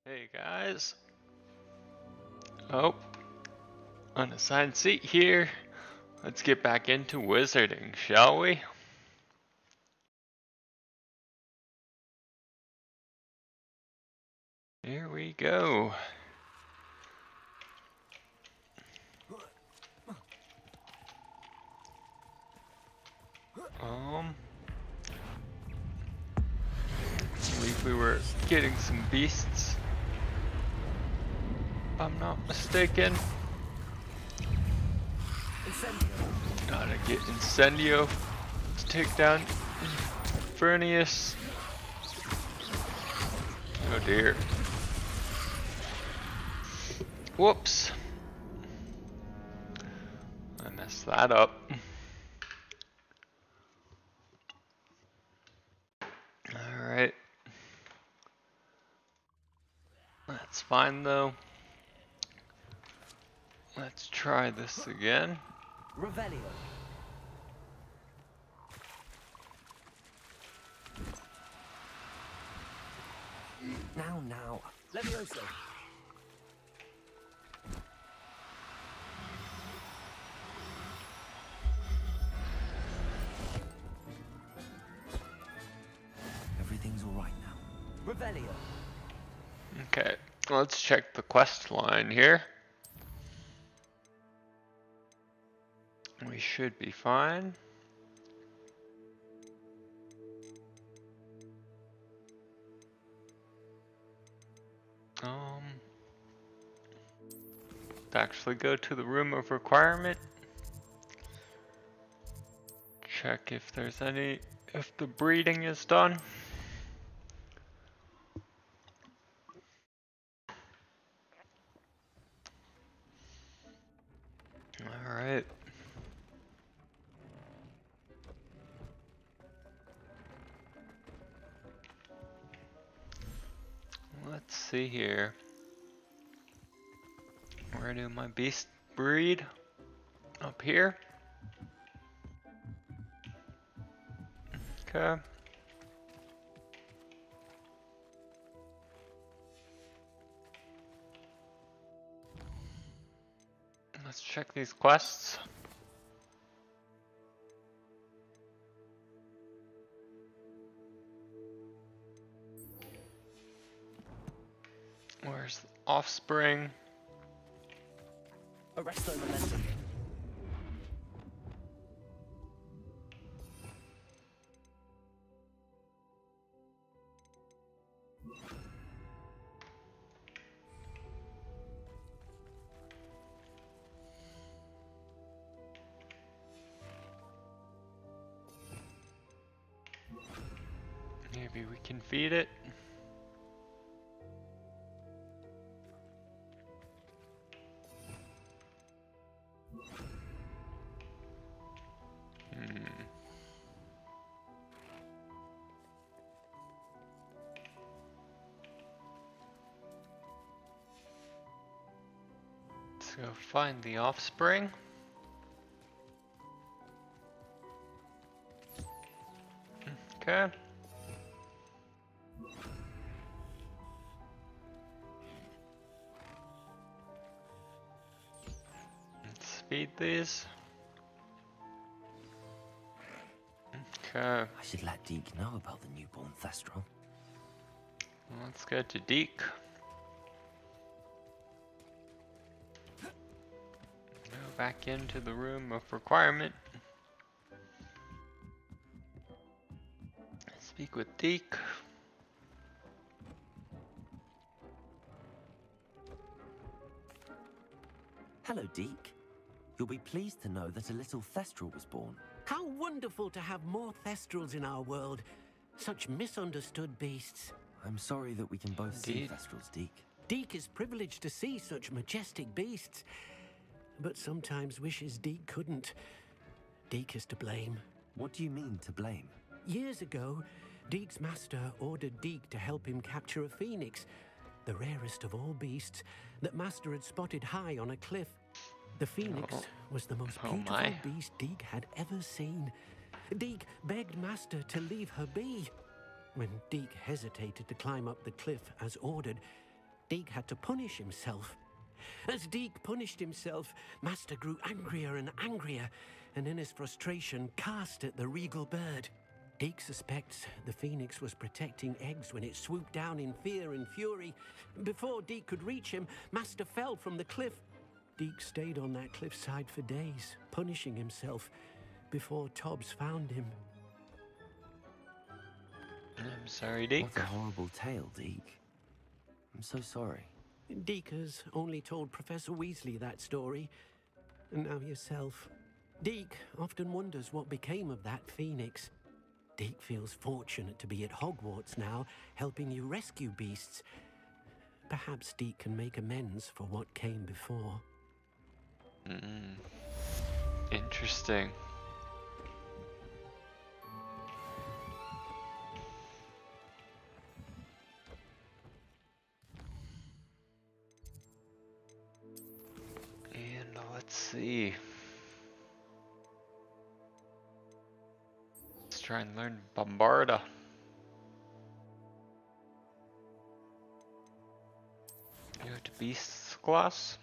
Hey guys. Oh, unassigned seat here. Let's get back into wizarding, shall we? Here we go. I believe we were getting some beasts, if I'm not mistaken. Gotta get Incendio to take down Infernius. Oh dear. Whoops. I messed that up. Alright. That's fine though. Let's try this again. Revelio. Now. Levioso. Everything's all right now. Revelio. Okay, let's check the quest line here. We should be fine. To actually go to the room of requirement. Check if there's if the breeding is done. Alright. Let's see here. Where do my beasts breed? Up here? Okay. Let's check these quests. Where's the offspring? Arresto momentum. Maybe we can feed it. Let's go find the offspring. Okay. Let's feed these. Okay. I should let Deke know about the newborn Thestral. Let's go to Deke. Go back into the room of requirement. Speak with Deke. Hello, Deke. You'll be pleased to know that a little Thestral was born. How wonderful to have more Thestrals in our world. Such misunderstood beasts. I'm sorry that we can both see Indeed. Thestrals, Deke. Deke is privileged to see such majestic beasts, but sometimes wishes Deke couldn't. Deke is to blame. What do you mean, to blame? Years ago, Deke's master ordered Deke to help him capture a phoenix, the rarest of all beasts, that master had spotted high on a cliff. The phoenix was the most beautiful beast Deke had ever seen. Deke begged master to leave her be. When Deke hesitated to climb up the cliff as ordered, Deke had to punish himself. As Deke punished himself, Master grew angrier and angrier, and in his frustration cast at the regal bird. Deke suspects the phoenix was protecting eggs when it swooped down in fear and fury. Before Deke could reach him, Master fell from the cliff. Deke stayed on that cliffside for days, punishing himself, before Tobbs found him. I'm sorry, Deke. What a horrible tale, Deke. I'm so sorry. Deke has only told Professor Weasley that story, and now yourself. Deke often wonders what became of that phoenix. Deke feels fortunate to be at Hogwarts now, helping you rescue beasts. Perhaps Deke can make amends for what came before. Interesting. And let's see. Let's try and learn Bombarda. You have to Beast's class.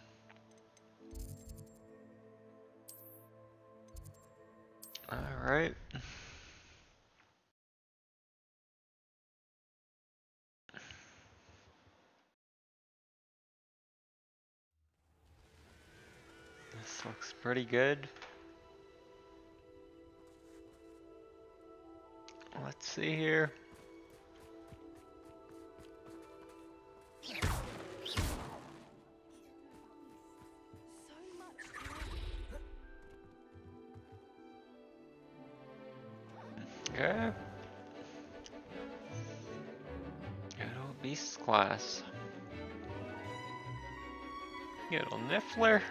Alright. This looks pretty good. Let's see here. Okay. Good old Beast class. Good old Niffler.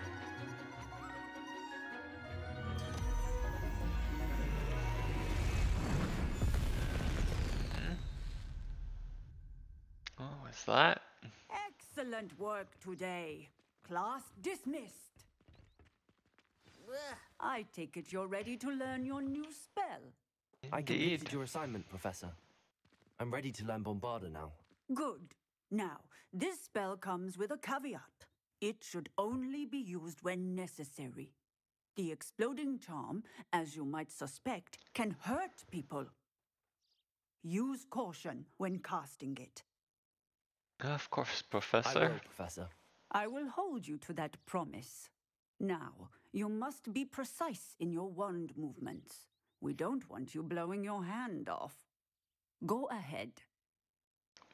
Oh, what's that? Excellent work today. Class dismissed. I take it you're ready to learn your new spell. I Indeed. completed your assignment, Professor. I'm ready to learn Bombarda now. Good. Now, this spell comes with a caveat. It should only be used when necessary. The exploding charm, as you might suspect, can hurt people. Use caution when casting it. Of course, I Professor. will, Professor. I will hold you to that promise. Now, you must be precise in your wand movements. We don't want you blowing your hand off. Go ahead.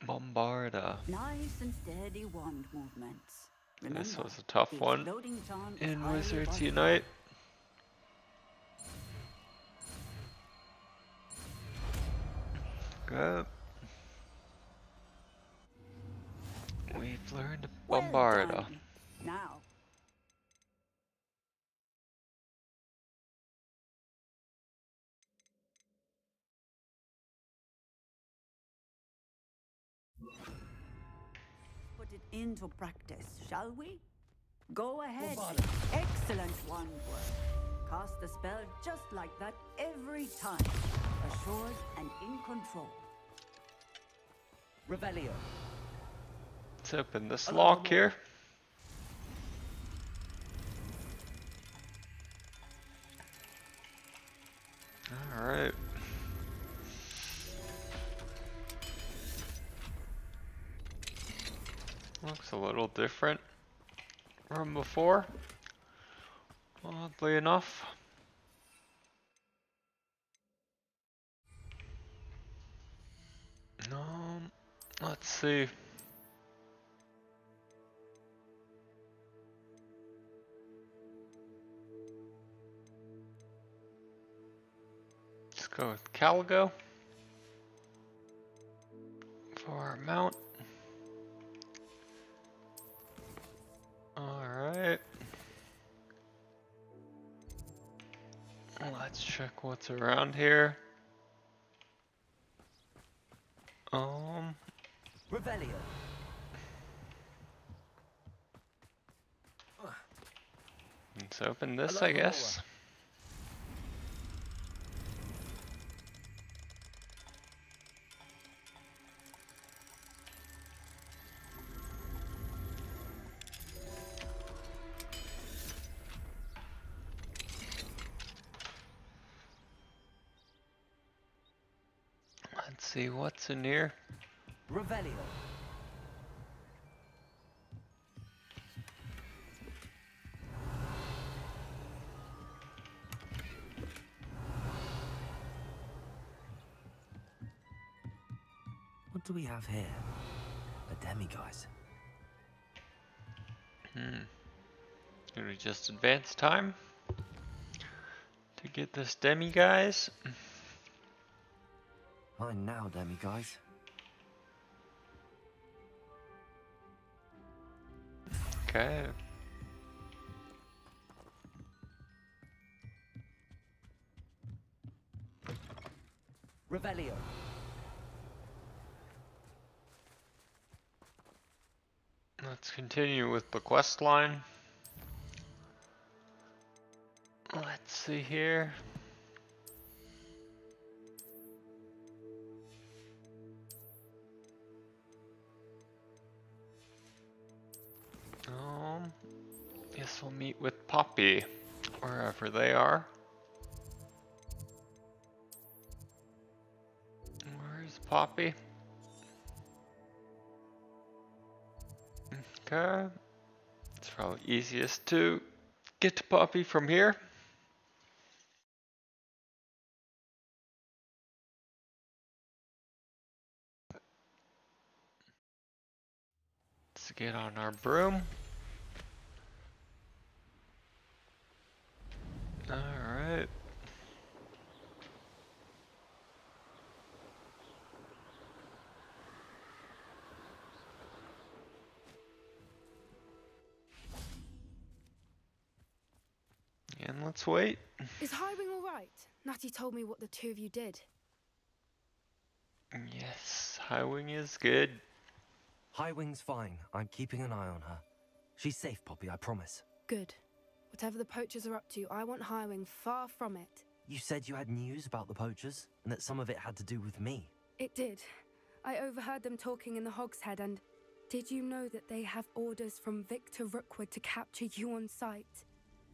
Bombarda. Nice and steady wand movements. Remember, This was a tough the one exploding charm is in highly Wizards vulnerable. Unite. Good. We've learned Well Bombarda. done. Now, put it into practice, shall we? Go ahead. Bombarda. Excellent wand work. Cast the spell just like that every time. Assured and in control. Revelio. Let's open this Hello, lock Lord. here. Alright. Looks a little different from before, oddly enough. Let's see. Let's go with Caligo for our mount. Alright. Let's check what's around here. Revelio. Let's open this, Hello, I guess. see what's in here. Revelio. What do we have here? A demiguise. Did we just advance time to get this demiguise? Mine now, demiguise. Okay. Revelio. Let's continue with the quest line. Let's see here. Guess we'll meet with Poppy wherever they are. Where's Poppy? Okay. It's probably easiest to get to Poppy from here. Let's get on our broom. Alright. And let's wait. Is Howin all right? Natty told me what the two of you did. Yes, Howin is good. Highwing's fine. I'm keeping an eye on her. She's safe, Poppy, I promise. Good. Whatever the poachers are up to, I want Howin far from it. You said you had news about the poachers, and that some of it had to do with me. It did. I overheard them talking in the Hogshead, and did you know that they have orders from Victor Rookwood to capture you on sight?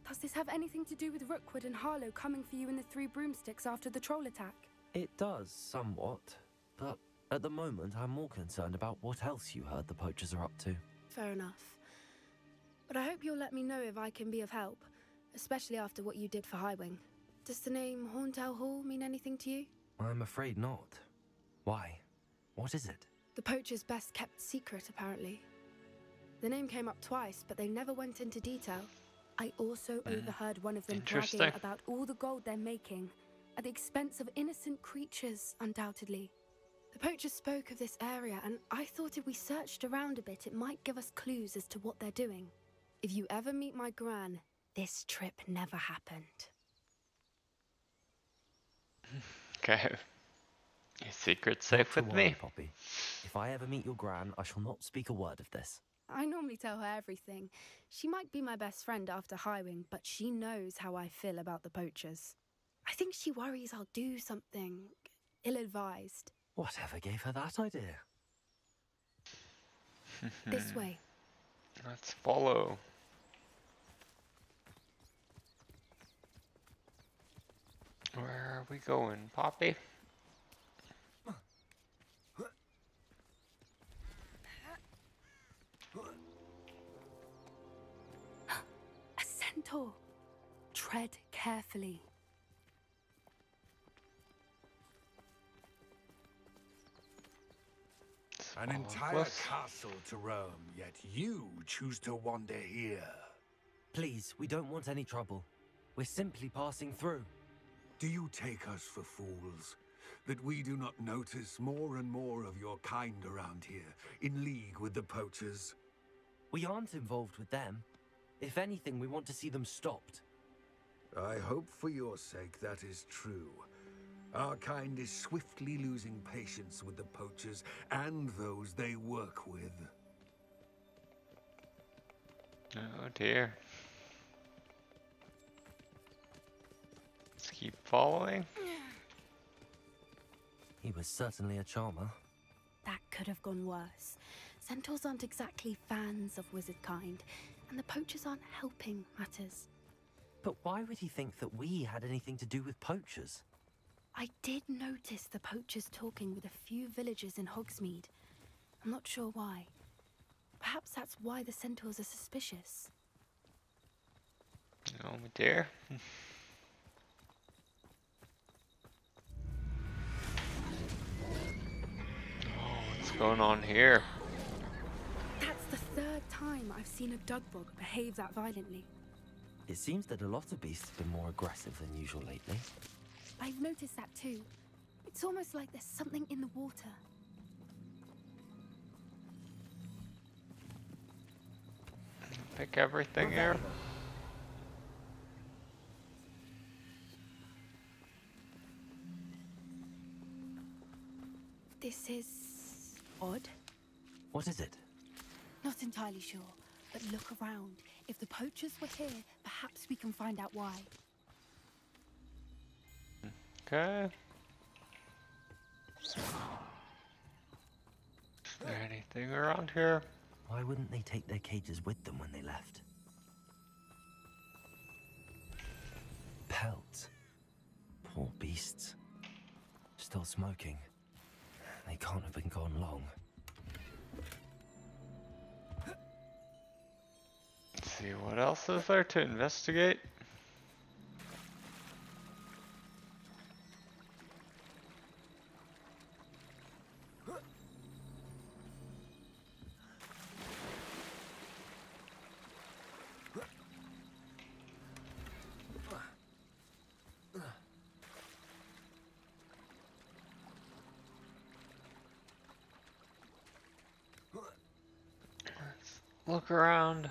Does this have anything to do with Rookwood and Harlow coming for you in the Three Broomsticks after the troll attack? It does, somewhat. But at the moment, I'm more concerned about what else you heard the poachers are up to. Fair enough. But I hope you'll let me know if I can be of help, especially after what you did for Highwing. Does the name Horntail Hall mean anything to you? I'm afraid not. Why? What is it? The poachers' best kept secret, apparently. The name came up twice, but they never went into detail. I also overheard one of them bragging about all the gold they're making, at the expense of innocent creatures, undoubtedly. The poachers spoke of this area, and I thought if we searched around a bit, it might give us clues as to what they're doing. If you ever meet my gran, this trip never happened. Okay. Your secret's safe with worry, me. Poppy. If I ever meet your gran, I shall not speak a word of this. I normally tell her everything. She might be my best friend after Highwing, but she knows how I feel about the poachers. I think she worries I'll do something ill-advised. Whatever gave her that idea? This way. Let's follow. Where are we going, Poppy? A centaur. Tread carefully. An entire castle to roam, yet you choose to wander here. Please, we don't want any trouble. We're simply passing through. Do you take us for fools? That we do not notice more and more of your kind around here, in league with the poachers? We aren't involved with them. If anything, we want to see them stopped. I hope for your sake that is true. Our kind is swiftly losing patience with the poachers and those they work with. Oh dear. Let's keep following. He was certainly a charmer. That could have gone worse. Centaurs aren't exactly fans of wizard kind, and the poachers aren't helping matters. But why would he think that we had anything to do with poachers? I did notice the poachers talking with a few villagers in Hogsmeade. I'm not sure why. Perhaps that's why the centaurs are suspicious. Oh dear. What's going on here? That's the third time I've seen a dugbog behave that violently. It seems that a lot of beasts have been more aggressive than usual lately. I've noticed that too. It's almost like there's something in the water. Pick everything here. This is odd. What is it? Not entirely sure, but look around. If the poachers were here, perhaps we can find out why. Okay. Is there anything around here? Why wouldn't they take their cages with them when they left? Pelts. Poor beasts. Still smoking. They can't have been gone long. Let's see, what else is there to investigate? Look around.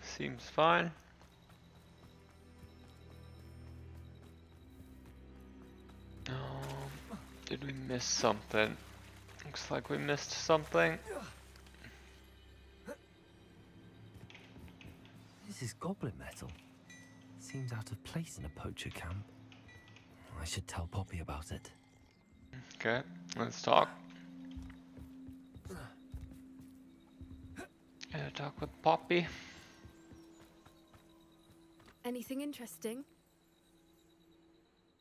Seems fine. Did we miss something? Looks like we missed something. This is goblin metal. Seems out of place in a poacher camp. I should tell Poppy about it. Okay, let's talk. Gonna talk with Poppy. Anything interesting?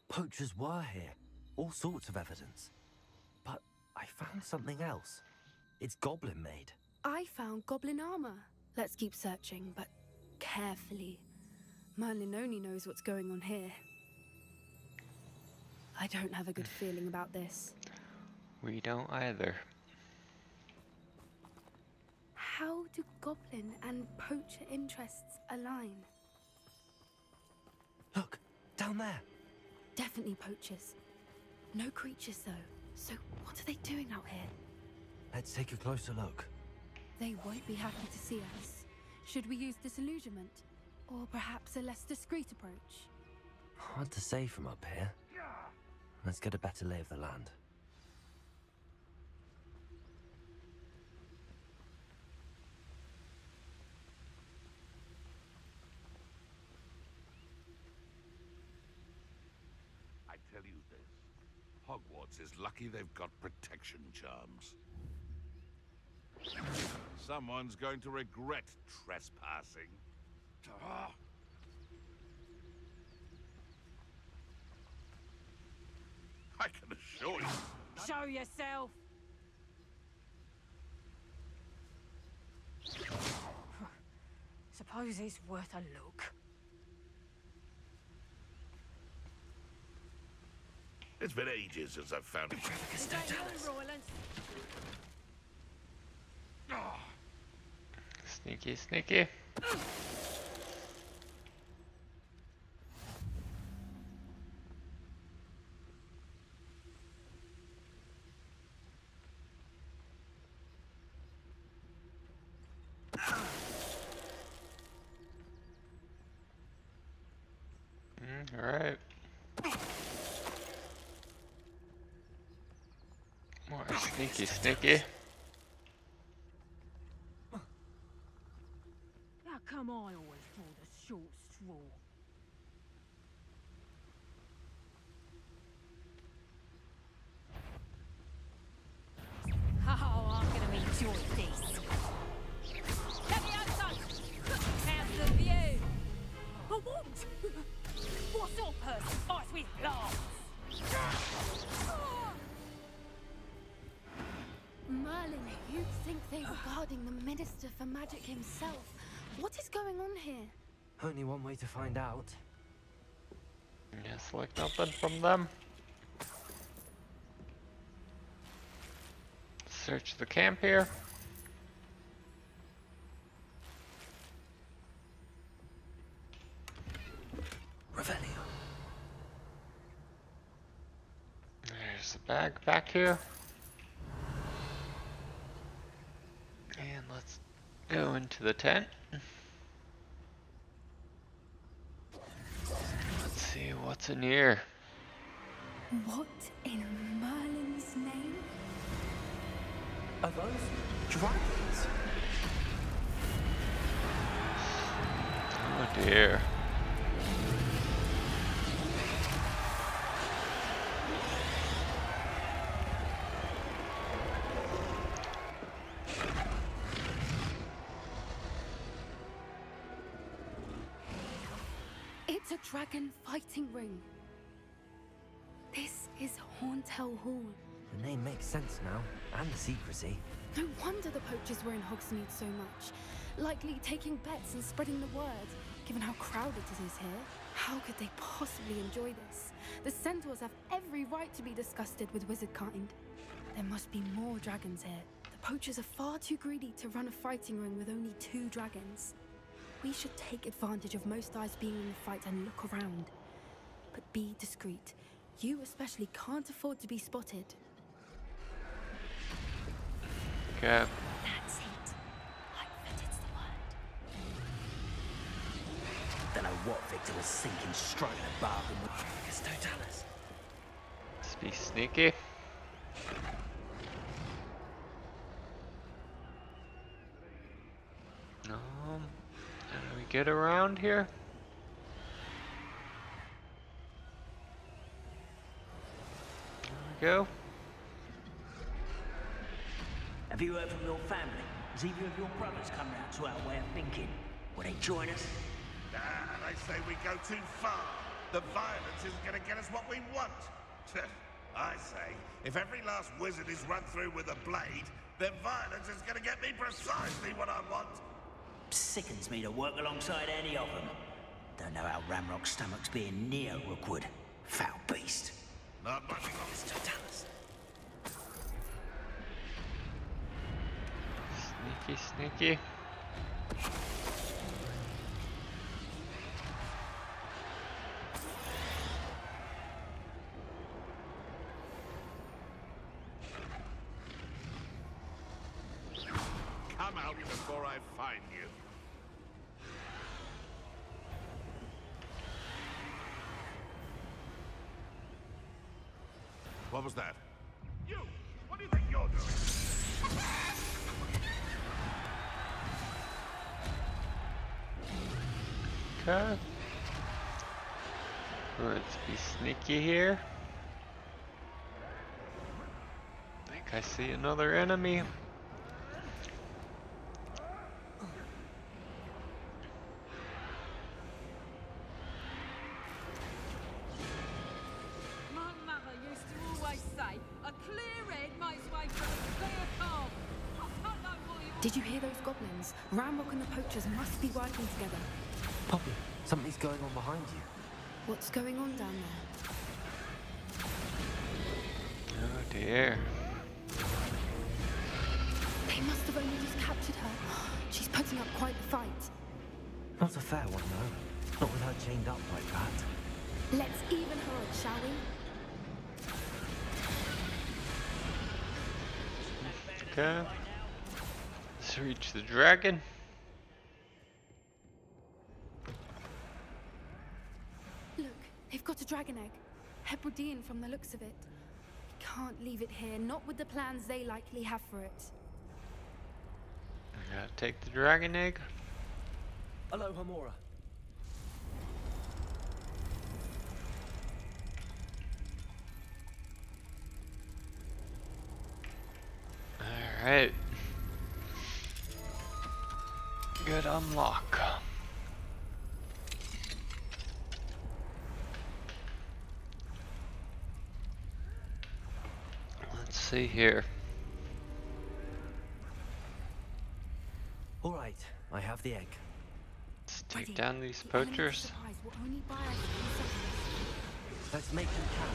Poachers were here. All sorts of evidence. But I found something else. It's goblin made. I found goblin armor. Let's keep searching, but carefully. Merlin only knows what's going on here. I don't have a good feeling about this. We don't either. How do goblin and poacher interests align? Look, down there. Definitely poachers. No creatures though. So what are they doing out here? Let's take a closer look. They won't be happy to see us. Should we use disillusionment? Or perhaps a less discreet approach? Hard to say from up here. Let's get a better lay of the land. I tell you this, Hogwarts is lucky they've got protection charms. Someone's going to regret trespassing. I can assure you. Show yourself! Suppose it's worth a look. It's been ages since I've found it. Is that you, Royland? Sneaky, sneaky. All right. More sneaky, sneaky. How come I always draw the short straw? Oh, I'm gonna enjoy this. Leviosa! How's the view? A what? What's up, person? Ice with glass. Merlin, you'd think they were guarding the Minister for Magic himself. What is going on here? Only one way to find out. Yes, like nothing from them. Search the camp here. Revelio. There's the bag back here. And let's go into the tent. Let's see what's in here. What in Merlin's name? Are those dragons? Oh dear. It's a dragon fighting ring. This is Hauntel Hall. The name makes sense now, and the secrecy. No wonder the poachers were in Hogsmeade so much. Likely taking bets and spreading the word, given how crowded it is here. How could they possibly enjoy this? The centaurs have every right to be disgusted with wizard kind. There must be more dragons here. The poachers are far too greedy to run a fighting ring with only 2 dragons. We should take advantage of most eyes being in the fight and look around. But be discreet. You especially can't afford to be spotted. Okay. That's it. I bet it's the word. Don't know what Victor was thinking, striking a bargain with. It's no tellers. Let's be sneaky. How do we get around here? There we go. Have you heard from your family? Has either of your brothers come round to our way of thinking? Will they join us? Nah, they say we go too far. The violence isn't going to get us what we want. I say, if every last wizard is run through with a blade, then violence is going to get me precisely what I want. Sickens me to work alongside any of them. Don't know how Ramrock's stomach's being near Rookwood. Foul beast. Not much longer. It's no tellers. Sneaky, sneaky. Come out before I find you. What was that? You! What do you think you're doing? Okay. Let's be sneaky here. I think I see another enemy. My mother used to always say, a clear head makes way for a clear path. I don't know what you... Did you hear those goblins? Ramrock and the poachers must be working together. Poppy, something's going on behind you. What's going on down there? Oh dear. They must have only just captured her. She's putting up quite the fight. Not a fair one, though. Not with her chained up like that. Let's even her up, shall we? Okay. Let's reach the dragon. Look, they've got a dragon egg. Hebridean from the looks of it. We can't leave it here, not with the plans they likely have for it. I gotta take the dragon egg. Hello, Hamora. Alright. Good unlock. see here. All right, I have the egg. Let's take down these poachers. Let's make them count.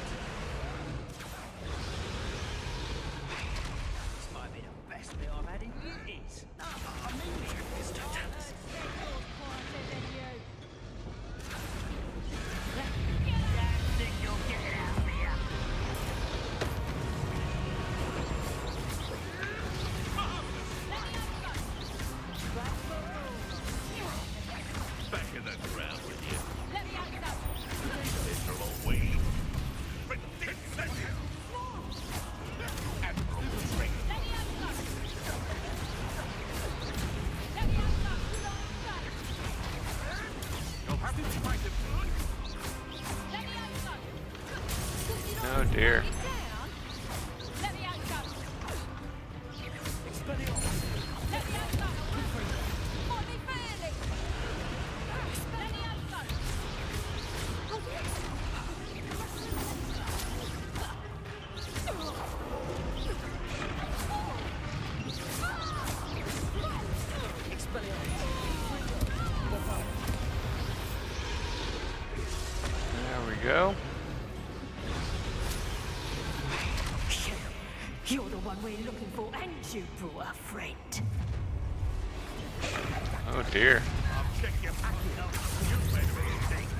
This might be the best meal I've had in years. I mean it. It's totality. Think you'll get it out of here. Back in the ground with you. Literal weed. Oh dear. There we go. You're the one we're looking for, and you brought a friend. Oh dear. I'll check your packet up. You made a mistake.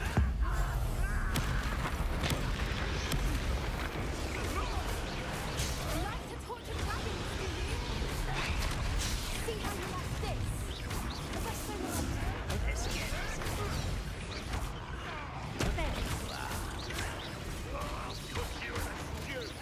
Like to torture dragons, do you? See how you like this? The best thing will Let's get this. I'll put you in a stew.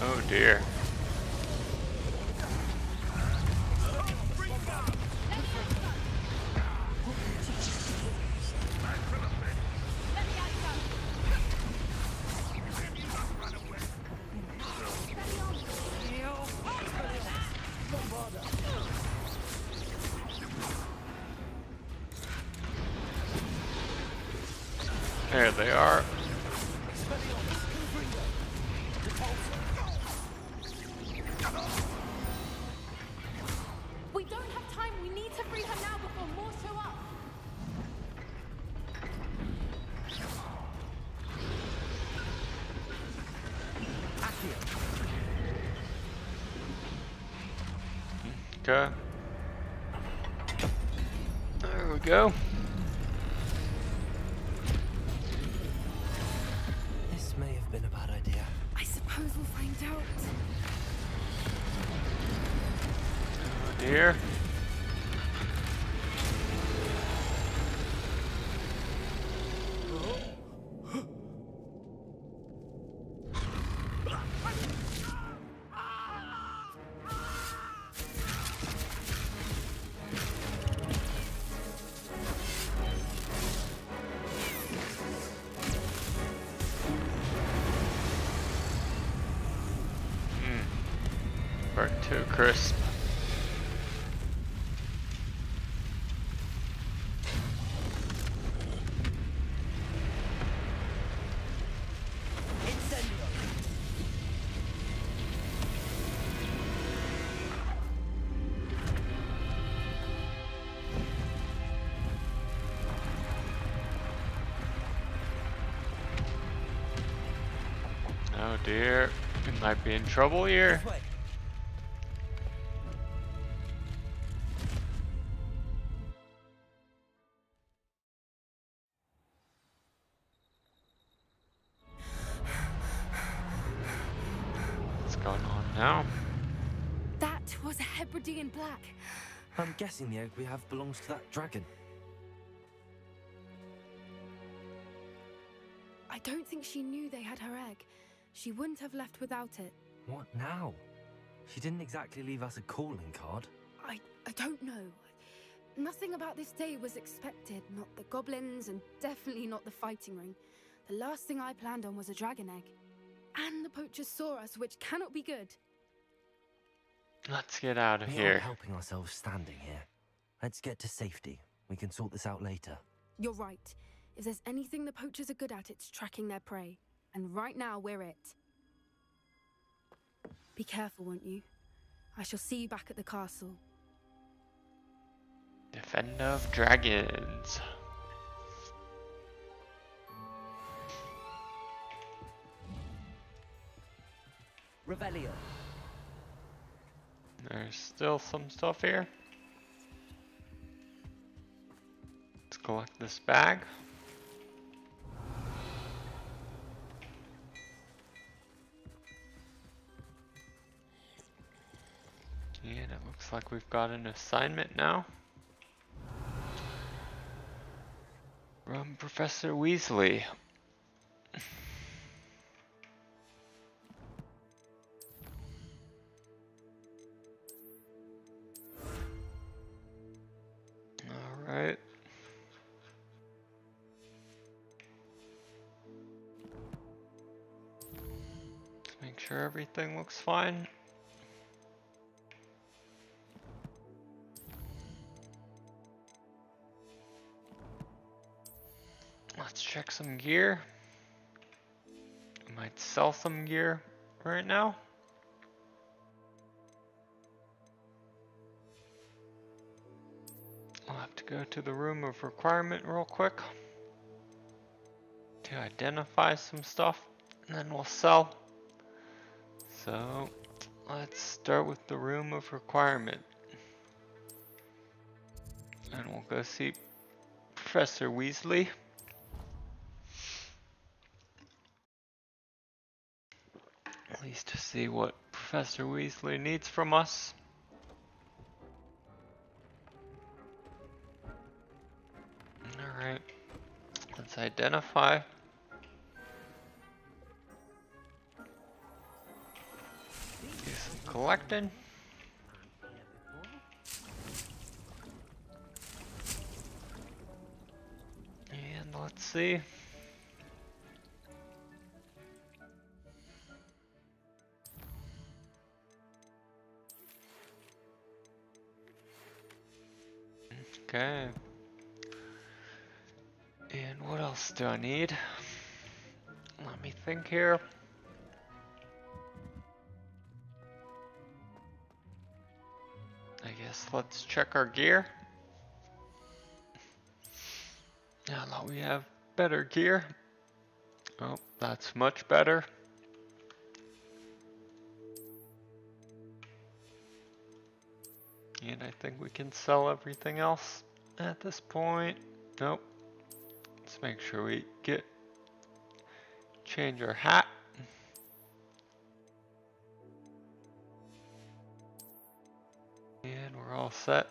Oh dear. There they are. We don't have time. We need to free her now before more show up. Okay. There we go. This may have been a bad idea. I suppose we'll find out. Oh dear. Burnt too crisp. Oh dear, we might be in trouble here. What's going on now? That was a Hebridean black. I'm guessing the egg we have belongs to that dragon. I don't think she knew they had her egg. She wouldn't have left without it. What now? She didn't exactly leave us a calling card. I don't know. Nothing about this day was expected. Not the goblins, and definitely not the fighting ring. The last thing I planned on was a dragon egg. And the poachers saw us, which cannot be good. Let's get out of We here. aren't helping ourselves standing here. Let's get to safety. We can sort this out later. You're right. If there's anything the poachers are good at, it's tracking their prey. And right now, we're it. Be careful, won't you? I shall see you back at the castle. Defender of Dragons. Revelio. There's still some stuff here. Let's collect this bag. And it looks like we've got an assignment now. From Professor Weasley. Alright. Let's make sure everything looks fine. Let's check some gear. I might sell some gear right now. I'll have to go to the room of requirement real quick to identify some stuff, and then we'll sell. So let's start with the room of requirement, and we'll go see Professor Weasley. At least to see what Professor Weasley needs from us. Alright, let's identify. Do some collecting. And let's see. Okay. And what else do I need? Let me think here. I guess let's check our gear. Now that we have better gear. Oh, that's much better. And I think we can sell everything else at this point. Nope. Let's make sure we change our hat. And we're all set.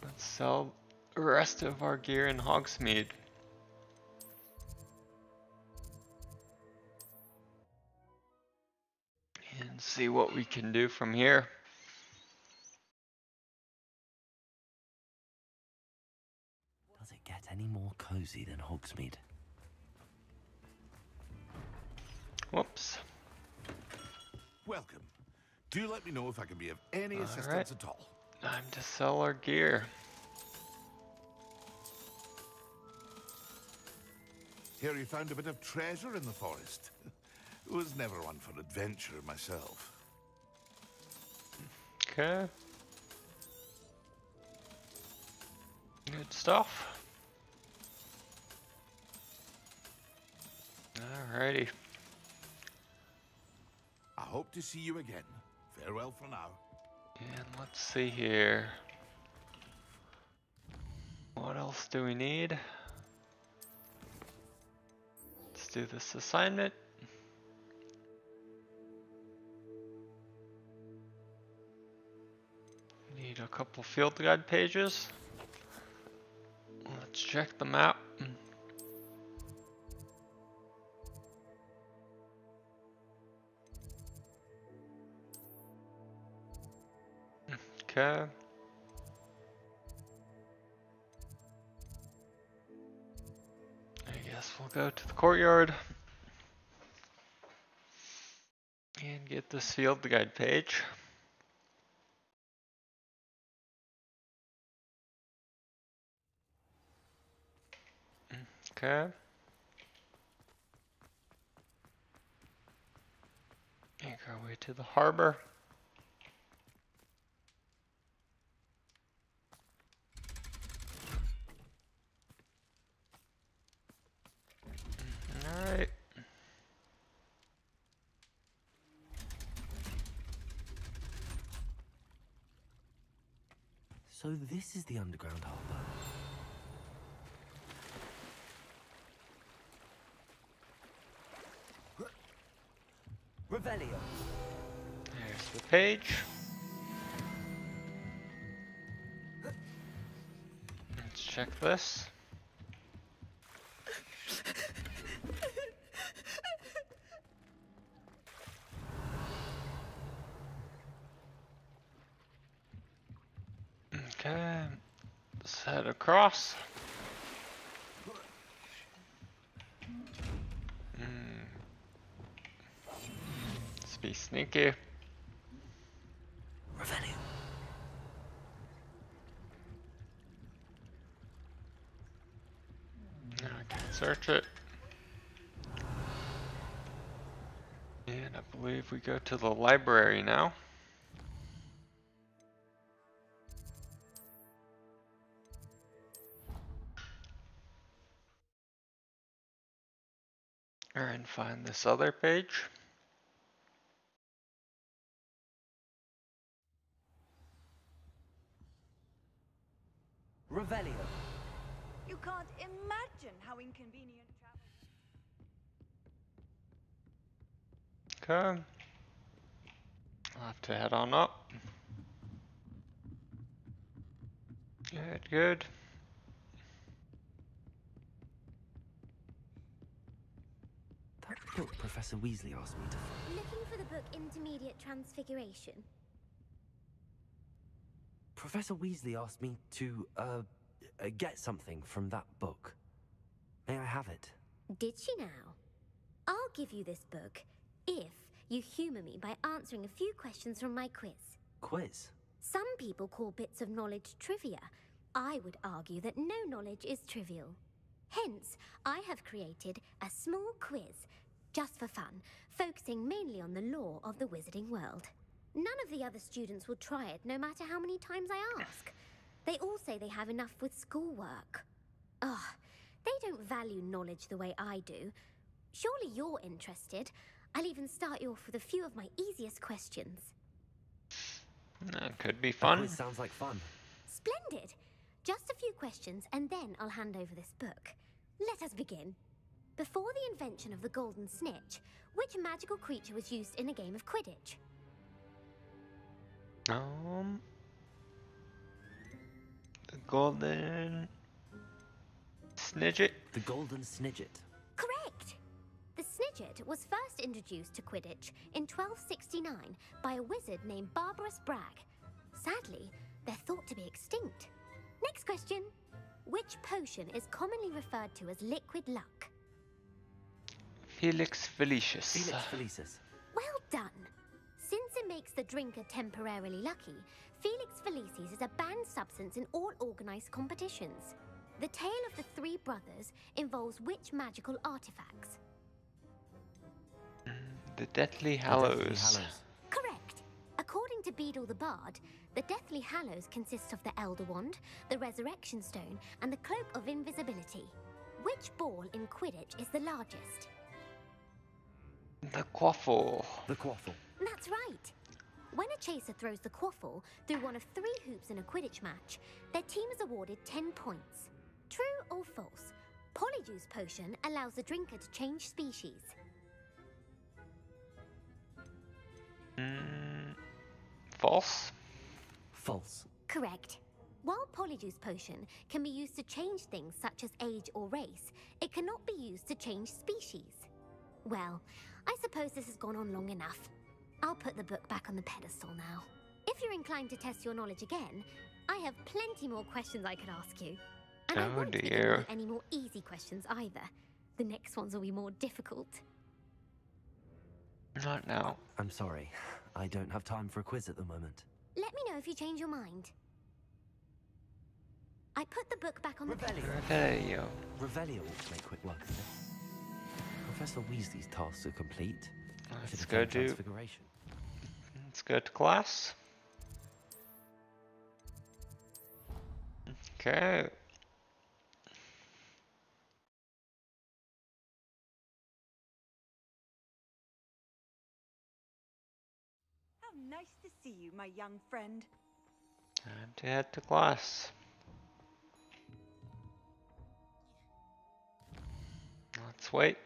Let's sell the rest of our gear in Hogsmeade. And see what we can do from here. Does it get any more cozy than Hogsmeade? Whoops. Welcome. Do let me know if I can be of any assistance at all. Time to sell our gear. Hear you found a bit of treasure in the forest. Was never one for adventure myself. Okay. Good stuff. Alrighty. I hope to see you again. Farewell for now. And let's see here. What else do we need? Let's do this assignment. Need a couple field guide pages. Let's check the map. Okay. I guess we'll go to the courtyard and get this field guide page. Okay. Make our way to the harbor. Alright. So this is the underground harbor. Revelio. There's the page. Let's check this. Okay, let's head across. Let's be sneaky. Revelio. Now I can search it. And I believe we go to the library now. And find this other page. Revelio. You can't imagine how inconvenient travel. Okay. I'll have to head on up. Good, good. That book Professor Weasley asked me to find. Looking for the book Intermediate Transfiguration. Professor Weasley asked me to, get something from that book. May I have it? Did she now? I'll give you this book if you humor me by answering a few questions from my quiz. Quiz? Some people call bits of knowledge trivia. I would argue that no knowledge is trivial. Hence, I have created a small quiz, just for fun, focusing mainly on the lore of the wizarding world. None of the other students will try it, no matter how many times I ask. They all say they have enough with schoolwork. Ugh, they don't value knowledge the way I do. Surely you're interested. I'll even start you off with a few of my easiest questions. That could be fun. Quiz sounds like fun. Splendid! Just a few questions, and then I'll hand over this book. Let us begin. Before the invention of the golden snitch, which magical creature was used in a game of Quidditch? The golden snidget. The golden snidget. Correct! The snidget was first introduced to Quidditch in 1269 by a wizard named Barbarous Bragg. Sadly, they're thought to be extinct. Next question. Which potion is commonly referred to as liquid luck? Felix Felicis. Felix Felicis. Well done! Since it makes the drinker temporarily lucky, Felix Felicis is a banned substance in all organized competitions. The tale of the three brothers involves which magical artifacts? The Deathly Hallows. Correct. According to Beadle the Bard, the Deathly Hallows consists of the Elder Wand, the Resurrection Stone, and the Cloak of Invisibility. Which ball in Quidditch is the largest? The Quaffle. The Quaffle. That's right. When a chaser throws the quaffle through one of 3 hoops in a Quidditch match, their team is awarded 10 points. True or false? Polyjuice potion allows the drinker to change species. False. False. Correct. While Polyjuice potion can be used to change things such as age or race, it cannot be used to change species. Well, I suppose this has gone on long enough. I'll put the book back on the pedestal now. If you're inclined to test your knowledge again, I have plenty more questions I could ask you. And I won't be giving you any more easy questions either. The next ones will be more difficult. Not now. I'm sorry. I don't have time for a quiz at the moment. Let me know if you change your mind. I put the book back on the table. Revelio. Revelio ought to make quick work of this. Professor Weasley's tasks are complete. Let's go to Transfiguration. Let's go to class. Okay. How nice to see you, my young friend. Time to head to class. Let's wait.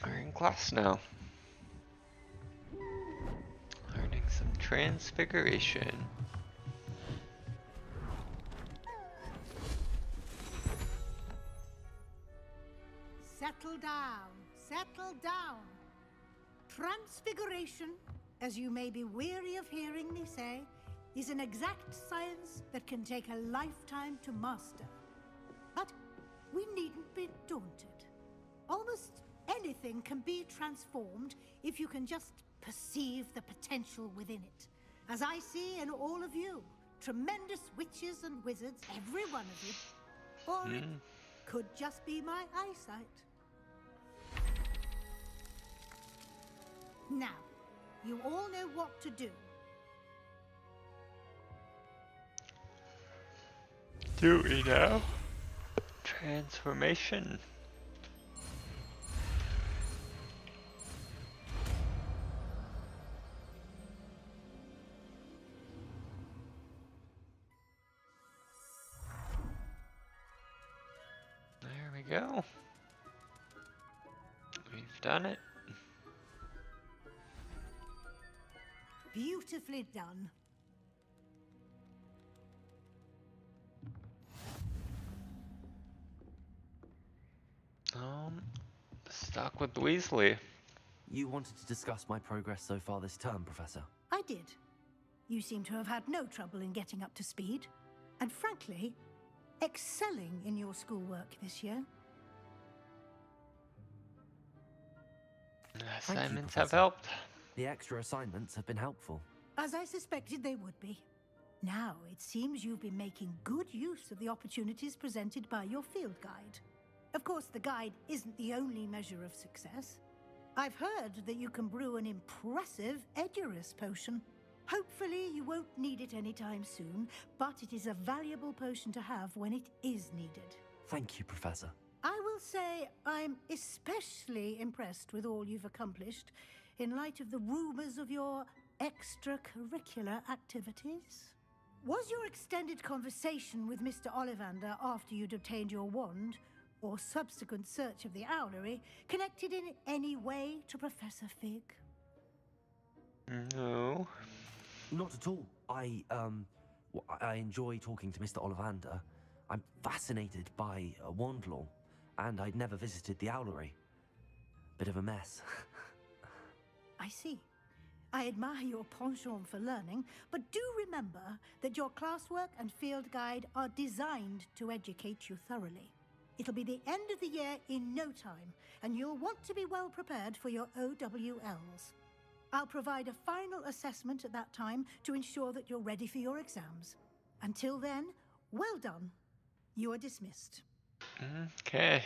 We're in class now. Learning some transfiguration. Settle down, settle down. Transfiguration, as you may be weary of hearing me say, is an exact science that can take a lifetime to master. But we needn't be daunted. Almost anything can be transformed if you can just perceive the potential within it. As I see in all of you, tremendous witches and wizards, every one of you. Or it could just be my eyesight. Now, you all know what to do. Do we know? Transformation. There we go. We've done it. Beautifully done. Stuck with Weasley. You wanted to discuss my progress so far this term, Professor? I did. You seem to have had no trouble in getting up to speed. And frankly, excelling in your schoolwork this year. Assignments have helped. The extra assignments have been helpful. As I suspected they would be. Now, it seems you've been making good use of the opportunities presented by your field guide. Of course, the guide isn't the only measure of success. I've heard that you can brew an impressive Edurus potion. Hopefully, you won't need it anytime soon, but it is a valuable potion to have when it is needed. Thank you, Professor. I will say I'm especially impressed with all you've accomplished in light of the rumors of your extracurricular activities. Was your extended conversation with Mr. Ollivander after you'd obtained your wand, or subsequent search of the owlery, connected in any way to Professor Fig? No. Not at all. I enjoy talking to Mr. Ollivander. I'm fascinated by wand law, and I'd never visited the owlery. Bit of a mess. I see. I admire your penchant for learning, but do remember that your classwork and field guide are designed to educate you thoroughly. It'll be the end of the year in no time, and you'll want to be well prepared for your OWLs. I'll provide a final assessment at that time to ensure that you're ready for your exams. Until then, well done. You are dismissed. Okay.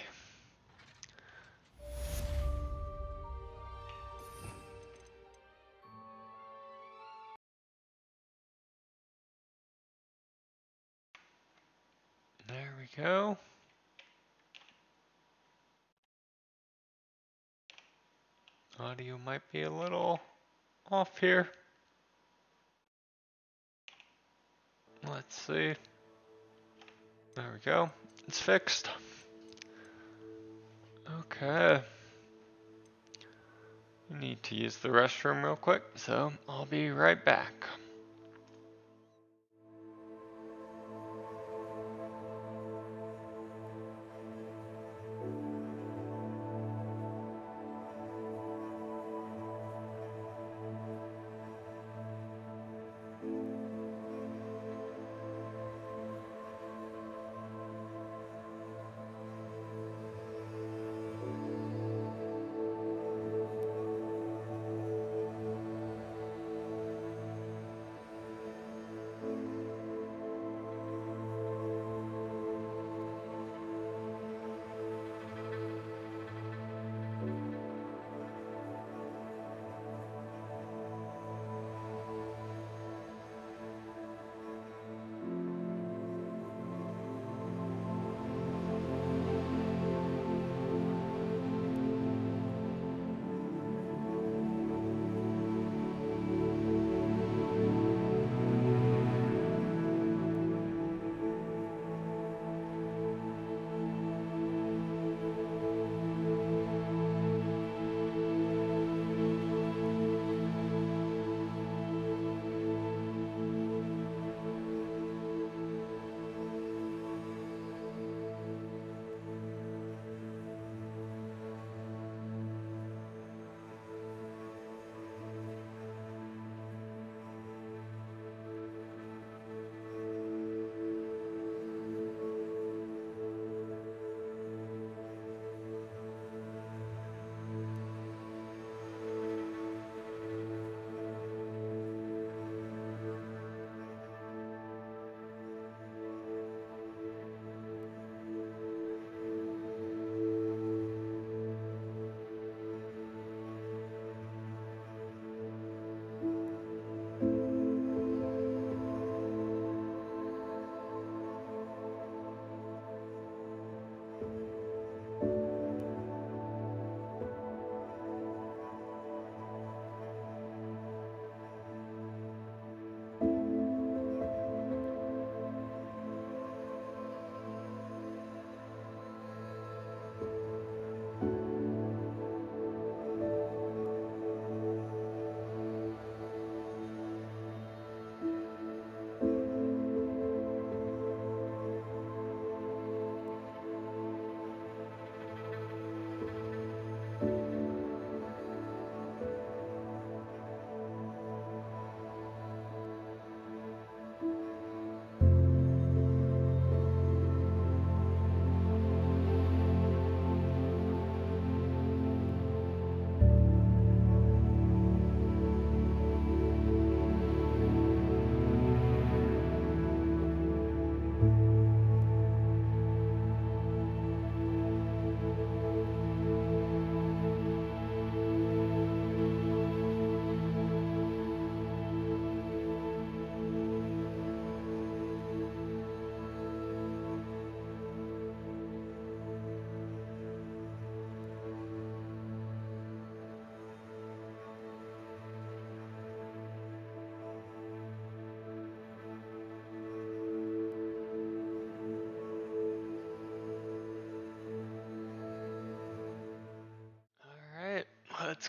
There we go. Audio might be a little off here. Let's see. There we go. It's fixed. Okay. I need to use the restroom real quick, so I'll be right back.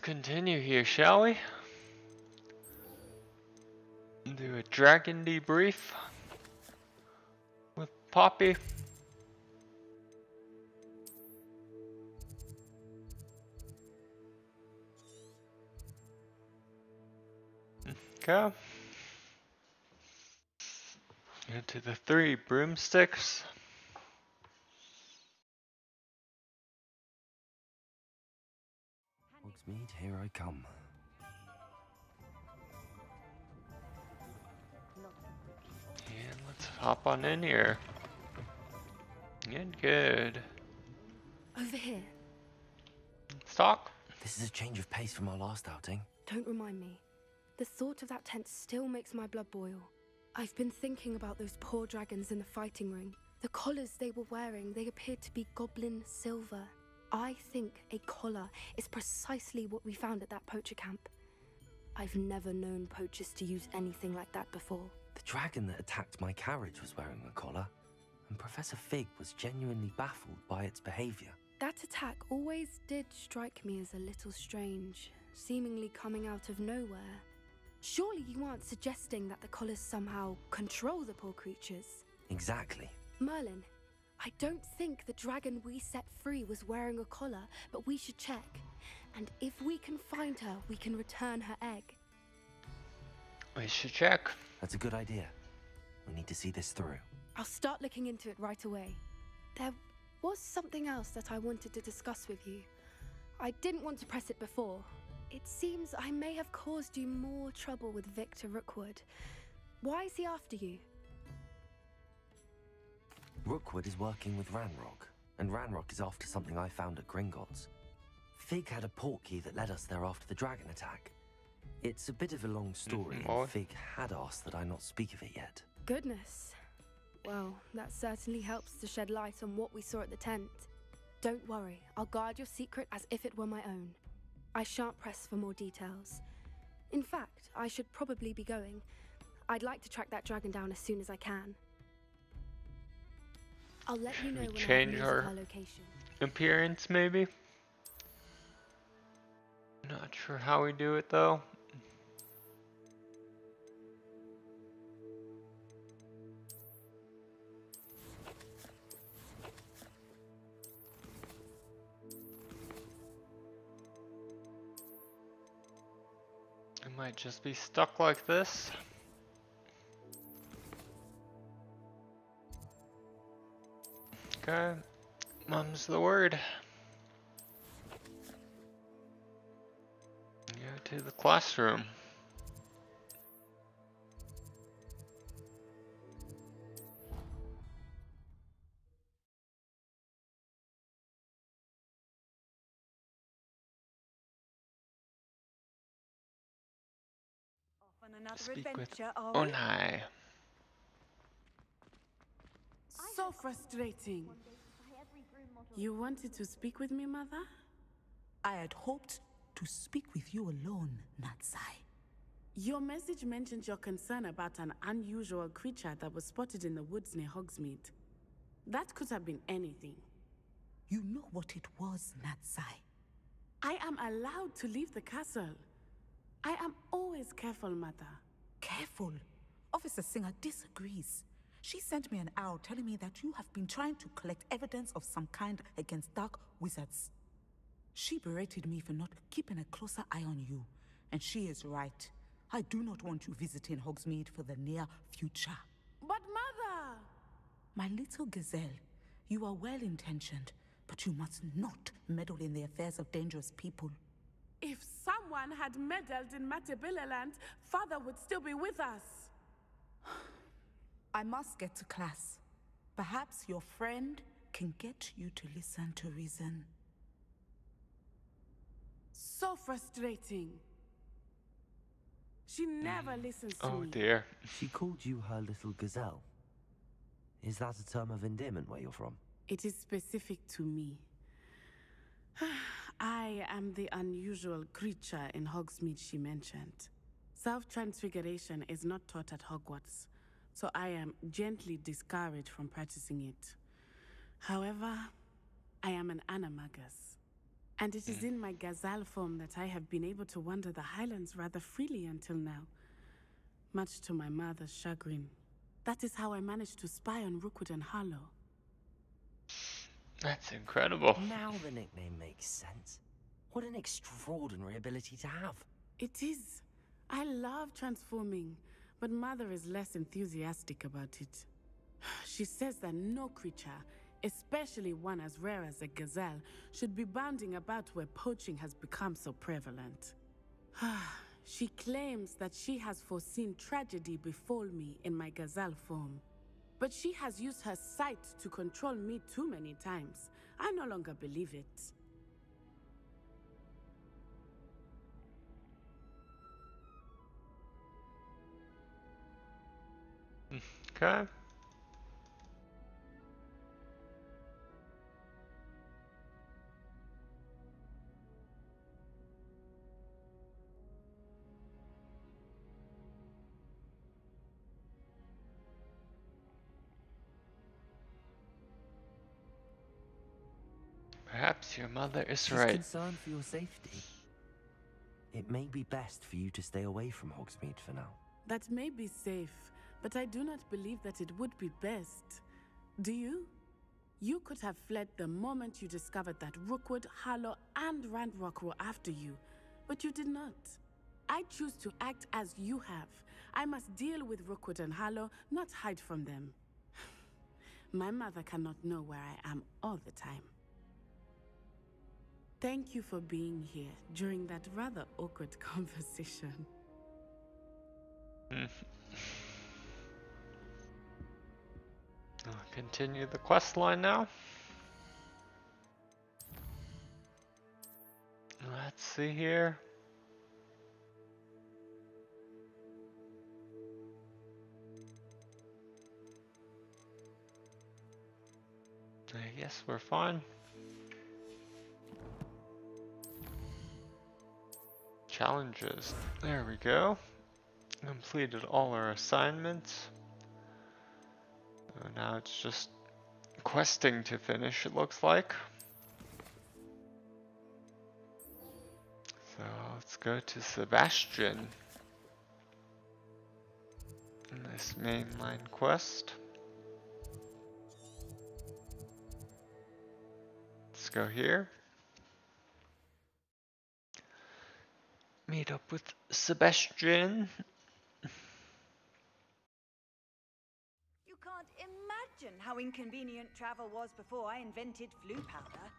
continue here, shall we? Do a Dragon Debrief with Poppy. Okay. Into the 3 broomsticks. Hogsmeade, here I come. And let's hop on in here. Good. Over here. Let's talk. This is a change of pace from our last outing. Don't remind me. The thought of that tent still makes my blood boil. I've been thinking about those poor dragons in the fighting ring. The collars they were wearing, they appeared to be goblin silver. I think a collar is precisely what we found at that poacher camp. I've never known poachers to use anything like that before. The dragon that attacked my carriage was wearing a collar, and Professor Fig was genuinely baffled by its behavior. That attack always did strike me as a little strange, seemingly coming out of nowhere. Surely you aren't suggesting that the collars somehow control the poor creatures? Exactly. Merlin, I don't think the dragon we set free was wearing a collar, but we should check. And if we can find her, we can return her egg. We should check. That's a good idea. We need to see this through. I'll start looking into it right away. There was something else that I wanted to discuss with you. I didn't want to press it before. It seems I may have caused you more trouble with Victor Rookwood. Why is he after you? Rookwood is working with Ranrock, and Ranrock is after something I found at Gringotts. Fig had a port key that led us there after the dragon attack. It's a bit of a long story, and Fig had asked that I not speak of it yet. Goodness. Well, that certainly helps to shed light on what we saw at the tent. Don't worry, I'll guard your secret as if it were my own. I shan't press for more details. In fact, I should probably be going. I'd like to track that dragon down as soon as I can. I'll let you know when I have news of her location. Appearance, maybe? Not sure how we do it though. It might just be stuck like this. Okay, mum's the word. Go to the classroom. Off on another Speak with adventure, are we? Onai. So frustrating. You wanted to speak with me, Mother? I had hoped to speak with you alone, Natsai. Your message mentioned your concern about an unusual creature that was spotted in the woods near Hogsmeade. That could have been anything. You know what it was, Natsai. I am allowed to leave the castle. I am always careful, Mother. Careful? Officer Singer disagrees. She sent me an owl telling me that you have been trying to collect evidence of some kind against dark wizards. She berated me for not keeping a closer eye on you, and she is right. I do not want you visiting Hogsmeade for the near future. But Mother! My little gazelle, you are well-intentioned, but you must not meddle in the affairs of dangerous people. If someone had meddled in Matabeleland, Father would still be with us. I must get to class. Perhaps your friend can get you to listen to reason. So frustrating. She never listens to me. Oh dear. She called you her little gazelle. Is that a term of endearment where you're from? It is specific to me. I am the unusual creature in Hogsmeade she mentioned. Self-transfiguration is not taught at Hogwarts, so I am gently discouraged from practicing it. However, I am an animagus. And it is in my gazelle form that I have been able to wander the highlands rather freely until now. Much to my mother's chagrin. That is how I managed to spy on Rookwood and Harlow. That's incredible. Now the nickname makes sense. What an extraordinary ability to have. It is. I love transforming, but Mother is less enthusiastic about it. She says that no creature, especially one as rare as a gazelle, should be bounding about where poaching has become so prevalent. She claims that she has foreseen tragedy befall me in my gazelle form. But she has used her sight to control me too many times. I no longer believe it. Okay. Perhaps your mother is She's right. concerned for your safety. It may be best for you to stay away from Hogsmeade for now. That may be safe, but I do not believe that it would be best. Do you? You could have fled the moment you discovered that Rookwood, Harlow, and Ranrock were after you, but you did not. I choose to act as you have. I must deal with Rookwood and Harlow, not hide from them. My mother cannot know where I am all the time. Thank you for being here during that rather awkward conversation. I'll continue the quest line now. Let's see here. I guess we're fine. Challenges. There we go. Completed all our assignments. So now it's just questing to finish, it looks like. So let's go to Sebastian. In this mainline quest. Let's go here. Meet up with Sebastian. You can't imagine how inconvenient travel was before I invented flu powder.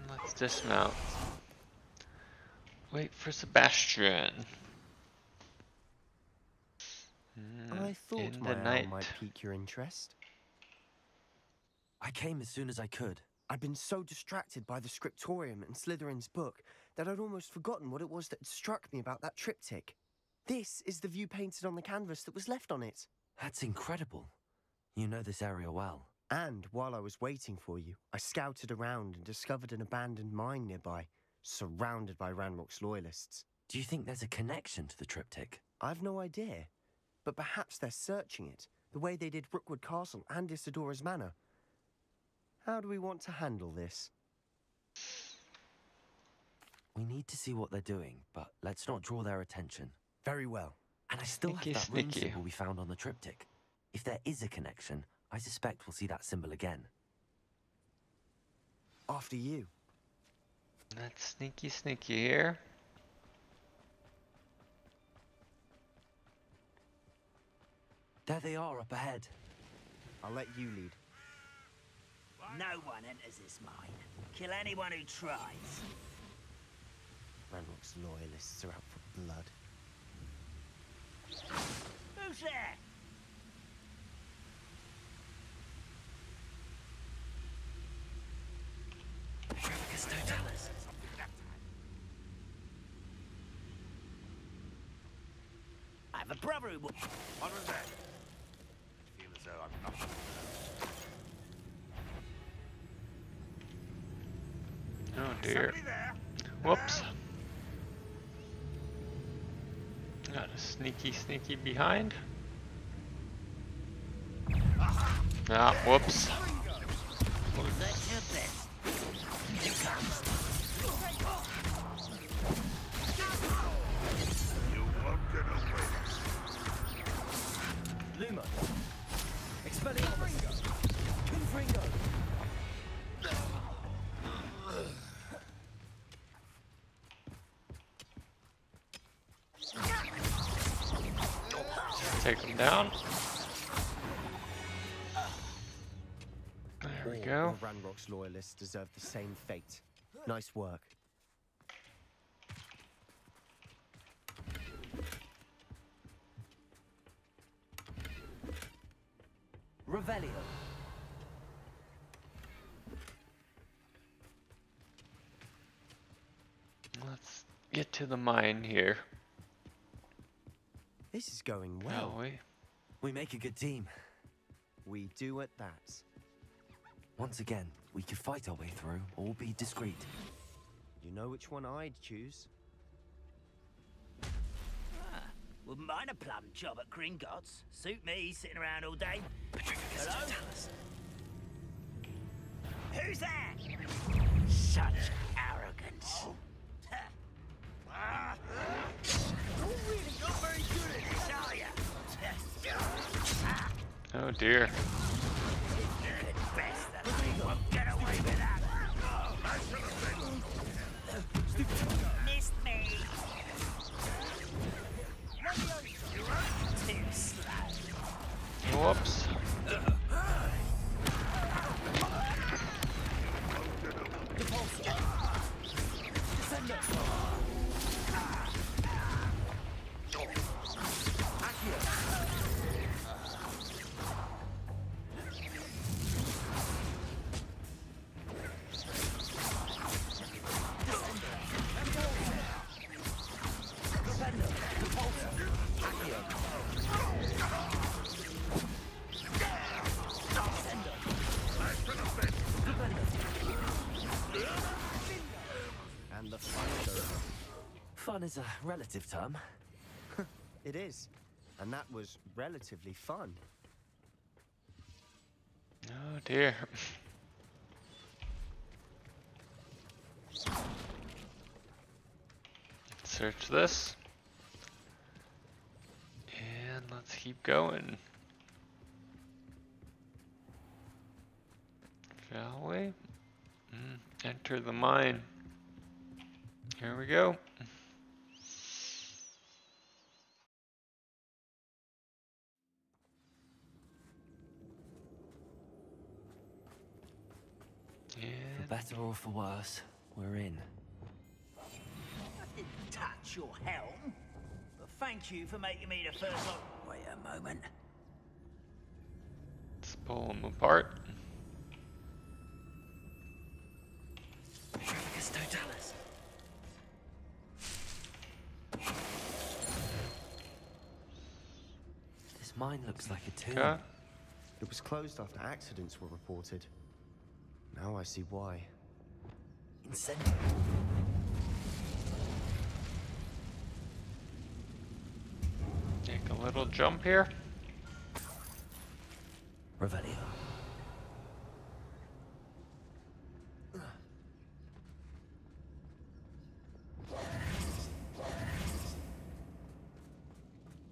Let's dismount. Wait for Sebastian. I thought my owl might pique your interest. I came as soon as I could. I'd been so distracted by the scriptorium and Slytherin's book that I'd almost forgotten what it was that struck me about that triptych. This is the view painted on the canvas that was left on it. That's incredible. You know this area well. And while I was waiting for you, I scouted around and discovered an abandoned mine nearby, surrounded by Ranrock's loyalists. Do you think there's a connection to the triptych? I've no idea, but perhaps they're searching it, the way they did Rookwood Castle and Isidora's Manor. How do we want to handle this? We need to see what they're doing, but let's not draw their attention. Very well. And I still have that rune symbol we found on the triptych. If there is a connection, I suspect we'll see that symbol again. After you. That's sneaky here. There they are up ahead. I'll let you lead. No one enters this mine. Kill anyone who tries. Ranrock's loyalists are out for blood. Who's there? I have a brother who... What was that? I feel as though I'm not... Oh dear. Whoops. Got a sneaky behind. Ah, whoops. That's your best. Here comes. You won't get away. Luma. Expelliarmus. Confringo. Take him down. There we go. All of Ranrock's loyalists deserve the same fate. Nice work. Revelio. Let's get to the mine here. This is going well. Shall we? We make a good team. We do at that. Once again, we could fight our way through or be discreet. You know which one I'd choose? Wouldn't mind a plum job at Gringotts. Suit me, sitting around all day. Hello? Who's there? Such arrogance. You're really not very good at this, are you? Oh dear. You could best that we won't get away with that. Missed me. Too slow. Whoops. And the fun is over. Fun is a relative term. It is. And that was relatively fun. Oh dear. Search this. And let's keep going. Shall we? Enter the mine. Here we go. For better or for worse, we're in. I didn't touch your helm, but thank you for making me the first one. Wait a moment. Let's pull them apart. This mine looks like a tomb. Okay. It was closed after accidents were reported. Now I see why. Incendio. Take a little jump here. Revelio.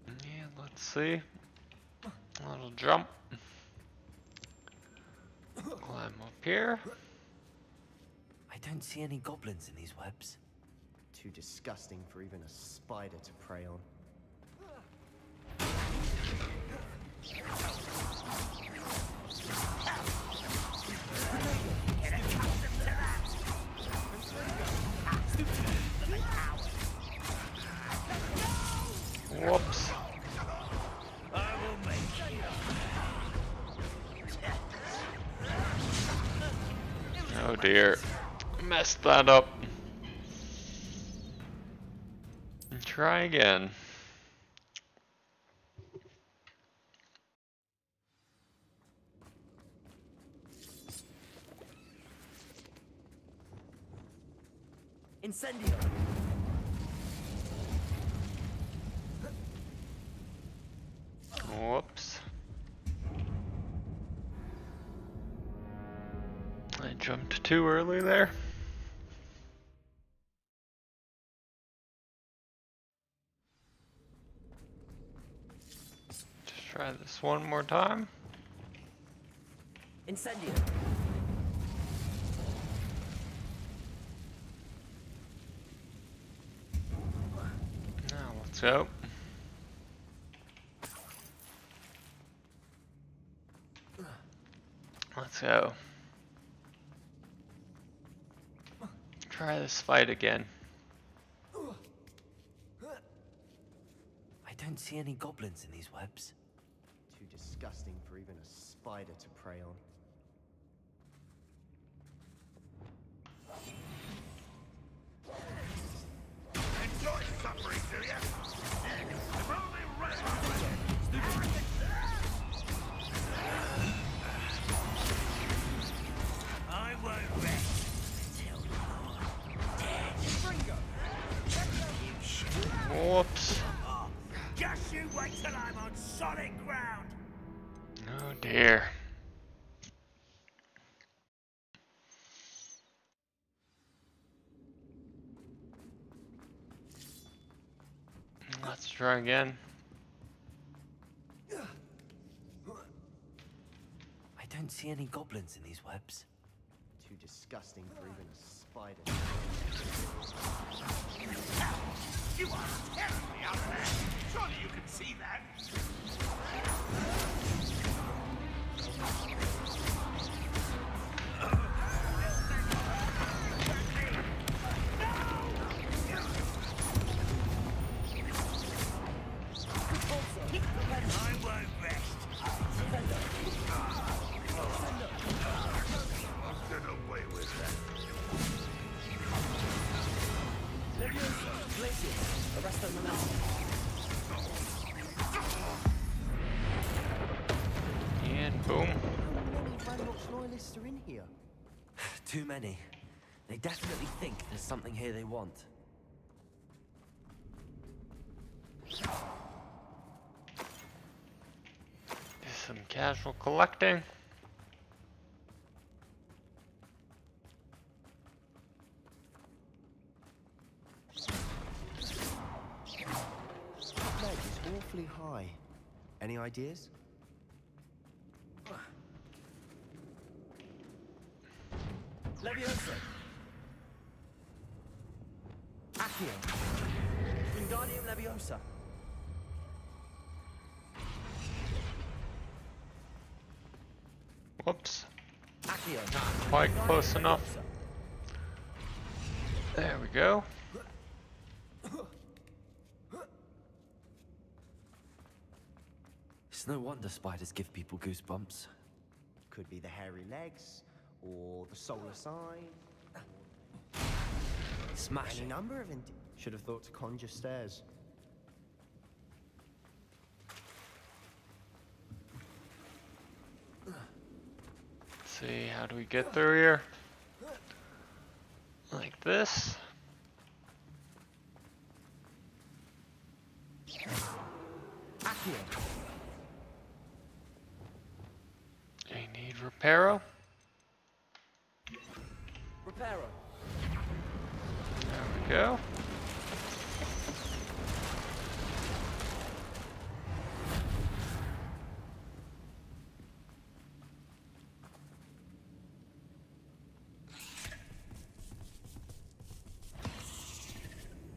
Yeah, let's see. A little jump. Climb up here. I don't see any goblins in these webs. Too disgusting for even a spider to prey on. Get accustomed to that. dear. Messed that up. Try again. Incendio. Whoops. I jumped too early there. Just try this one more time. Incendio. Now let's go. Let's go. Try this fight again. I don't see any goblins in these webs. Too disgusting for even a spider to prey on. Enjoy suffering, do ya? If only red. I won't rest till you're dead. Whoops. Just you wait till I'm on solid ground. Oh dear. Let's try again. I don't see any goblins in these webs. Too disgusting for even a spider. You are terribly out there. Surely you can see that. I won't rest. I'll get away with that. And boom. How many Ranrock's loyalists are in here? Too many. They definitely think there's something here they want. Some casual collecting. That leg is awfully high. Any ideas? Leviosa. Accio. Wingardium Leviosa. Whoops. Accio. Quite close enough. There we go. It's no wonder spiders give people goosebumps. Could be the hairy legs, or the soulless eye. Smash Any it. number of should have thought to conjure stairs. Let's see, how do we get through here? Like this. Accio. I need Reparo. Reparo. There we go.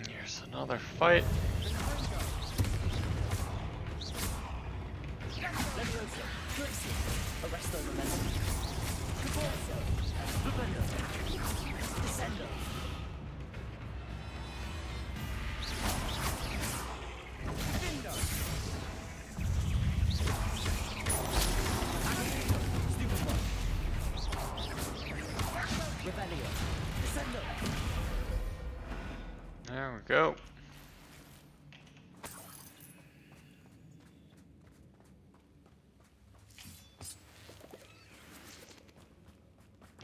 Here's another fight. Arresto Momentum. Caporzo. Lupendo. Descendo. Dindo. Stupid one. Reparo. go.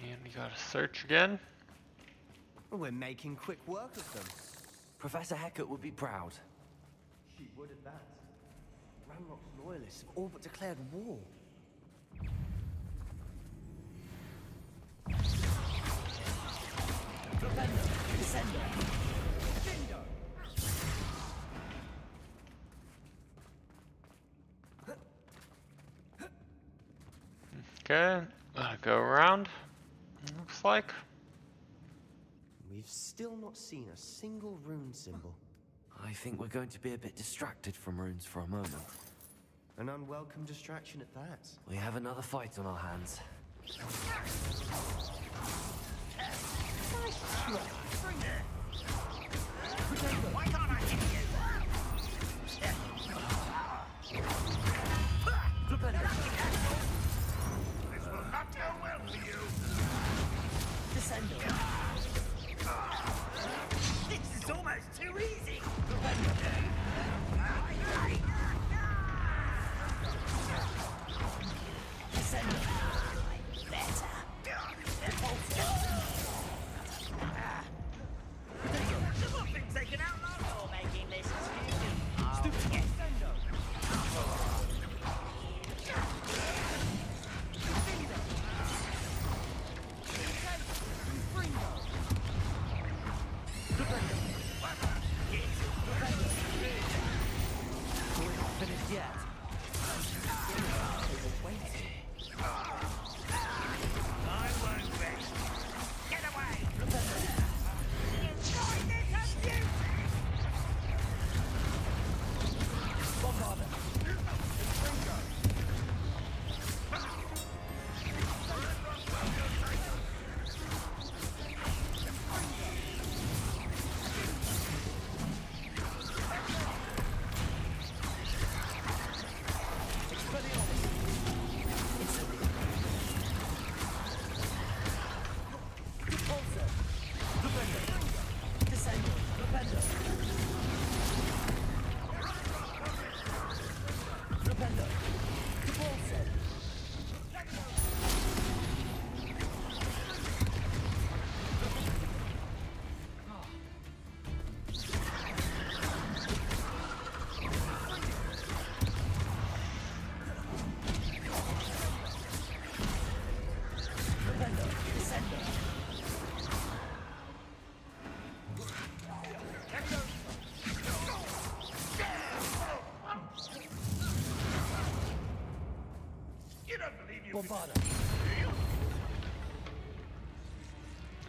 And we gotta search again. We're making quick work of them. Professor Hecat would be proud. She would at that. Ranrock's loyalists have all but declared war. Okay, go around. Looks like. We've still not seen a single rune symbol. I think we're going to be a bit distracted from runes for a moment. An unwelcome distraction at that. We have another fight on our hands. Why can't I hit you? This will not go well for you. This is almost too easy. Something's taken out long for making this stupid. We're not finished yet. I won't rest. Get away!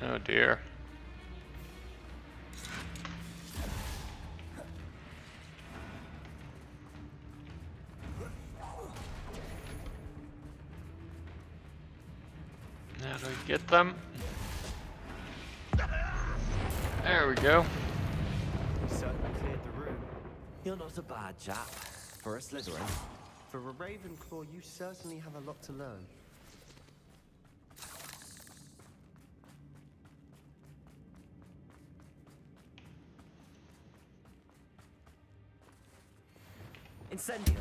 Oh dear. How do we get them? There we go. Certainly cleared the room. You're not a bad chap. For a Slytherin. For a Ravenclaw, you certainly have a lot to learn. Incendio.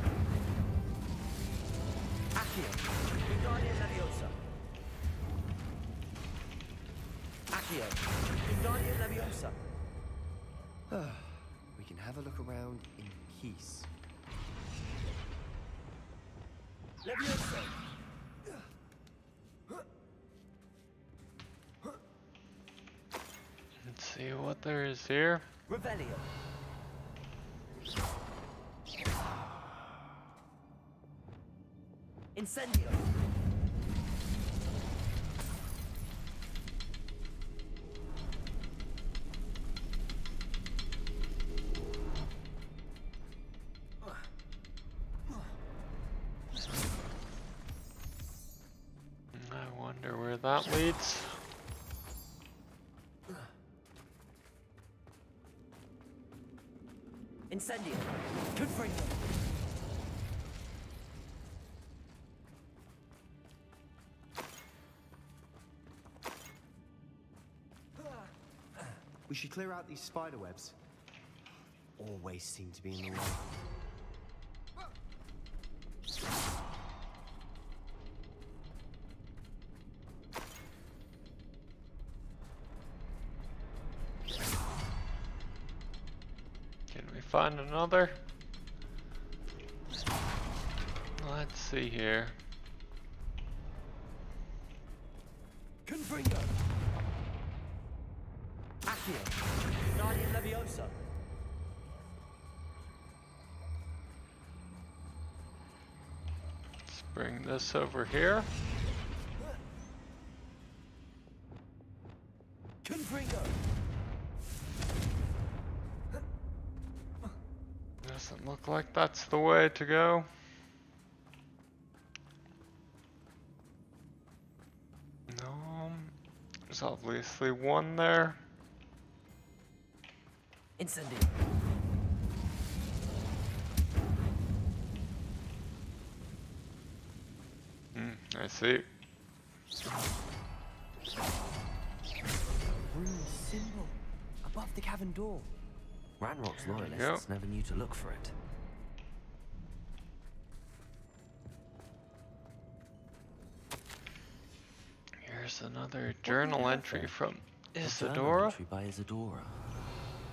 Accio. Wingardium Leviosa. Accio. Wingardium Leviosa. We can have a look around in peace. Leviosa. Let's see what there is here. Revelio. Incendio. I wonder where that leads. Incendio. Confringo. We should clear out these spider webs. always seem to be in the way. Can we find another? Let's see here. Confringo! Accio! Guardian Leviosa! Let's bring this over here. Confringo! Doesn't look like that's the way to go. No, there's obviously one there. Incendio. I see. Rune symbol above the cavern door. Ranrock's loyalists never knew to look for it. Here's another journal entry from Isadora. Journal entry by Isadora.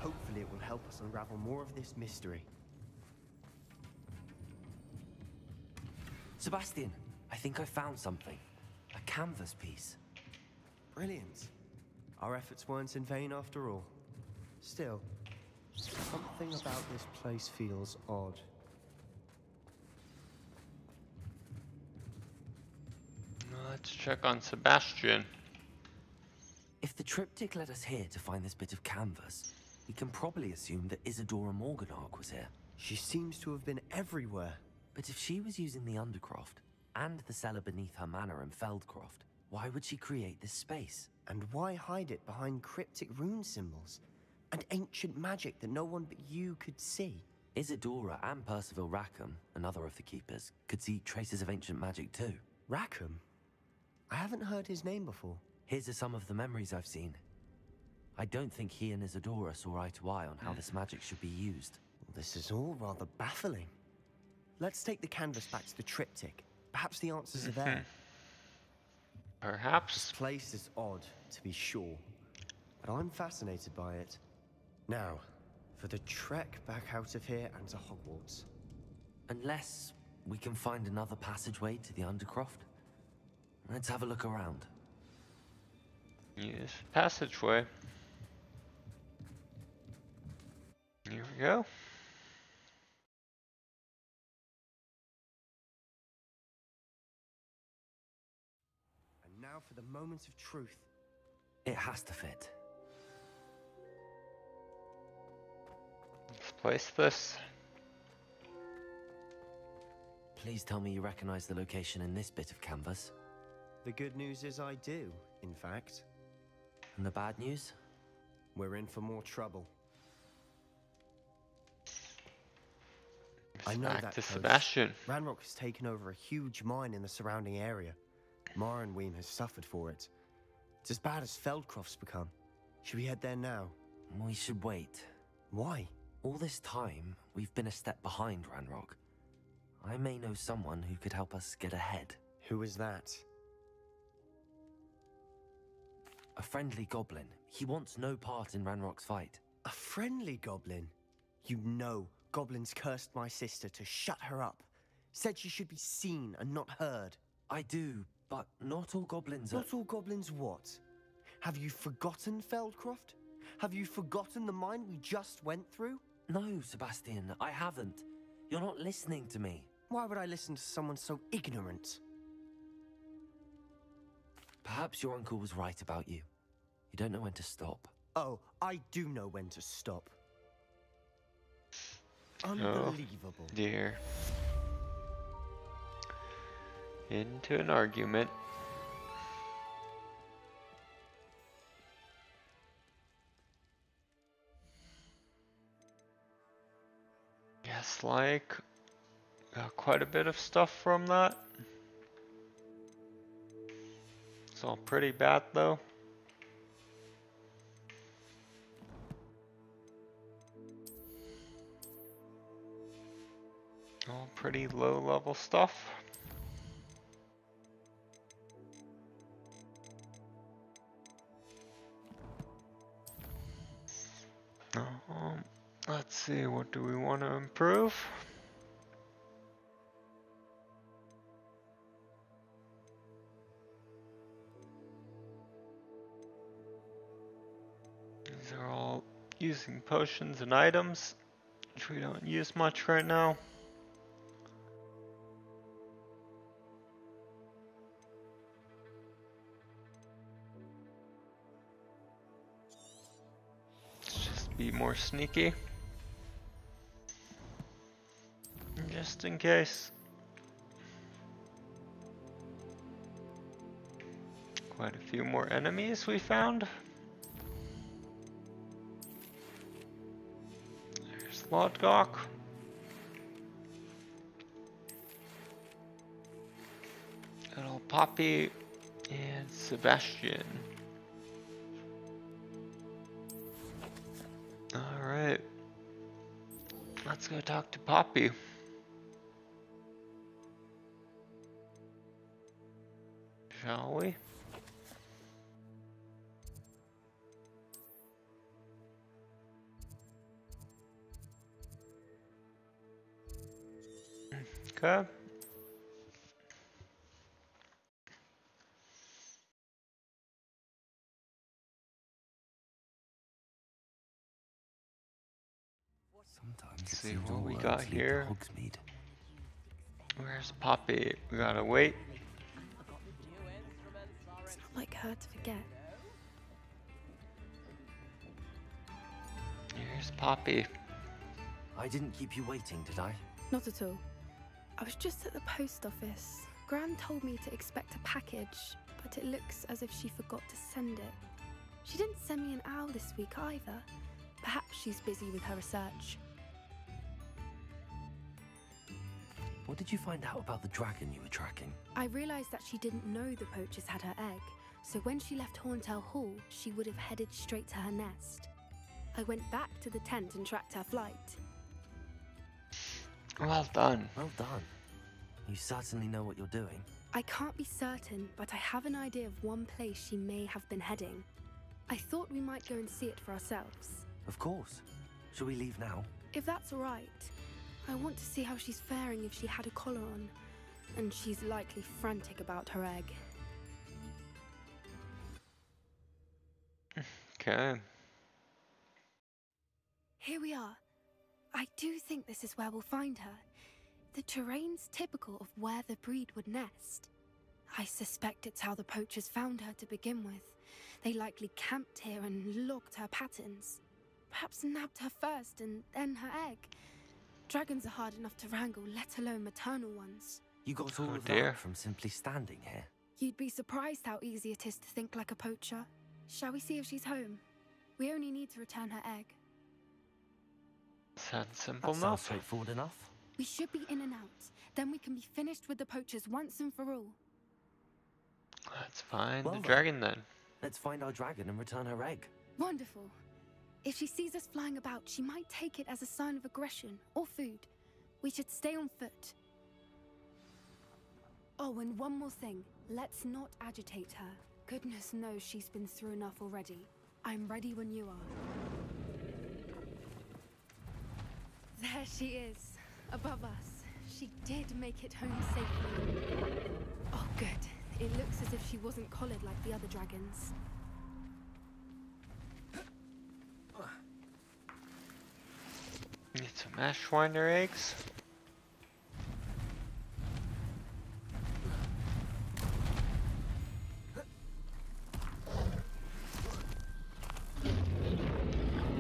Hopefully it will help us unravel more of this mystery. Sebastian, I think I found something. A canvas piece. Brilliant. Our efforts weren't in vain after all. Still, something about this place feels odd. Let's check on Sebastian. If the triptych led us here to find this bit of canvas, we can probably assume that Isadora Morganach was here. She seems to have been everywhere. But if she was using the Undercroft, and the cellar beneath her manor in Feldcroft, why would she create this space? And why hide it behind cryptic rune symbols? And ancient magic that no one but you could see? Isadora and Percival Rackham, another of the Keepers, could see traces of ancient magic too. Rackham? I haven't heard his name before. His are some of the memories I've seen. I don't think he and Isadora saw eye to eye on how this magic should be used. Well, this is all rather baffling. Let's take the canvas back to the triptych. Perhaps the answers are there. Perhaps. This place is odd, to be sure, but I'm fascinated by it. Now, for the trek back out of here and to Hogwarts. Unless we can find another passageway to the Undercroft. Let's have a look around. Yes, passageway. Here we go. And now for the moment of truth. It has to fit. Let's place this. Please tell me you recognize the location in this bit of canvas. The good news is I do, in fact. And the bad news? We're in for more trouble. It's I know back that to coast. Sebastian. Ranrock has taken over a huge mine in the surrounding area. Mornweem has suffered for it. It's as bad as Feldcroft's become. Should we head there now? We should wait. Why? All this time, we've been a step behind Ranrock. I may know someone who could help us get ahead. Who is that? A friendly goblin. He wants no part in Ranrock's fight. A friendly goblin? You know goblins cursed my sister to shut her up. Said she should be seen and not heard. I do, but not all goblins are... Not all goblins what? Have you forgotten Feldcroft? Have you forgotten the mine we just went through? No, Sebastian, I haven't. You're not listening to me. Why would I listen to someone so ignorant? Perhaps your uncle was right about you. You don't know when to stop. Oh, I do know when to stop. Unbelievable. Oh, dear. Into an argument. Yes, like, got quite a bit of stuff from that. It's all pretty bad though. pretty low level stuff. Let's see, what do we want to improve? These are all using potions and items, which we don't use much right now. Let's just be more sneaky. Just in case. Quite a few more enemies we found. There's Lodgok. Little Poppy and Sebastian. Alright. Let's go talk to Poppy. Shall we? Okay. Sometimes Let's see what we got here. Hogsmeade. Where's Poppy? We gotta wait. It's not like her to forget. Here's Poppy. I didn't keep you waiting, did I? Not at all. I was just at the post office. Gran told me to expect a package, but it looks as if she forgot to send it. She didn't send me an owl this week either. Perhaps she's busy with her research. What did you find out about the dragon you were tracking? I realised that she didn't know the poachers had her egg, so when she left Horntail Hall, she would have headed straight to her nest. I went back to the tent and tracked her flight. Well done. Well done. You certainly know what you're doing. I can't be certain, but I have an idea of one place she may have been heading. I thought we might go and see it for ourselves. Of course. Shall we leave now? If that's all right. I want to see how she's faring if she had a collar on. And she's likely frantic about her egg. Okay. Here we are. I do think this is where we'll find her. The terrain's typical of where the breed would nest. I suspect it's how the poachers found her to begin with. They likely camped here and logged her patterns. Perhaps nabbed her first and then her egg. Dragons are hard enough to wrangle, let alone maternal ones. You got all of dear. that from simply standing here. You'd be surprised how easy it is to think like a poacher. Shall we see if she's home? We only need to return her egg. Sounds simple That sounds enough. straightforward enough. We should be in and out. Then we can be finished with the poachers once and for all. Let's find Well the then. dragon then. Let's find our dragon and return her egg. Wonderful. If she sees us flying about, she might take it as a sign of aggression or food. We should stay on foot. Oh, and one more thing. Let's not agitate her. Goodness knows she's been through enough already. I'm ready when you are. There she is, above us. She did make it home safely. Oh, good. It looks as if she wasn't collared like the other dragons. Need some Ashwinder eggs.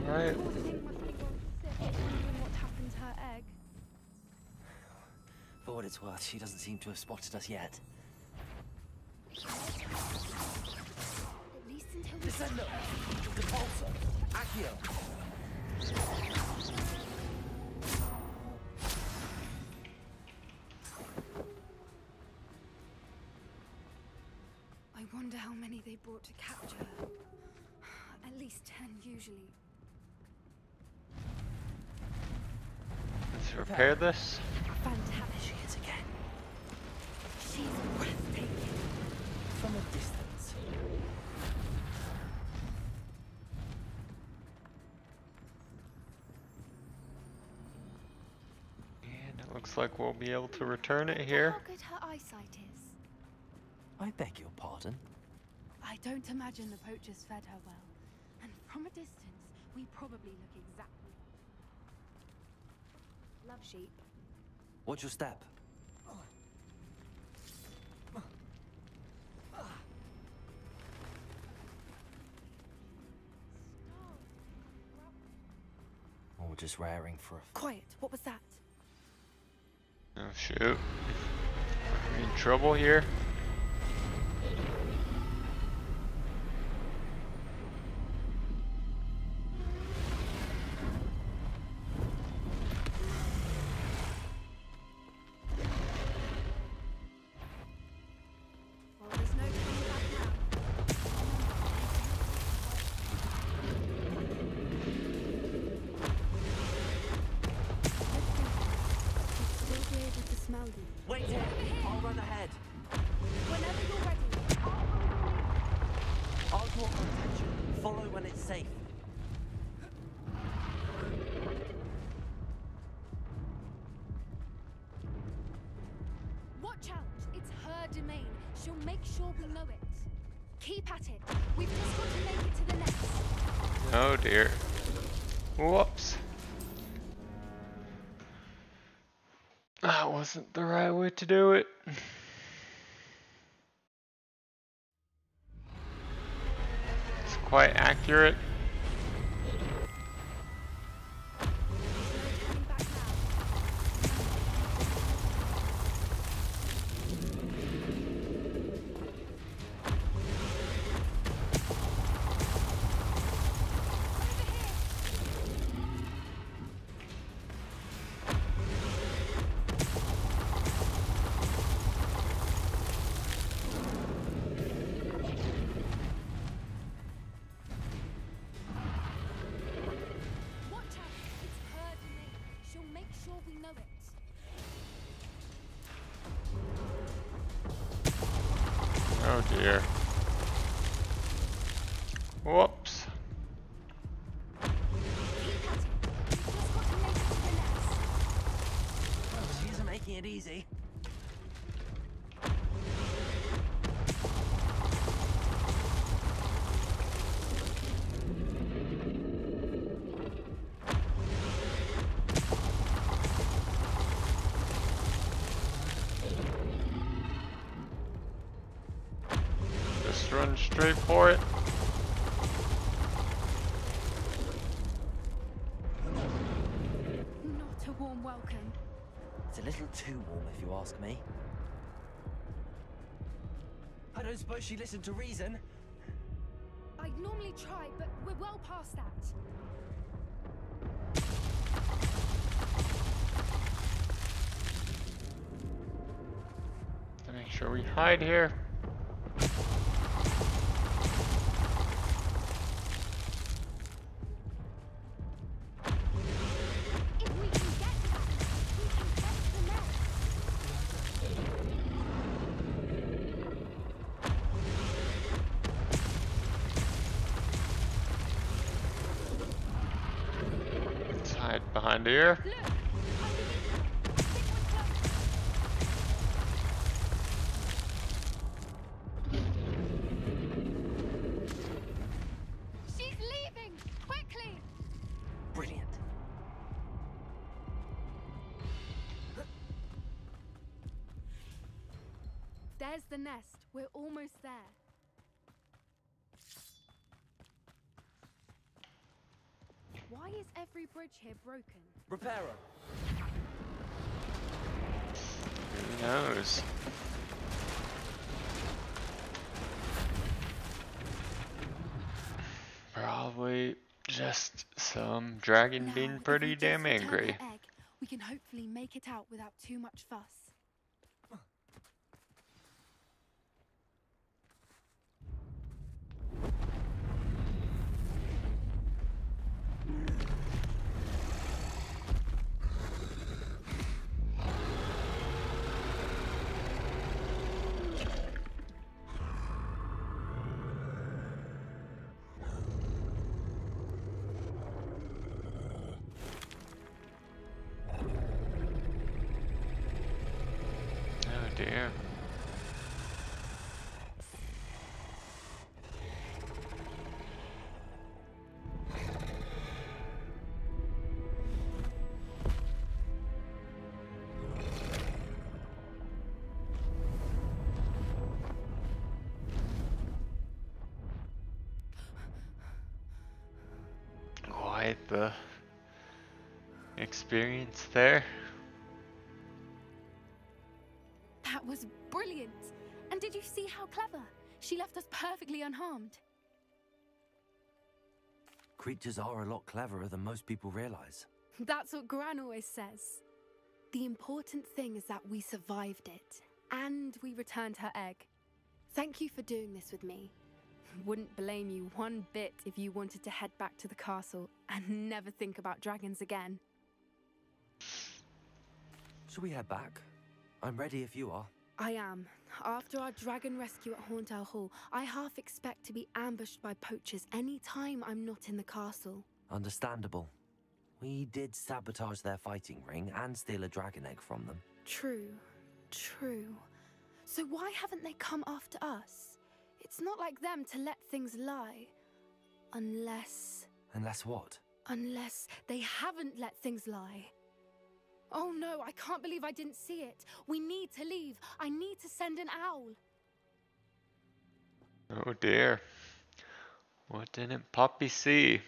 Alright. What happened to her egg? For what it's worth, she doesn't seem to have spotted us yet. At least until we... Descendo! Repulsor! Accio! I wonder how many they brought to capture her. At least 10 usually. Let's repair this. fantastic. There she is again. She's breathtaking. From a distance. And it looks like we'll be able to return it here. How good her eyesight is. I beg your pardon? I don't imagine the poachers fed her well. And from a distance, we probably look exactly like... Love sheep. Watch your step. Or just raring for a... Quiet, what was that? Oh shoot. Are we in trouble here? Well, there's no turning back now. Still be able to smell you. Wait here! I'll run ahead. Whenever you're ready. I'll draw attention. Follow when it's safe. Watch out! It's her domain. She'll make sure we know it. Keep at it. We've just got to make it to the nest. Oh dear. Whoops. That wasn't the right way to do it. It's quite accurate. Oh dear. Whoops. She isn't making it easy. Just run straight for it. Not a warm welcome. It's a little too warm, if you ask me. I don't suppose she listened to reason. I'd normally try, but we're well past that. To make sure we hide here. Let's hide behind here. She's leaving! Quickly! Brilliant. There's the nest. We're almost there. Why is every bridge here broken? Repair her. Who knows? Probably just some dragon Now, being if pretty we just damn return her angry. egg, we can hopefully make it out without too much fuss. quite the experience there. That was brilliant. And did you see how clever? She left us perfectly unharmed. Creatures are a lot cleverer than most people realize. That's what Gran always says. The important thing is that we survived it, and we returned her egg. Thank you for doing this with me. Wouldn't blame you one bit if you wanted to head back to the castle and never think about dragons again. Shall we head back? I'm ready if you are. I am. After our dragon rescue at Hauntowl Hall, I half expect to be ambushed by poachers any time I'm not in the castle. Understandable. We did sabotage their fighting ring and steal a dragon egg from them. True. So why haven't they come after us? It's not like them to let things lie. Unless... Unless what? Unless they haven't let things lie. Oh no, I can't believe I didn't see it. We need to leave. I need to send an owl. Oh dear. What didn't Poppy see?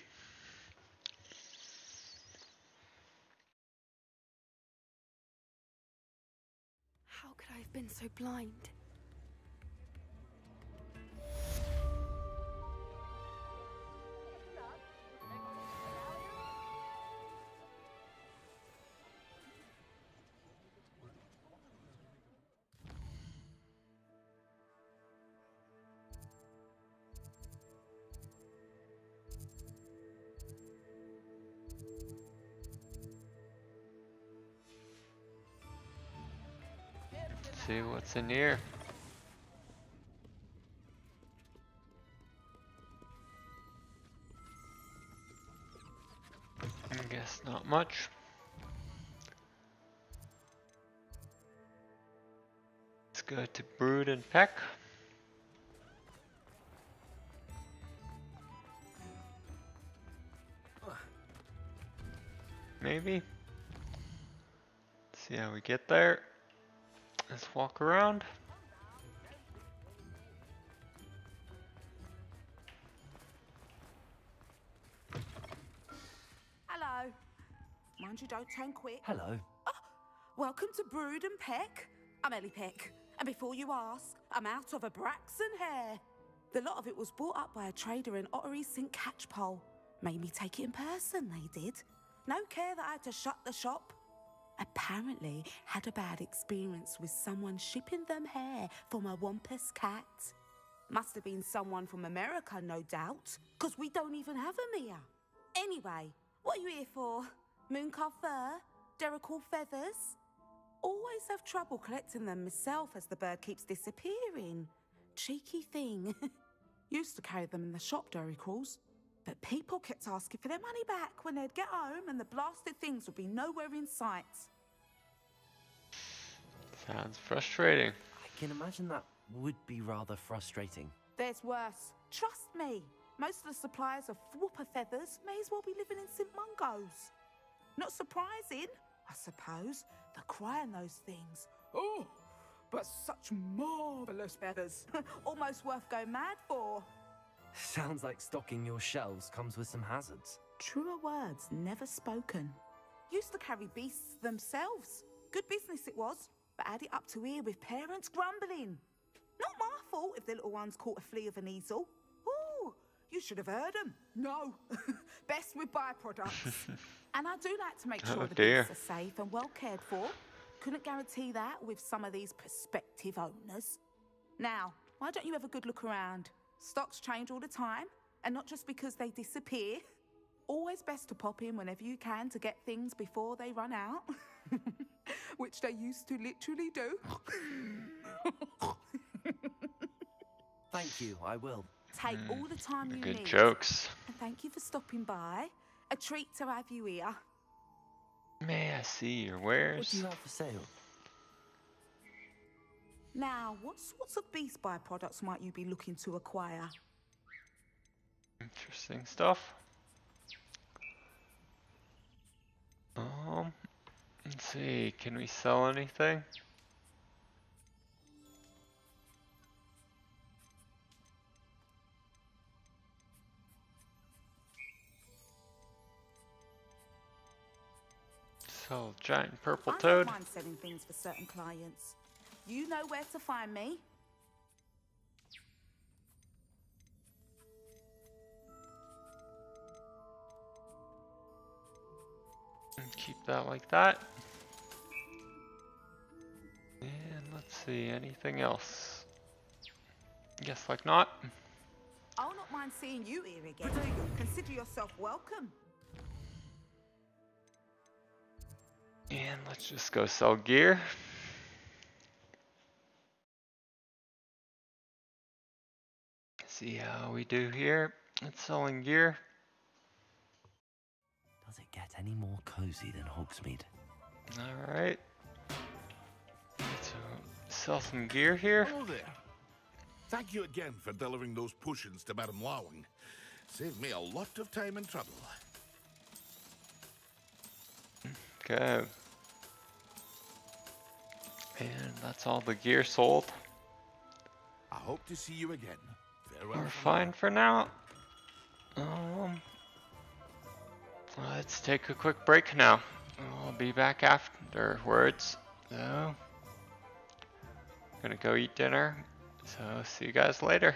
How could I have been so blind? See what's in here. I guess not much. Let's go to Brood and Peck. Maybe. Let's see how we get there. Let's walk around. Hello. Mind you don't turn quick. Hello. Oh, welcome to Brood and Peck. I'm Ellie Peck. And before you ask, I'm out of a Braxton hair. The lot of it was bought up by a trader in Ottery St. Catchpole. Made me take it in person, they did. No care that I had to shut the shop. Apparently had a bad experience with someone shipping them hair from a wampus cat. Must have been someone from America, no doubt, because we don't even have them here. Anyway, what are you here for? Mooncar fur? Derrickle feathers? Always have trouble collecting them myself as the bird keeps disappearing. Cheeky thing. Used to carry them in the shop, Derrickles. But people kept asking for their money back when they'd get home and the blasted things would be nowhere in sight. Sounds frustrating. I can imagine that would be rather frustrating. There's worse. Trust me. Most of the suppliers of whooper feathers may as well be living in St. Mungo's. Not surprising, I suppose, the cry on those things. Oh, but such marvellous feathers. Almost worth going mad for. Sounds like stocking your shelves comes with some hazards. Truer words never spoken. Used to carry beasts themselves. Good business it was, but add it up to here with parents grumbling. Not my fault if the little ones caught a flea of an easel. Ooh, you should have heard them. No, best with byproducts. And I do like to make sure the beasts are safe and well cared for. Couldn't guarantee that with some of these prospective owners. Now, why don't you have a good look around? Stocks change all the time, and not just because they disappear. Always best to pop in whenever you can to get things before they run out. Which they used to literally do. Thank you, I will. Take all the time you need. Good jokes. And thank you for stopping by. A treat to have you here. May I see your wares? What do you have for sale? Now, what sorts of beast byproducts might you be looking to acquire? Interesting stuff. Let's see, can we sell anything? Oh, giant purple I toad. don't mind selling things for certain clients. You know where to find me. And keep that like that. And let's see, anything else? Guess like not. I'll not mind seeing you here again. Consider yourself welcome. And let's just go sell gear. See how we do here. It's selling gear. Does it get any more cozy than Hogsmeade? Alright. Let's sell some gear here. Hello there. Thank you again for delivering those potions to Madame Howin. Saved me a lot of time and trouble. Okay. And that's all the gear sold. I hope to see you again. Farewell. We're fine for now. Let's take a quick break now. I'll be back afterwards. So, gonna go eat dinner. So, see you guys later.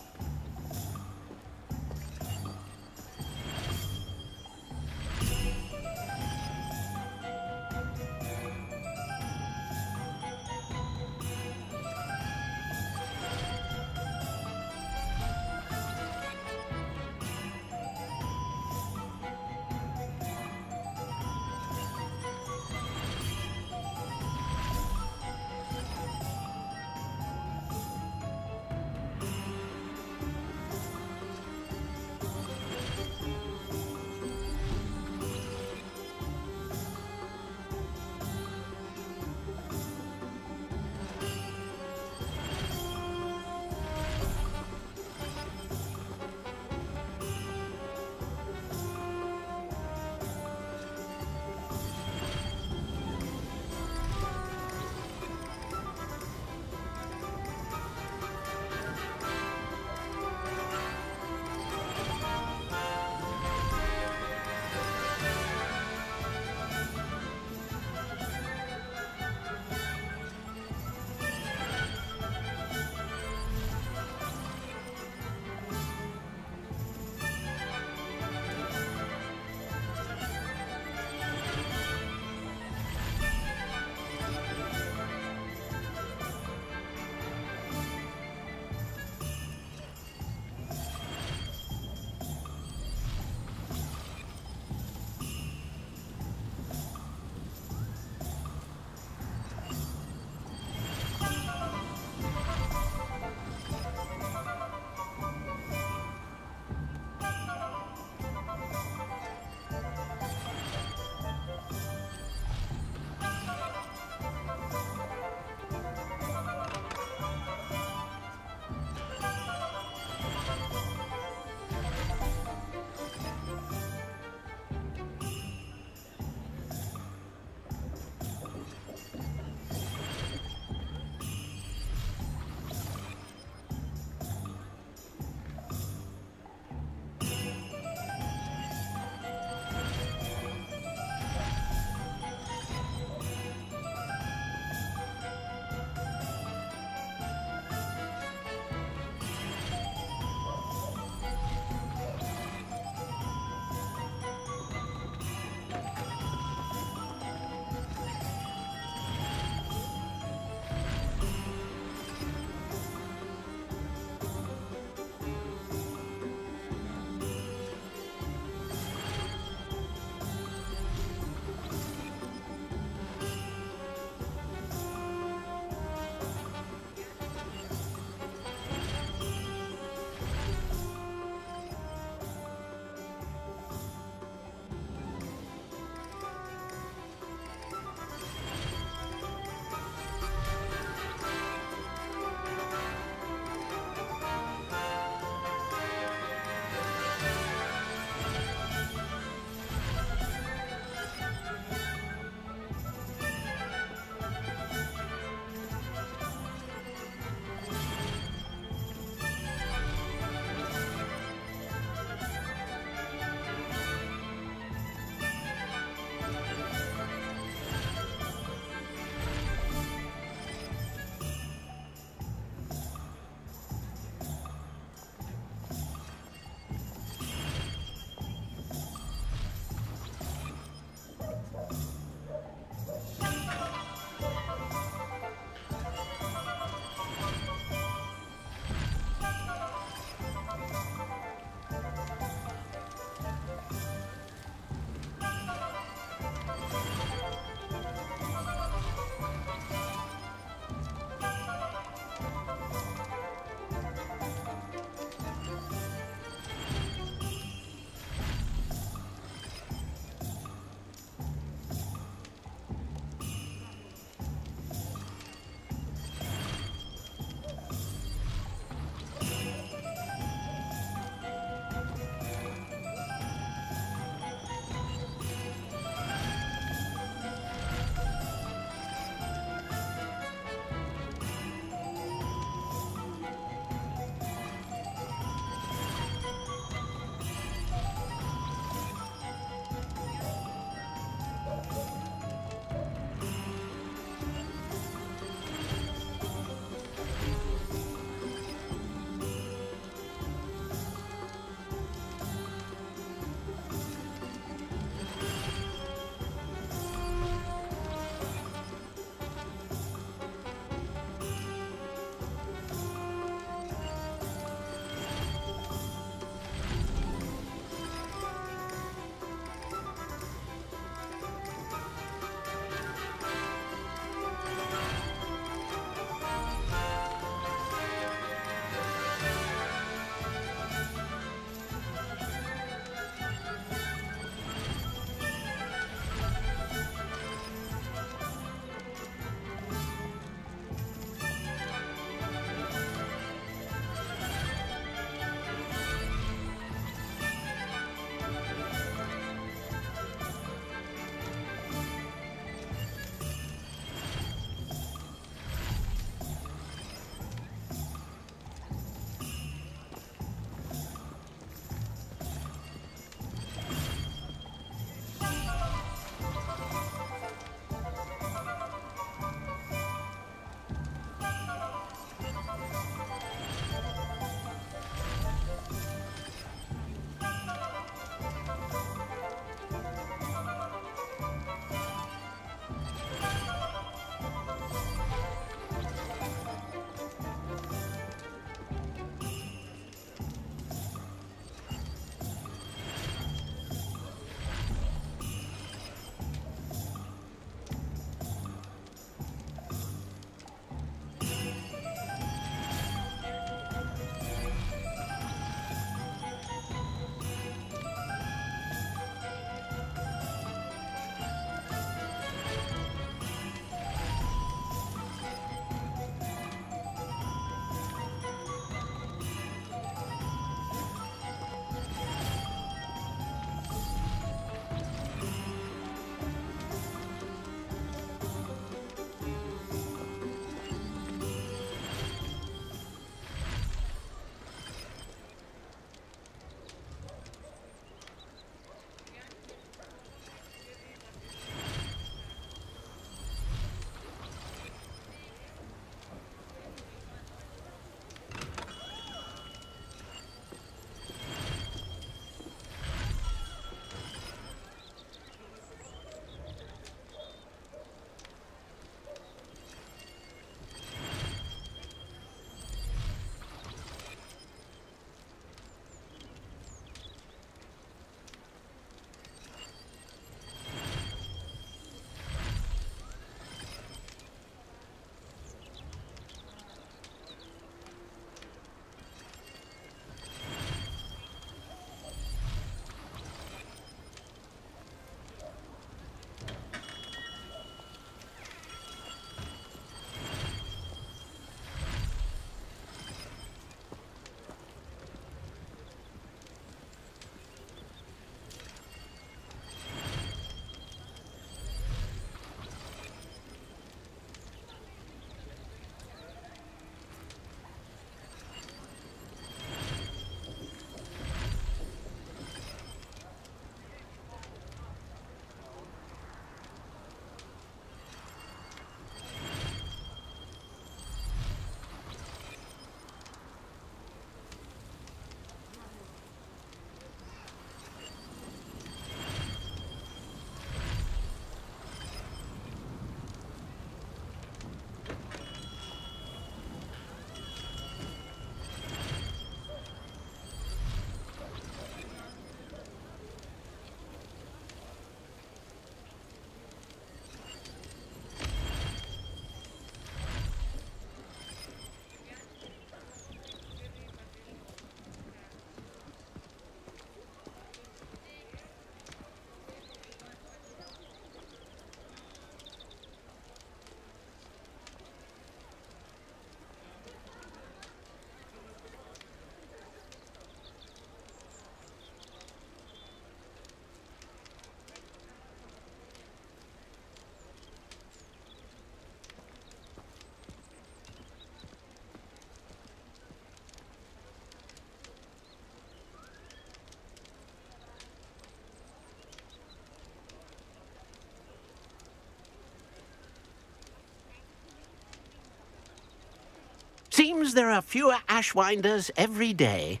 seems there are fewer ashwinders every day.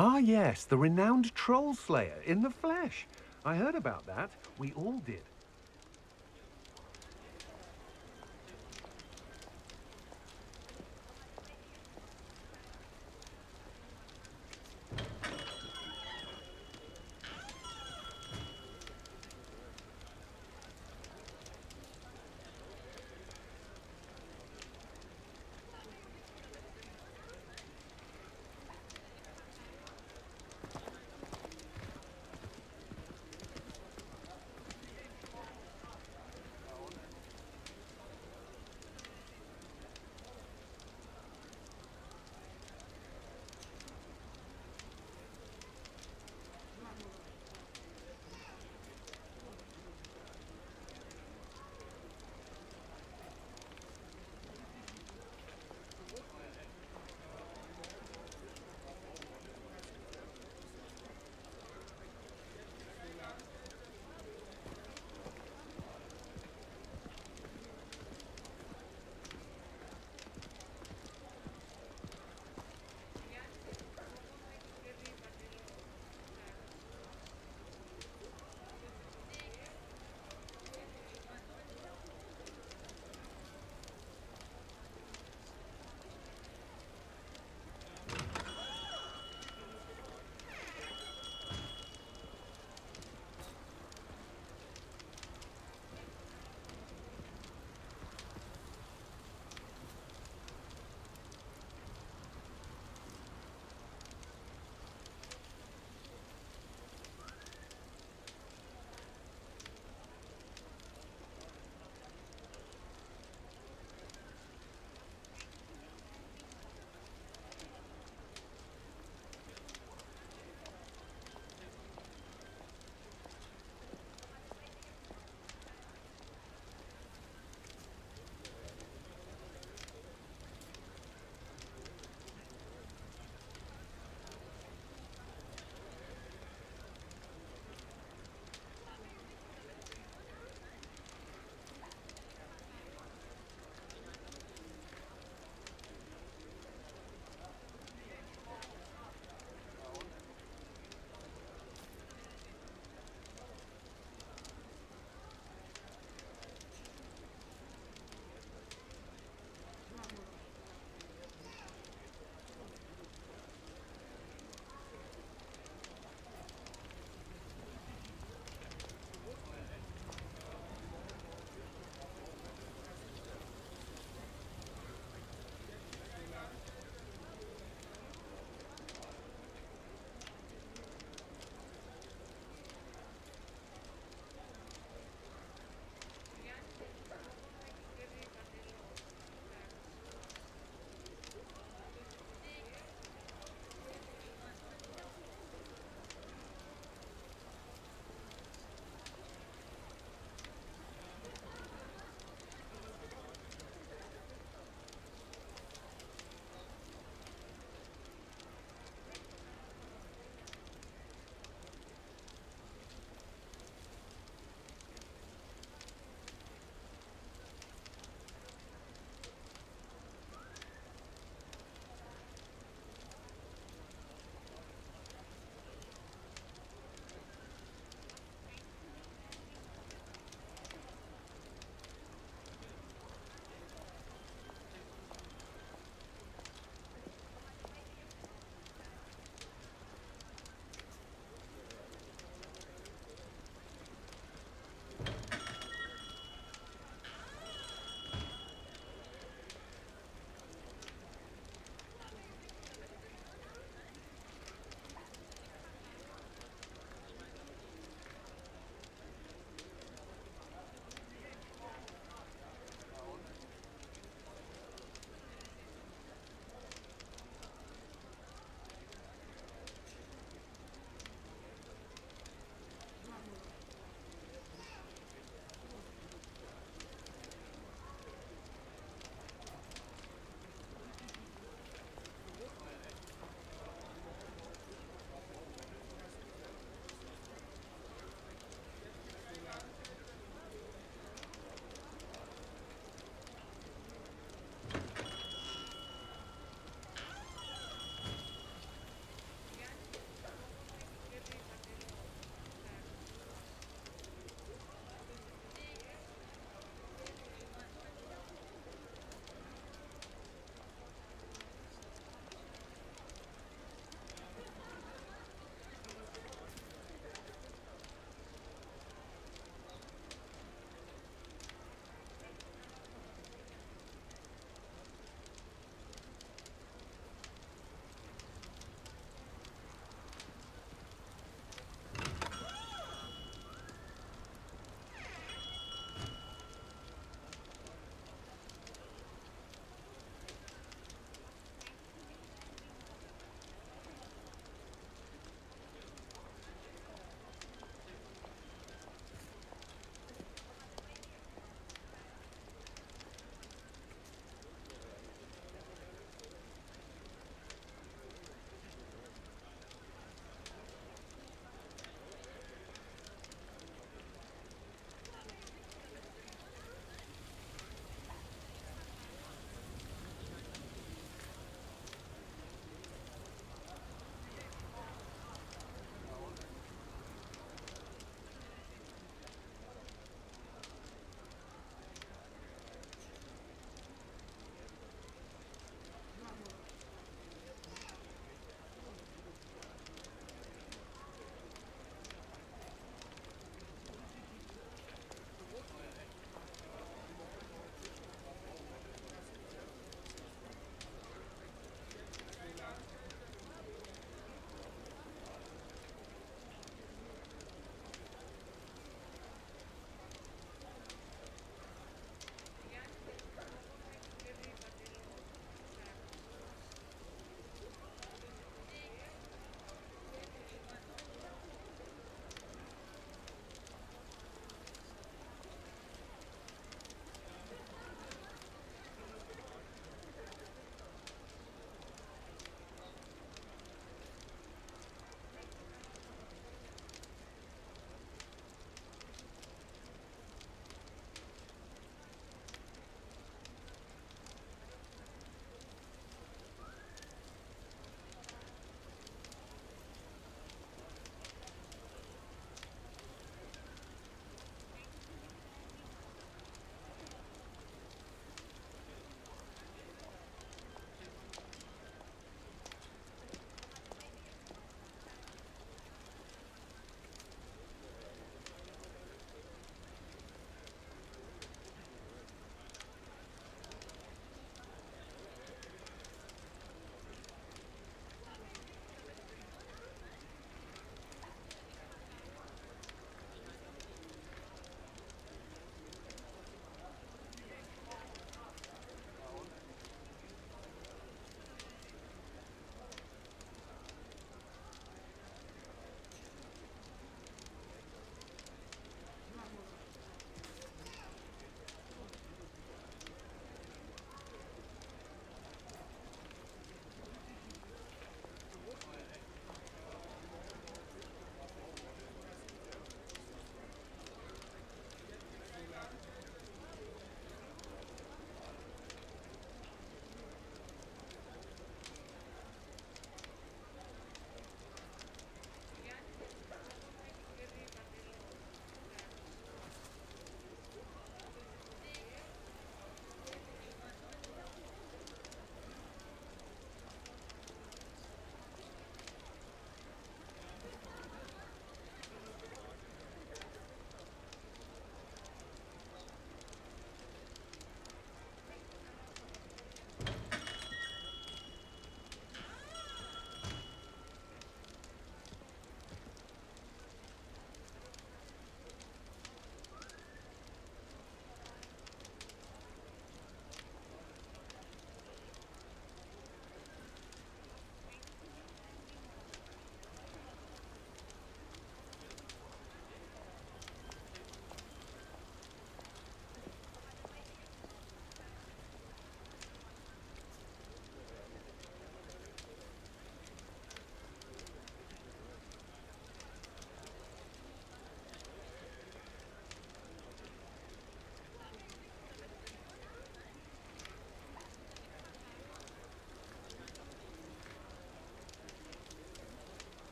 Ah, yes, the renowned troll slayer in the flesh. I heard about that. We all did.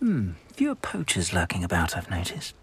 Fewer poachers lurking about, I've noticed.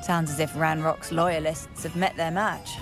Sounds as if Ranrock's loyalists have met their match.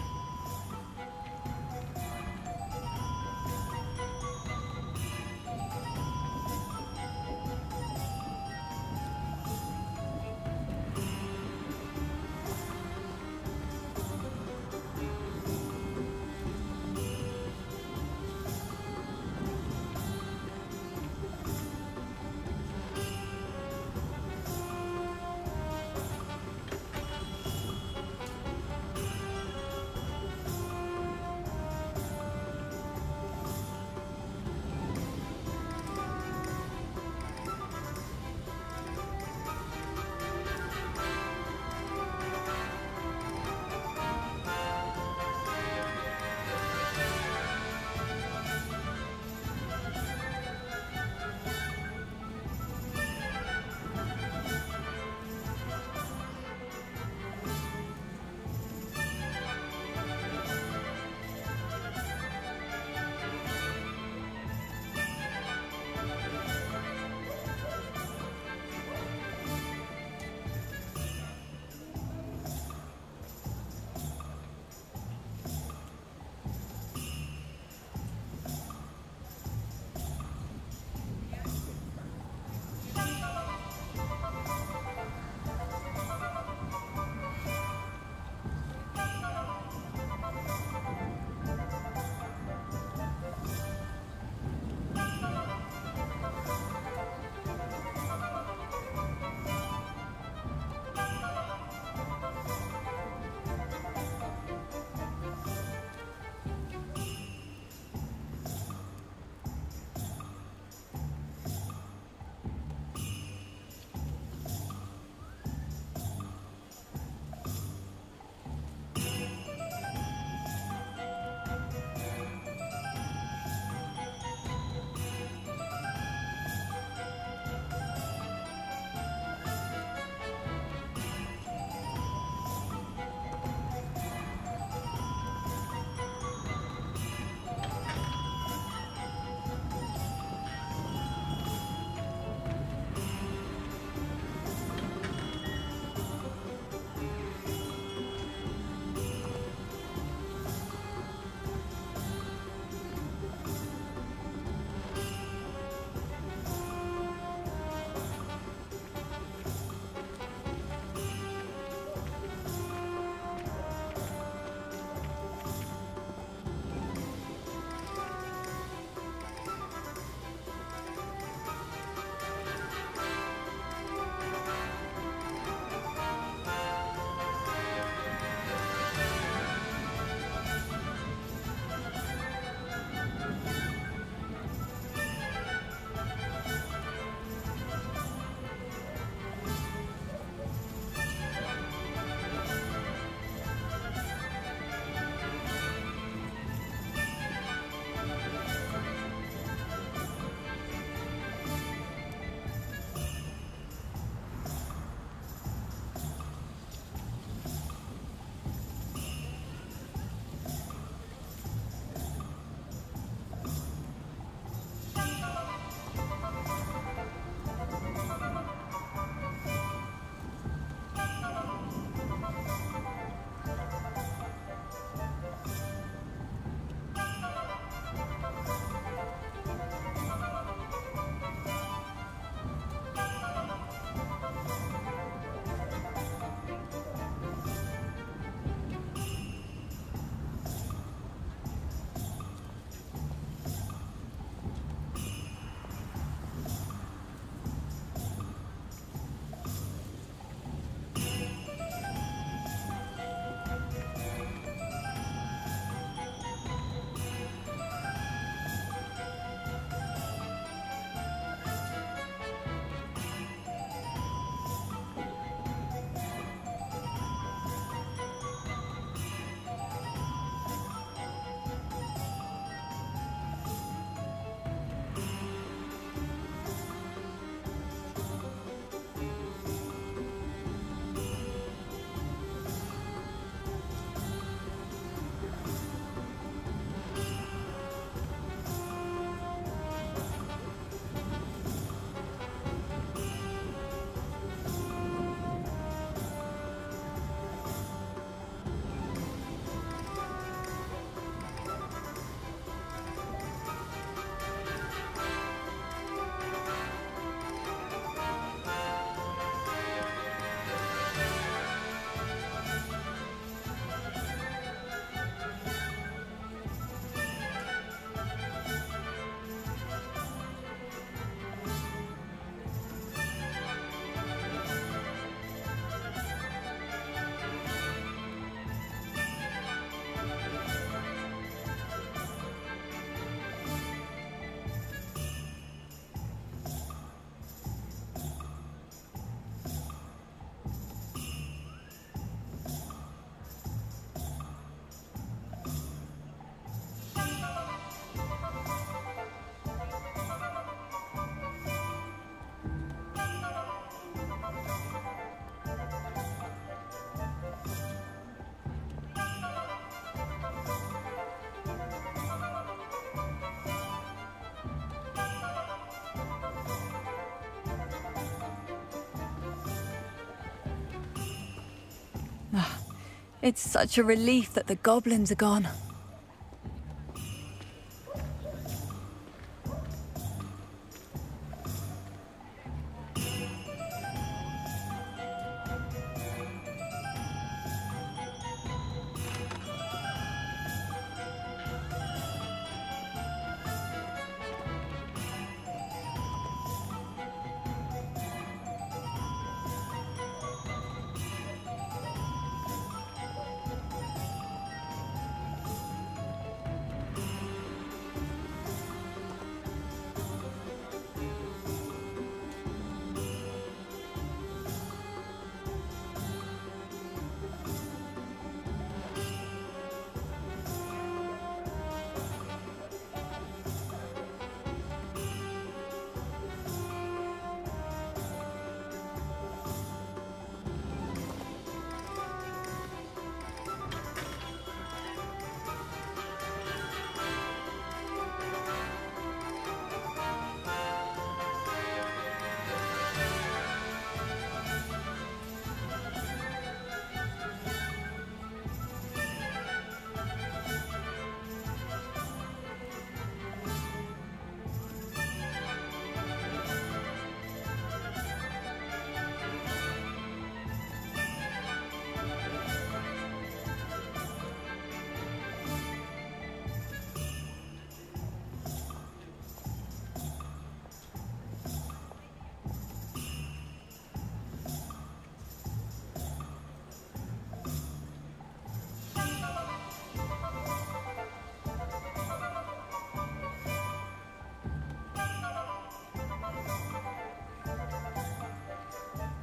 It's such a relief that the goblins are gone.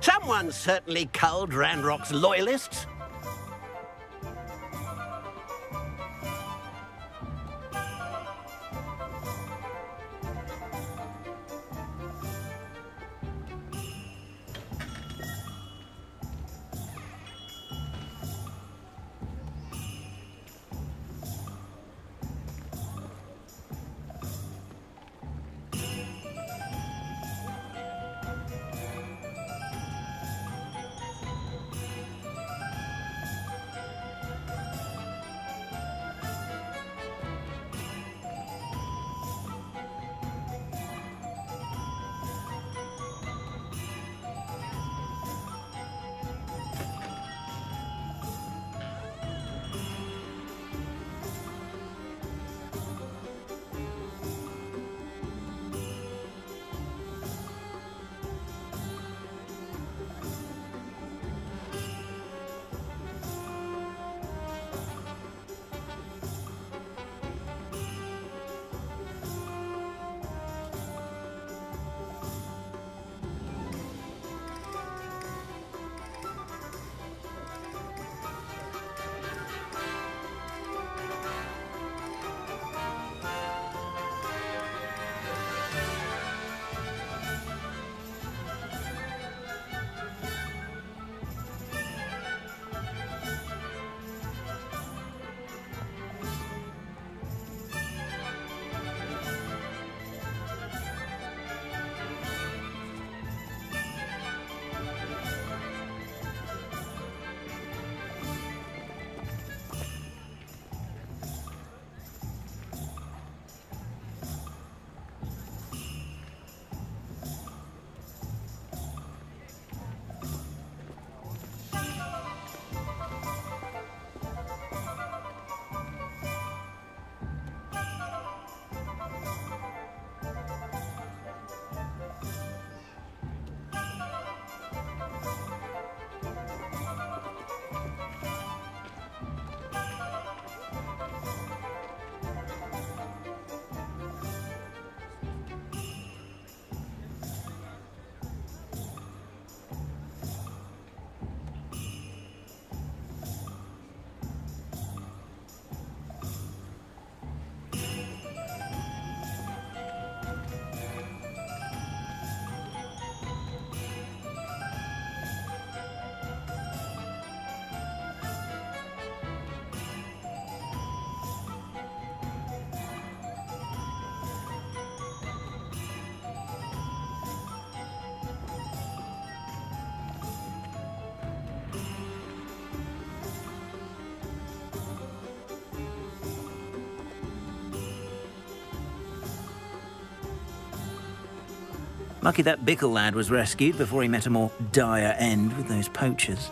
Someone certainly culled Ranrock's loyalists. Lucky that Bickle lad was rescued before he met a more dire end with those poachers.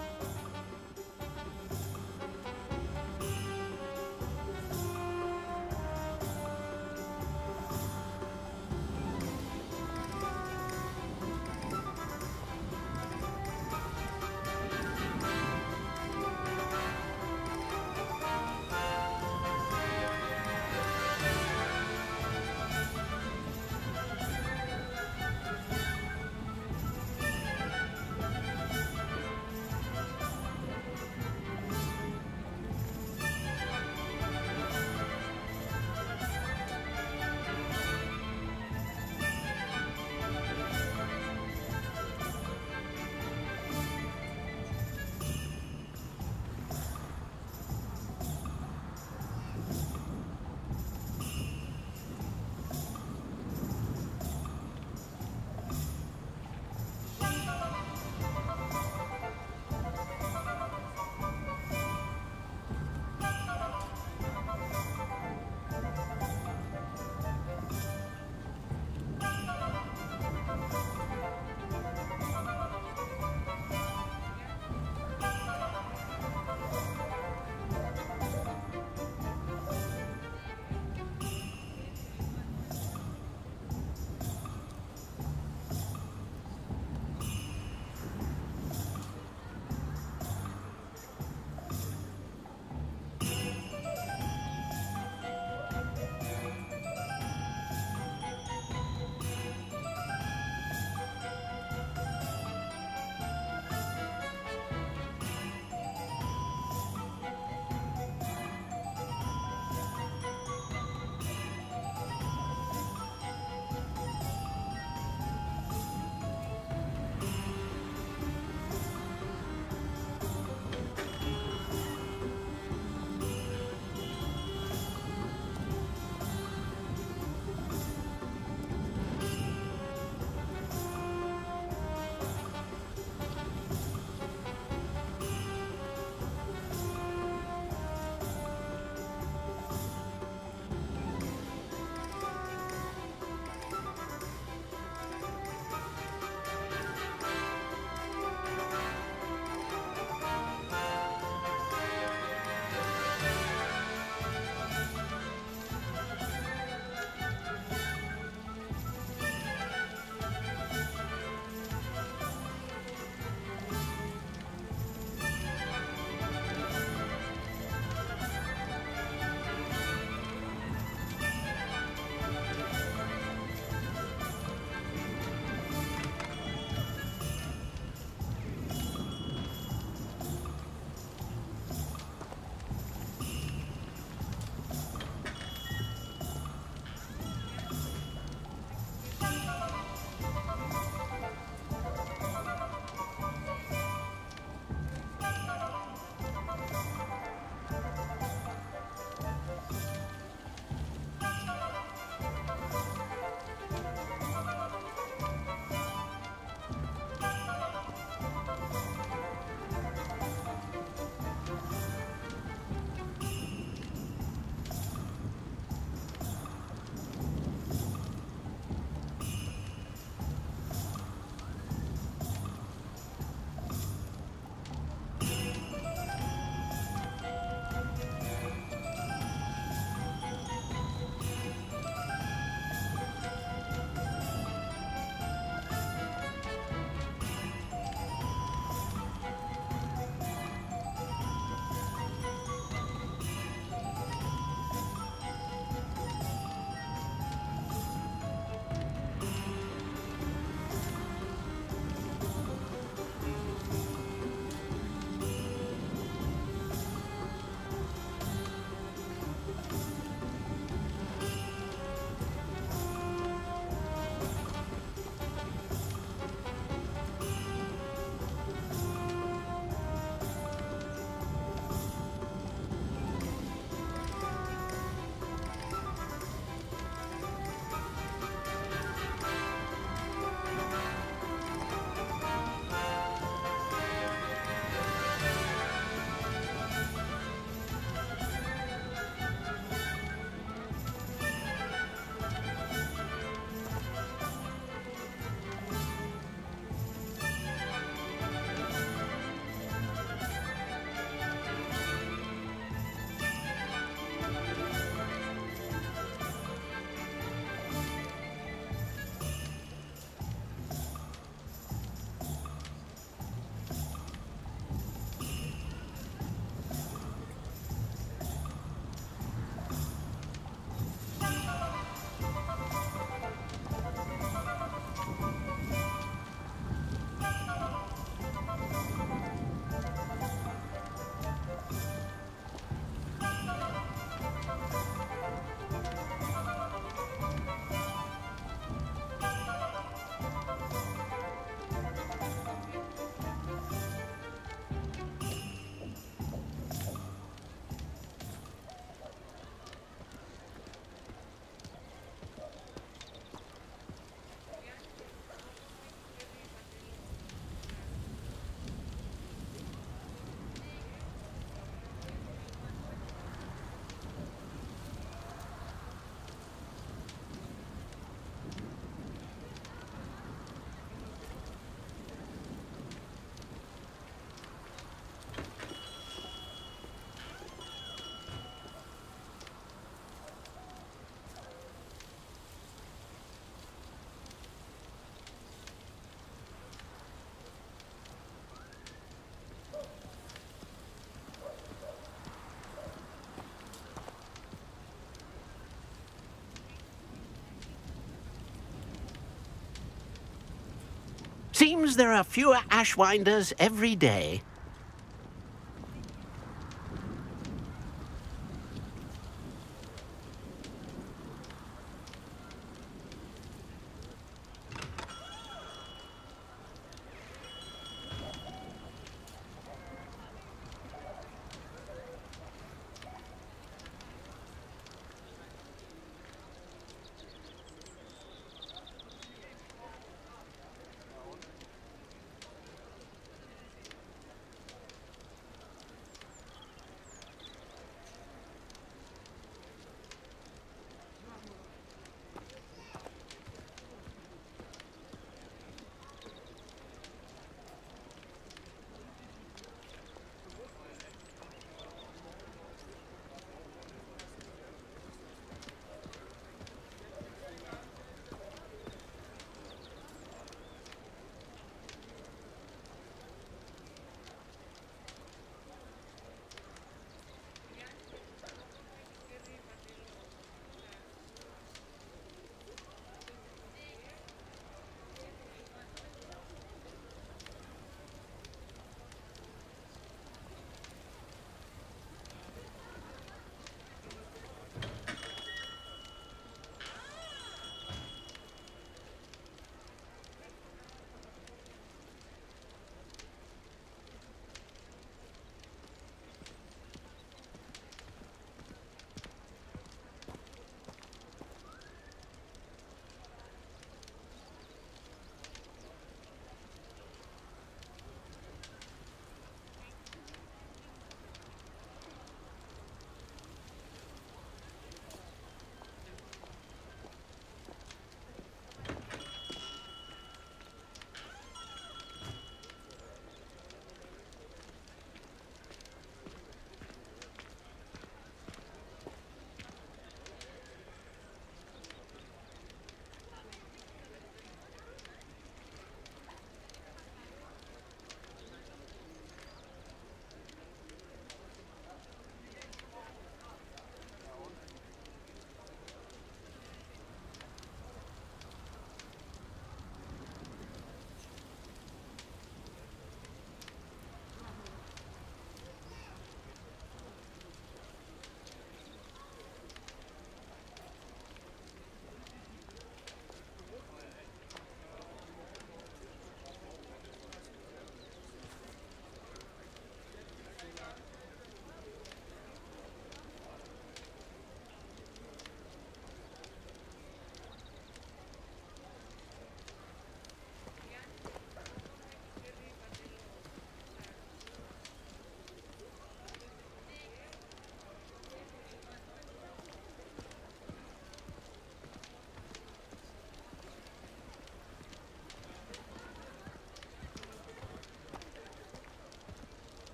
seems there are fewer Ashwinders every day.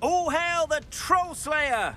All hail the Troll Slayer!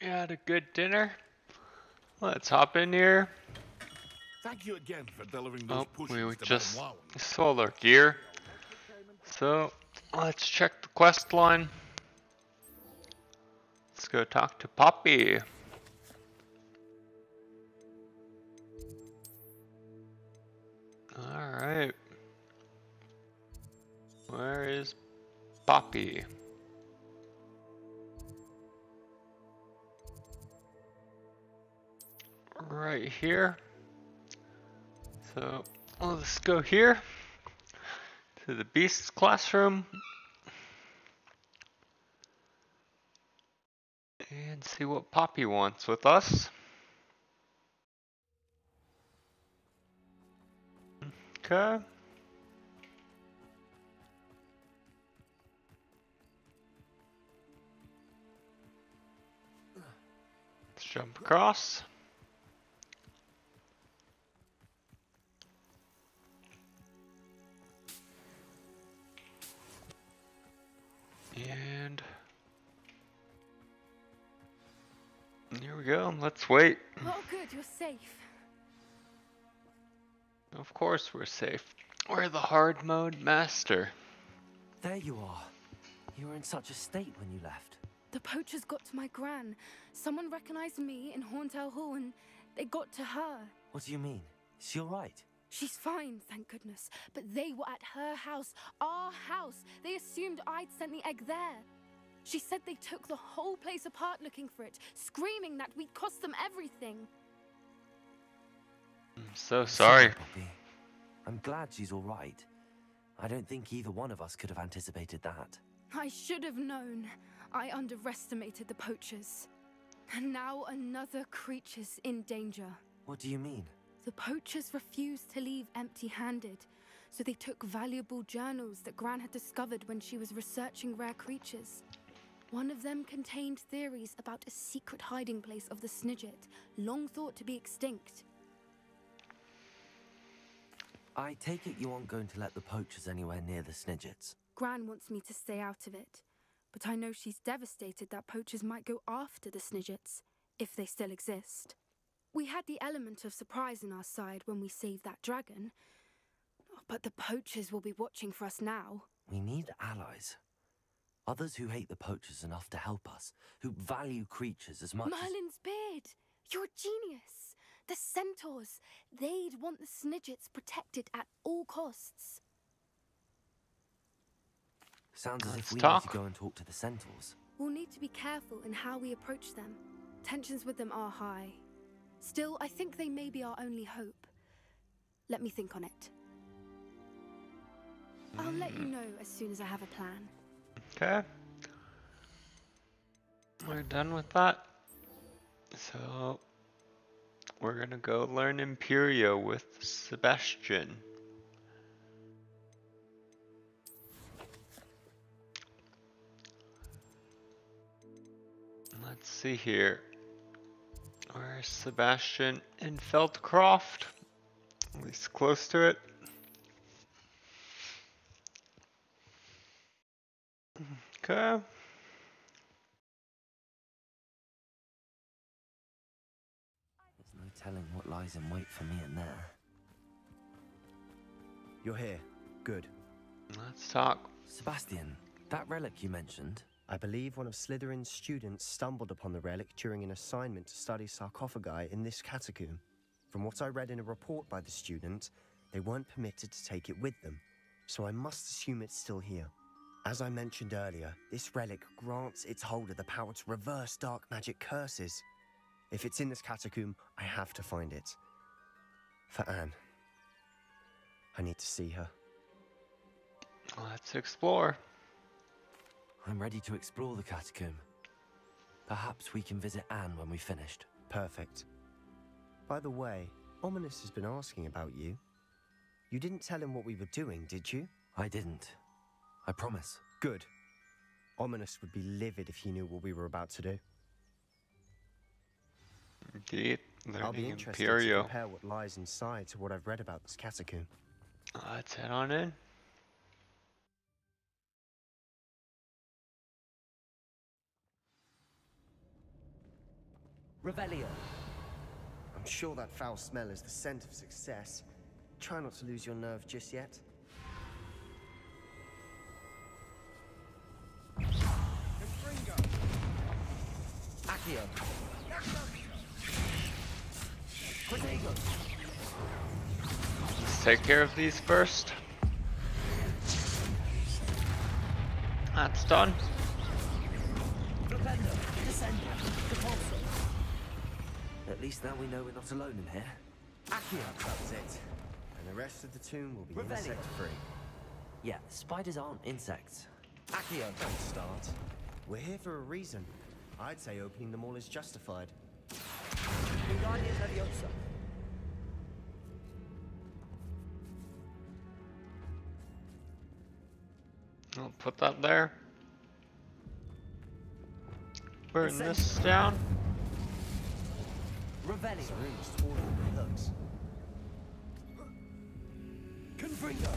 You had a good dinner? Let's hop in here. Thank you again for delivering those We pushings to just Madame Howin. sold our gear. So, let's check the quest line. Let's go talk to Poppy. Alright. Where is Poppy? Right here. So let's go here to the Beast's classroom and see what Poppy wants with us. Okay. Let's jump across. And here we go. Let's wait. Oh, good, you're safe. Of course we're safe. We're the hard mode master. There you are. You were in such a state when you left. The poachers got to my gran. Someone recognized me in Hauntel Hall and they got to her. What do you mean? Is she all right? She's fine, thank goodness. But they were at her house, our house. They assumed I'd sent the egg there. She said they took the whole place apart looking for it, screaming that we'd cost them everything. I'm so sorry. Poppy. I'm glad she's all right. I don't think either one of us could have anticipated that. I should have known. I underestimated the poachers. And now another creature's in danger. What do you mean? The poachers refused to leave empty-handed, so they took valuable journals that Gran had discovered when she was researching rare creatures. One of them contained theories about a secret hiding place of the Snidget, long thought to be extinct. I take it you aren't going to let the poachers anywhere near the Snidgets. Gran wants me to stay out of it, but I know she's devastated that poachers might go after the Snidgets, if they still exist. We had the element of surprise on our side when we saved that dragon, but the poachers will be watching for us now. We need allies. Others who hate the poachers enough to help us, who value creatures as much Merlin's beard! You're a genius! The centaurs! They'd want the Snidgets protected at all costs. Sounds as if we talk. need to go and talk to the centaurs. We'll need to be careful in how we approach them. Tensions with them are high. Still, I think they may be our only hope. Let me think on it. I'll let you know as soon as I have a plan. Okay. We're done with that. So we're gonna go learn Imperio with Sebastian. Let's see here. Where's Sebastian? In Feldcroft? At least close to it. Okay. There's no telling what lies in wait for me in there. You're here. Good. Let's talk. Sebastian, that relic you mentioned? I believe one of Slytherin's students stumbled upon the relic during an assignment to study sarcophagi in this catacomb. From what I read in a report by the student, they weren't permitted to take it with them, so I must assume it's still here. As I mentioned earlier, this relic grants its holder the power to reverse dark magic curses. If it's in this catacomb, I have to find it. For Anne. I need to see her. Let's explore. I'm ready to explore the catacomb. Perhaps we can visit Anne when we've finished. Perfect. By the way, Ominous has been asking about you. You didn't tell him what we were doing, did you? I didn't. I promise. Good. Ominous would be livid if he knew what we were about to do. Indeed. I'll be interested to compare what lies inside to what I've read about this catacomb. Let's head on in. Revelio. I'm sure that foul smell is the scent of success. Try not to lose your nerve just yet. Accio. Let's take care of these first. That's done. At least now we know we're not alone in here. Accio, that was it. And the rest of the tomb will be insect-free. Yeah, spiders aren't insects. Accio, don't start. We're here for a reason. I'd say opening them all is justified. I'll put that there. Burn this down. Revelio. This room is taller than it looks. Confringo.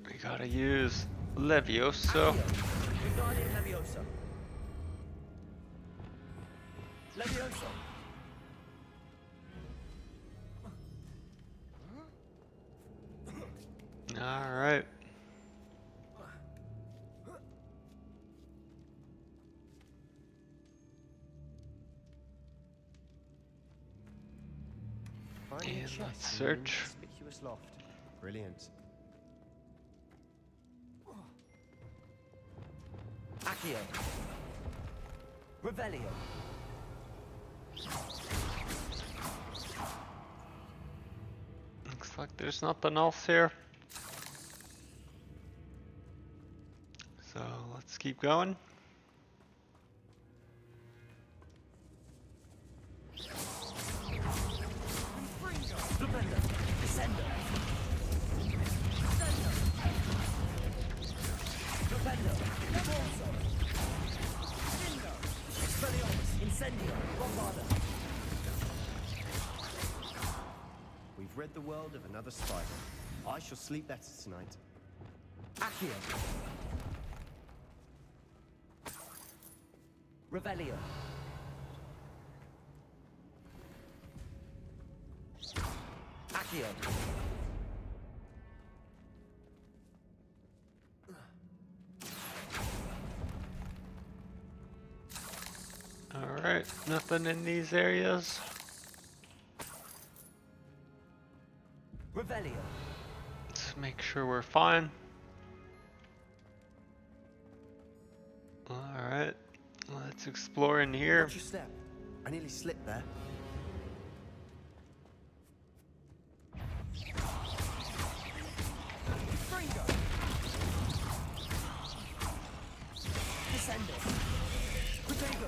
We gotta use Levioso. Levioso. All right. And let's search. Conspicuous loft. Brilliant. Accio. Revelio. Looks like there's nothing else here. So let's keep going. We've rid the world of another spider. I shall sleep better tonight. Accio. Revelio. Accio. Alright, nothing in these areas. Revelio. Let's make sure we're fine. Alright, let's explore in here. Watch your step. I nearly slipped there.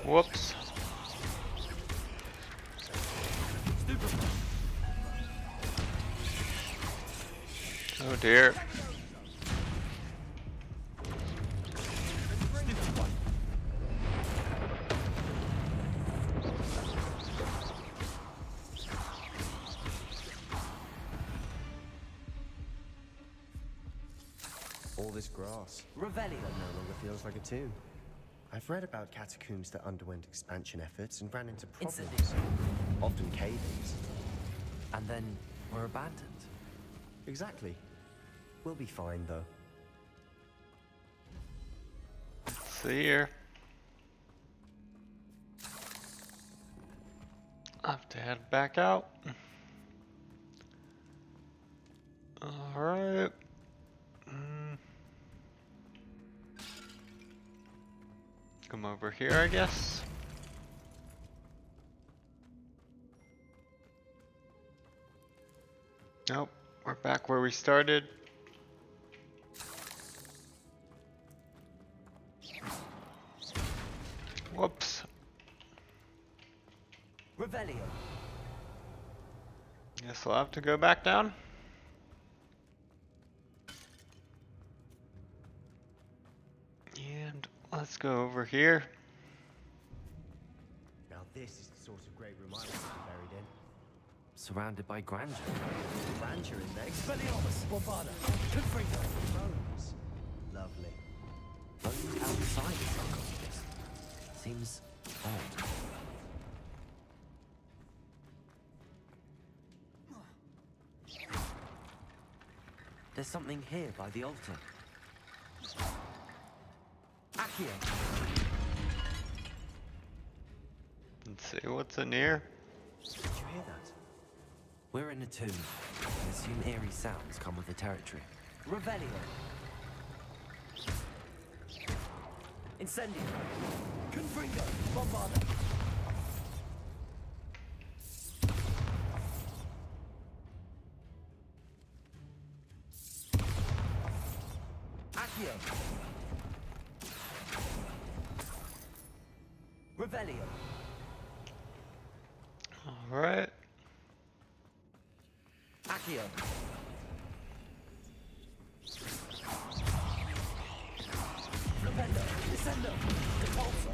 Whoops. Oh dear. All this grass. Revelio. No longer feels like a tomb. I've read about catacombs that underwent expansion efforts and ran into problems. Often cave-ins. And then were abandoned. Exactly. We'll be fine, though. See here. I have to head back out. Alright. Come over here, I guess. Nope, we're back where we started. Whoops. Revelio. Guess I'll have to go back down. And let's go over here. Now this is the sort of great room I want to be buried in. Surrounded by grandeur. Grandeur in there. Expelliarmus, Bombarda, Confringo. Bones. Lovely. Bones outside the sarcophagus. Seems odd. There's something here by the altar. Accio. Let's see what's in here. Did you hear that? We're in a tomb. I assume eerie sounds come with the territory. Revelio. Incendio. Confringo. Bombarda. Accio. Revelio. Alright. Accio. Rependo. Descendo. Repulso.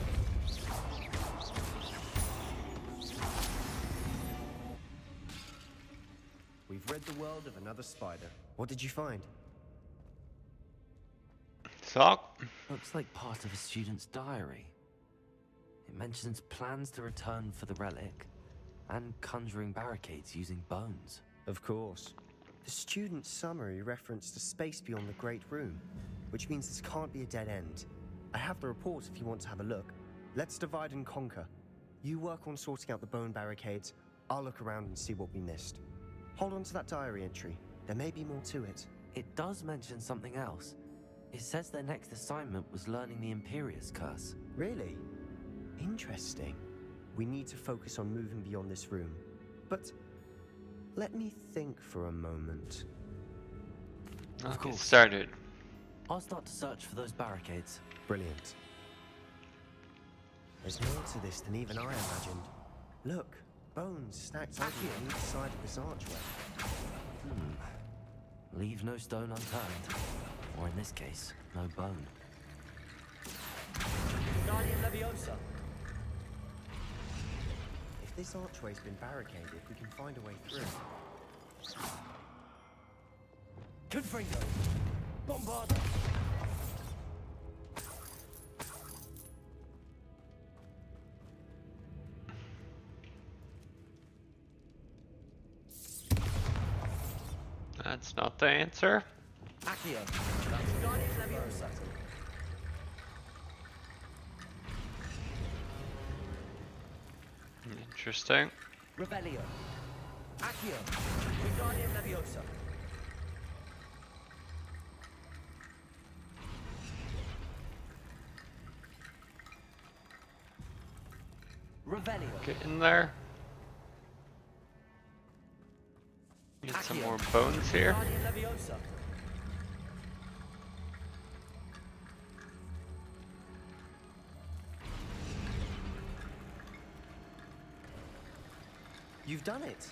We've read the world of another spider. What did you find? Sock. Looks like part of a student's diary. It mentions plans to return for the relic and conjuring barricades using bones. Of course. The student's summary referenced a space beyond the Great Room, which means this can't be a dead end. I have the report if you want to have a look. Let's divide and conquer. You work on sorting out the bone barricades. I'll look around and see what we missed. Hold on to that diary entry. There may be more to it. It does mention something else. It says their next assignment was learning the Infernius curse. Really? Interesting. We need to focus on moving beyond this room. But let me think for a moment. Of course. Started. I'll start to search for those barricades. Brilliant. There's more to this than even I imagined. Look, bones stacked over on each side of this archway. Leave no stone unturned. Or in this case, no bone. Guardian Leviosa. If this archway's been barricaded, we can find a way through. Confringo! Bombarda! That's not the answer. Accio. Guardian Leviosa. Interesting. Revelio. Accio. Guardian Leviosa. Revelio. Get in there. Get some more bones here. Guardian Leviosa. You've done it.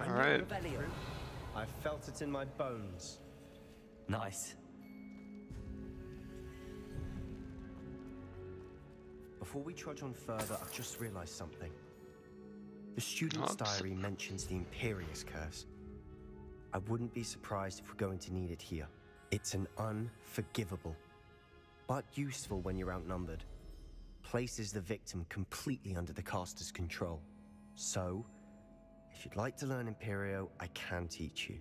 All right. I felt it in my bones. Nice. Before we trudge on further, I've just realized something. The student's diary mentions the Infernius curse. I wouldn't be surprised if we're going to need it here. It's an unforgivable. but useful when you're outnumbered. Places the victim completely under the caster's control. So, if you'd like to learn Imperio, I can teach you.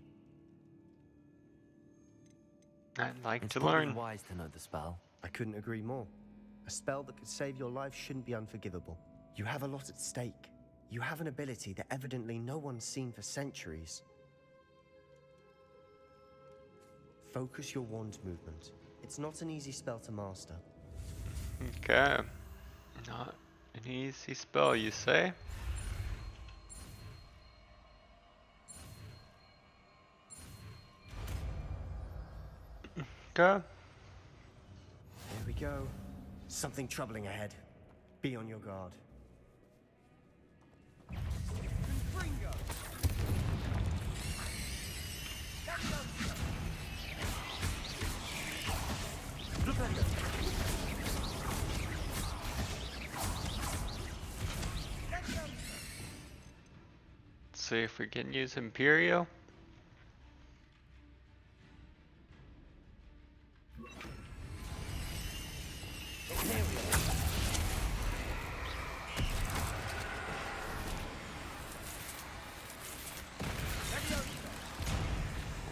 I'd like It's to probably learn. wise to know the spell. I couldn't agree more. A spell that could save your life shouldn't be unforgivable. You have a lot at stake. You have an ability that evidently no one's seen for centuries. Focus your wand movement. It's not an easy spell to master. Okay. Not an easy spell, you say? Okay. Here we go. Something troubling ahead. Be on your guard. Let's see if we can use Imperio.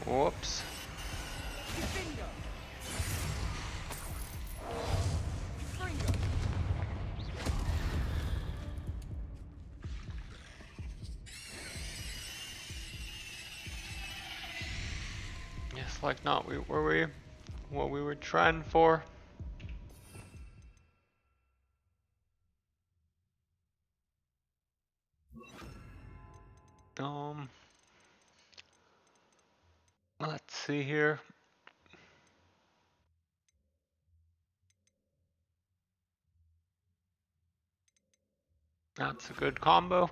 Whoops. Yes, like not what we were trying for. Let's see here. That's a good combo.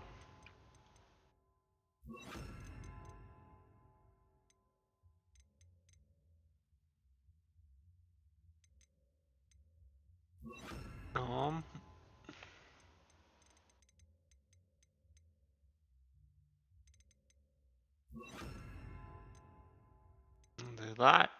Do that.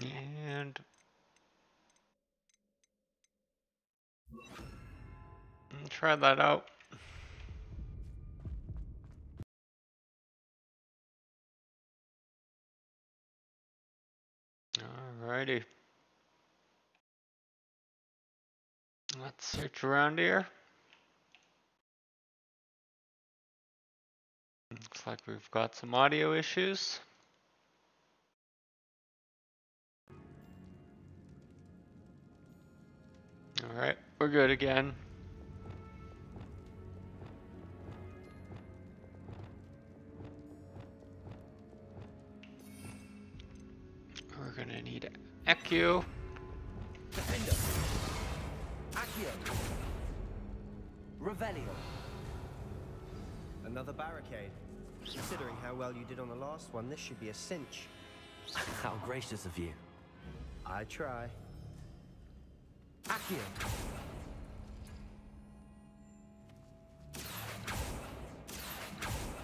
And try that out. Alrighty. Let's search around here. Looks like we've got some audio issues. Alright, we're good again. We're gonna need Accio. Defender. Accio. Revelio. Another barricade. Considering how well you did on the last one, this should be a cinch. How gracious of you. I try. Accio.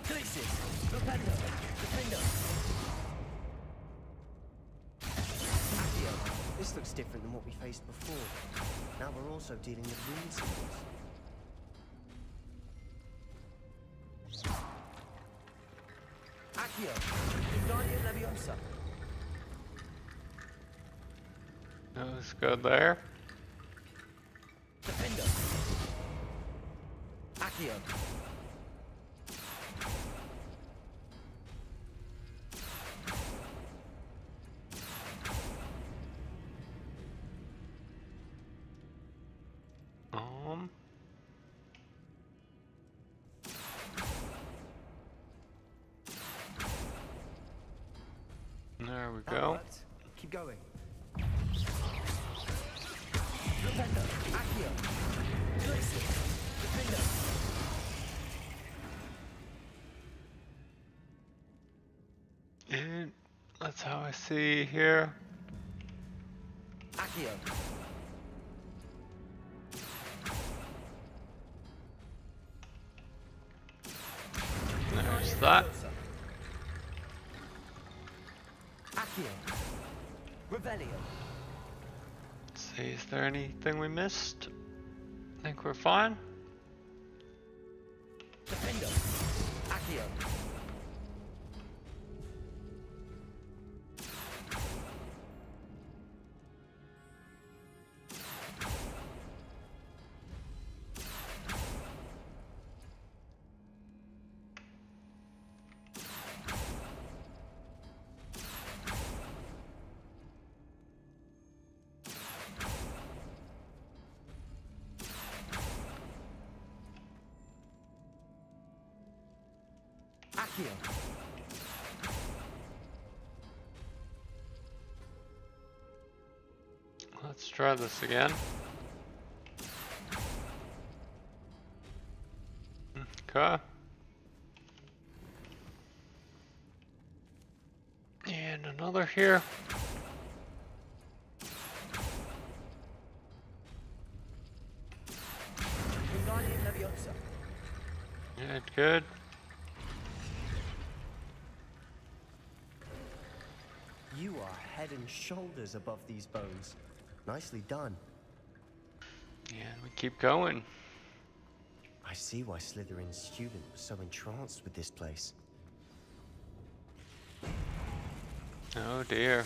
Glacis. Defender. Defender. Accio. This looks different than what we faced before. Now we're also dealing with rune symbols. Accio. Wingardium Leviosa. Let's go there. Defender. Accio. There we go. Keep going. Defender. Accio. Glacis. Defender. And that's how I see here. Accio. that. Let's see, is there anything we missed? I think we're fine. Let's try this again. Okay. And another here. Good, good. You are head and shoulders above these bones. Nicely done. And we keep going. I see why Slytherin's student was so entranced with this place. Oh dear.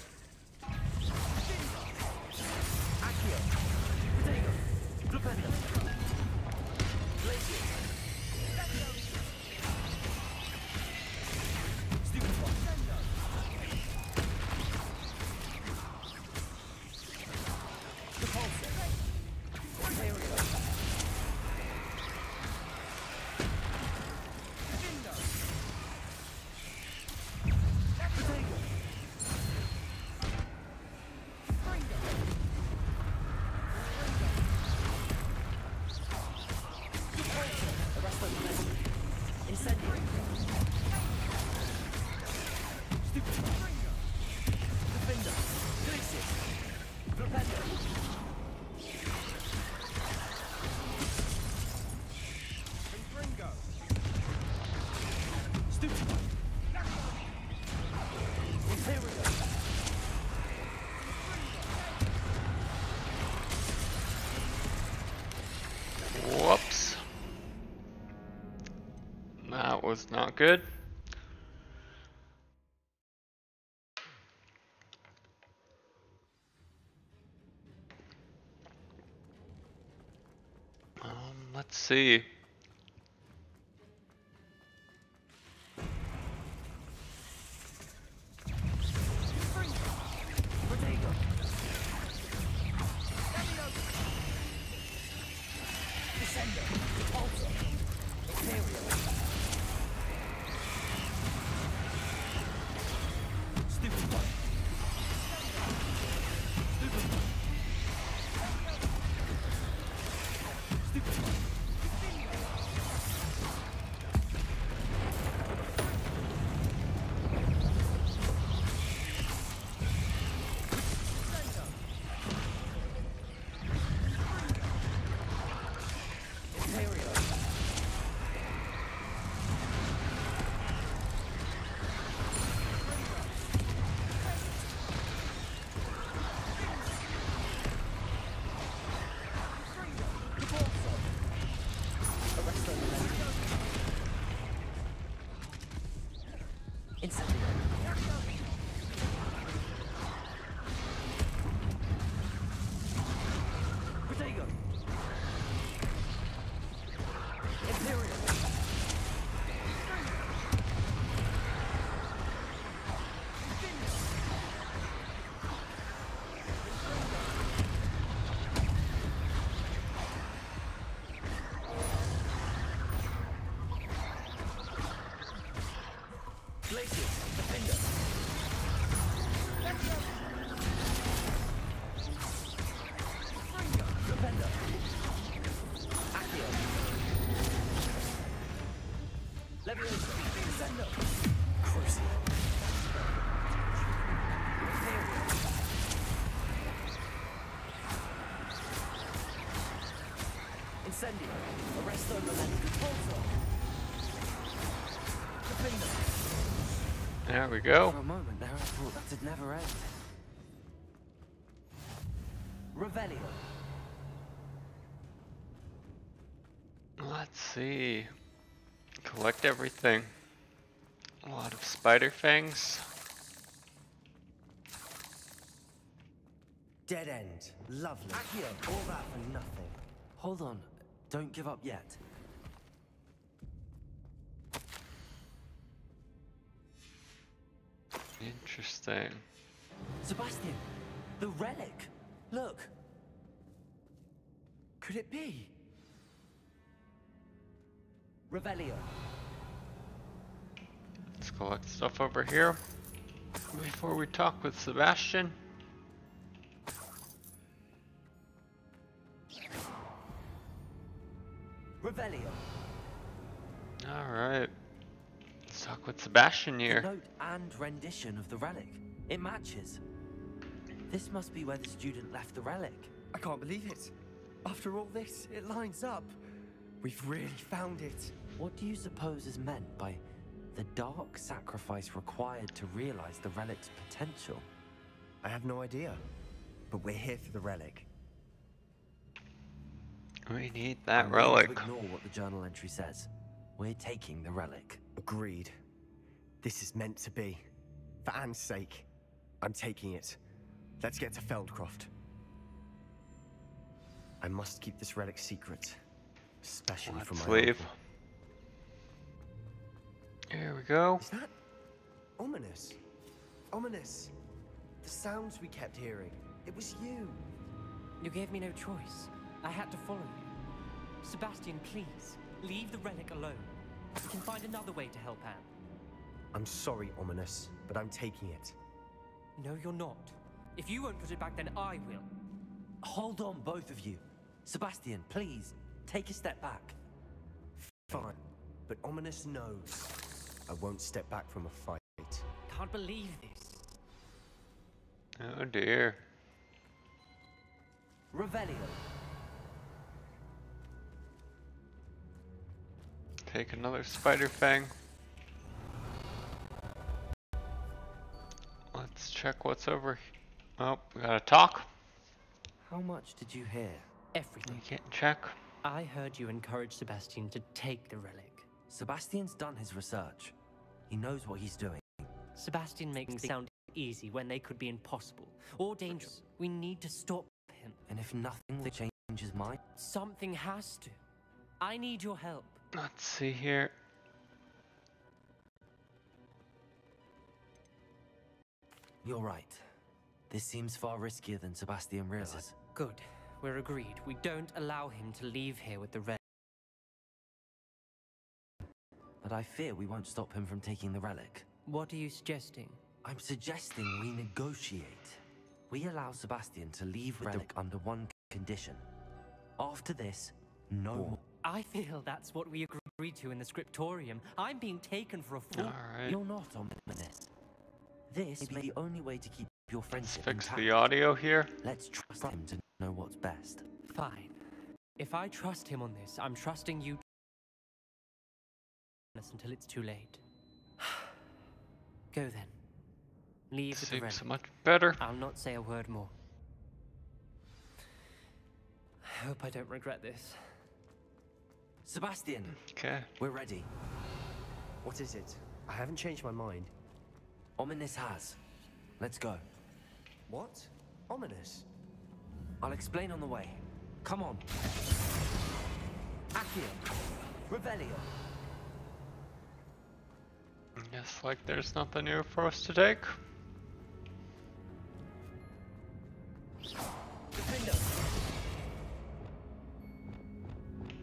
Whoops. That was not good. Let's see. Arresto, Defender. There we go. For a moment there, I thought that would never end. Revelio. Let's see. Collect everything. A lot of spider fangs. Dead end. Lovely. Accio. All that for nothing. Hold on. Don't give up yet. Interesting. Sebastian, the relic. Look. Could it be? Revelio. Let's collect stuff over here before we talk with Sebastian. Revelio. Alright. Let's talk with Sebastian The here. note and rendition of the relic. It matches. This must be where the student left the relic. I can't believe it. After all this, it lines up. We've really found it. What do you suppose is meant by the dark sacrifice required to realize the relic's potential? I have no idea. But we're here for the relic. We need that I'm willing relic. to ignore what the journal entry says. We're taking the relic. Agreed. This is meant to be. For Anne's sake, I'm taking it. Let's get to Feldcroft. I must keep this relic secret. Especially from my leave. uncle. Here we go. Is that ominous? Ominous. The sounds we kept hearing. It was you. You gave me no choice. I had to follow you. Sebastian, please, leave the relic alone. We can find another way to help Anne. I'm sorry, Ominous, but I'm taking it. No, you're not. If you won't put it back, then I will. Hold on, both of you. Sebastian, please, take a step back. Fine, but Ominous knows. I won't step back from a fight. Can't believe this. Oh dear. Revelio. Take another spider fang. Let's check what's over here. Oh, we gotta talk. How much did you hear? Everything. You can't check. I heard you encourage Sebastian to take the relic. Sebastian's done his research. He knows what he's doing. Sebastian makes things sound easy when they could be impossible or dangerous. We need to stop him. And if nothing that changes mine, something has to. I need your help. Let's see here. You're right. This seems far riskier than Sebastian realizes. Good. We're agreed. We don't allow him to leave here with the relic. But I fear we won't stop him from taking the relic. What are you suggesting? I'm suggesting we negotiate. We allow Sebastian to leave the relic under one condition. After this, no more. I feel that's what we agreed to in the scriptorium. I'm being taken for a fool. Alright. You're not ominous. This may be the only way to keep your friendship Fix intact. the audio here. Let's trust him to know what's best. Fine. If I trust him on this, I'm trusting you until it's too late. Go then. Leave with the relic. Seems much better. I'll not say a word more. I hope I don't regret this. Sebastian! Okay. We're ready. What is it? I haven't changed my mind. Ominous has. Let's go. What? Ominous? I'll explain on the way. Come on. Accio. Revelio. Guess like there's nothing new for us to take. Defendo.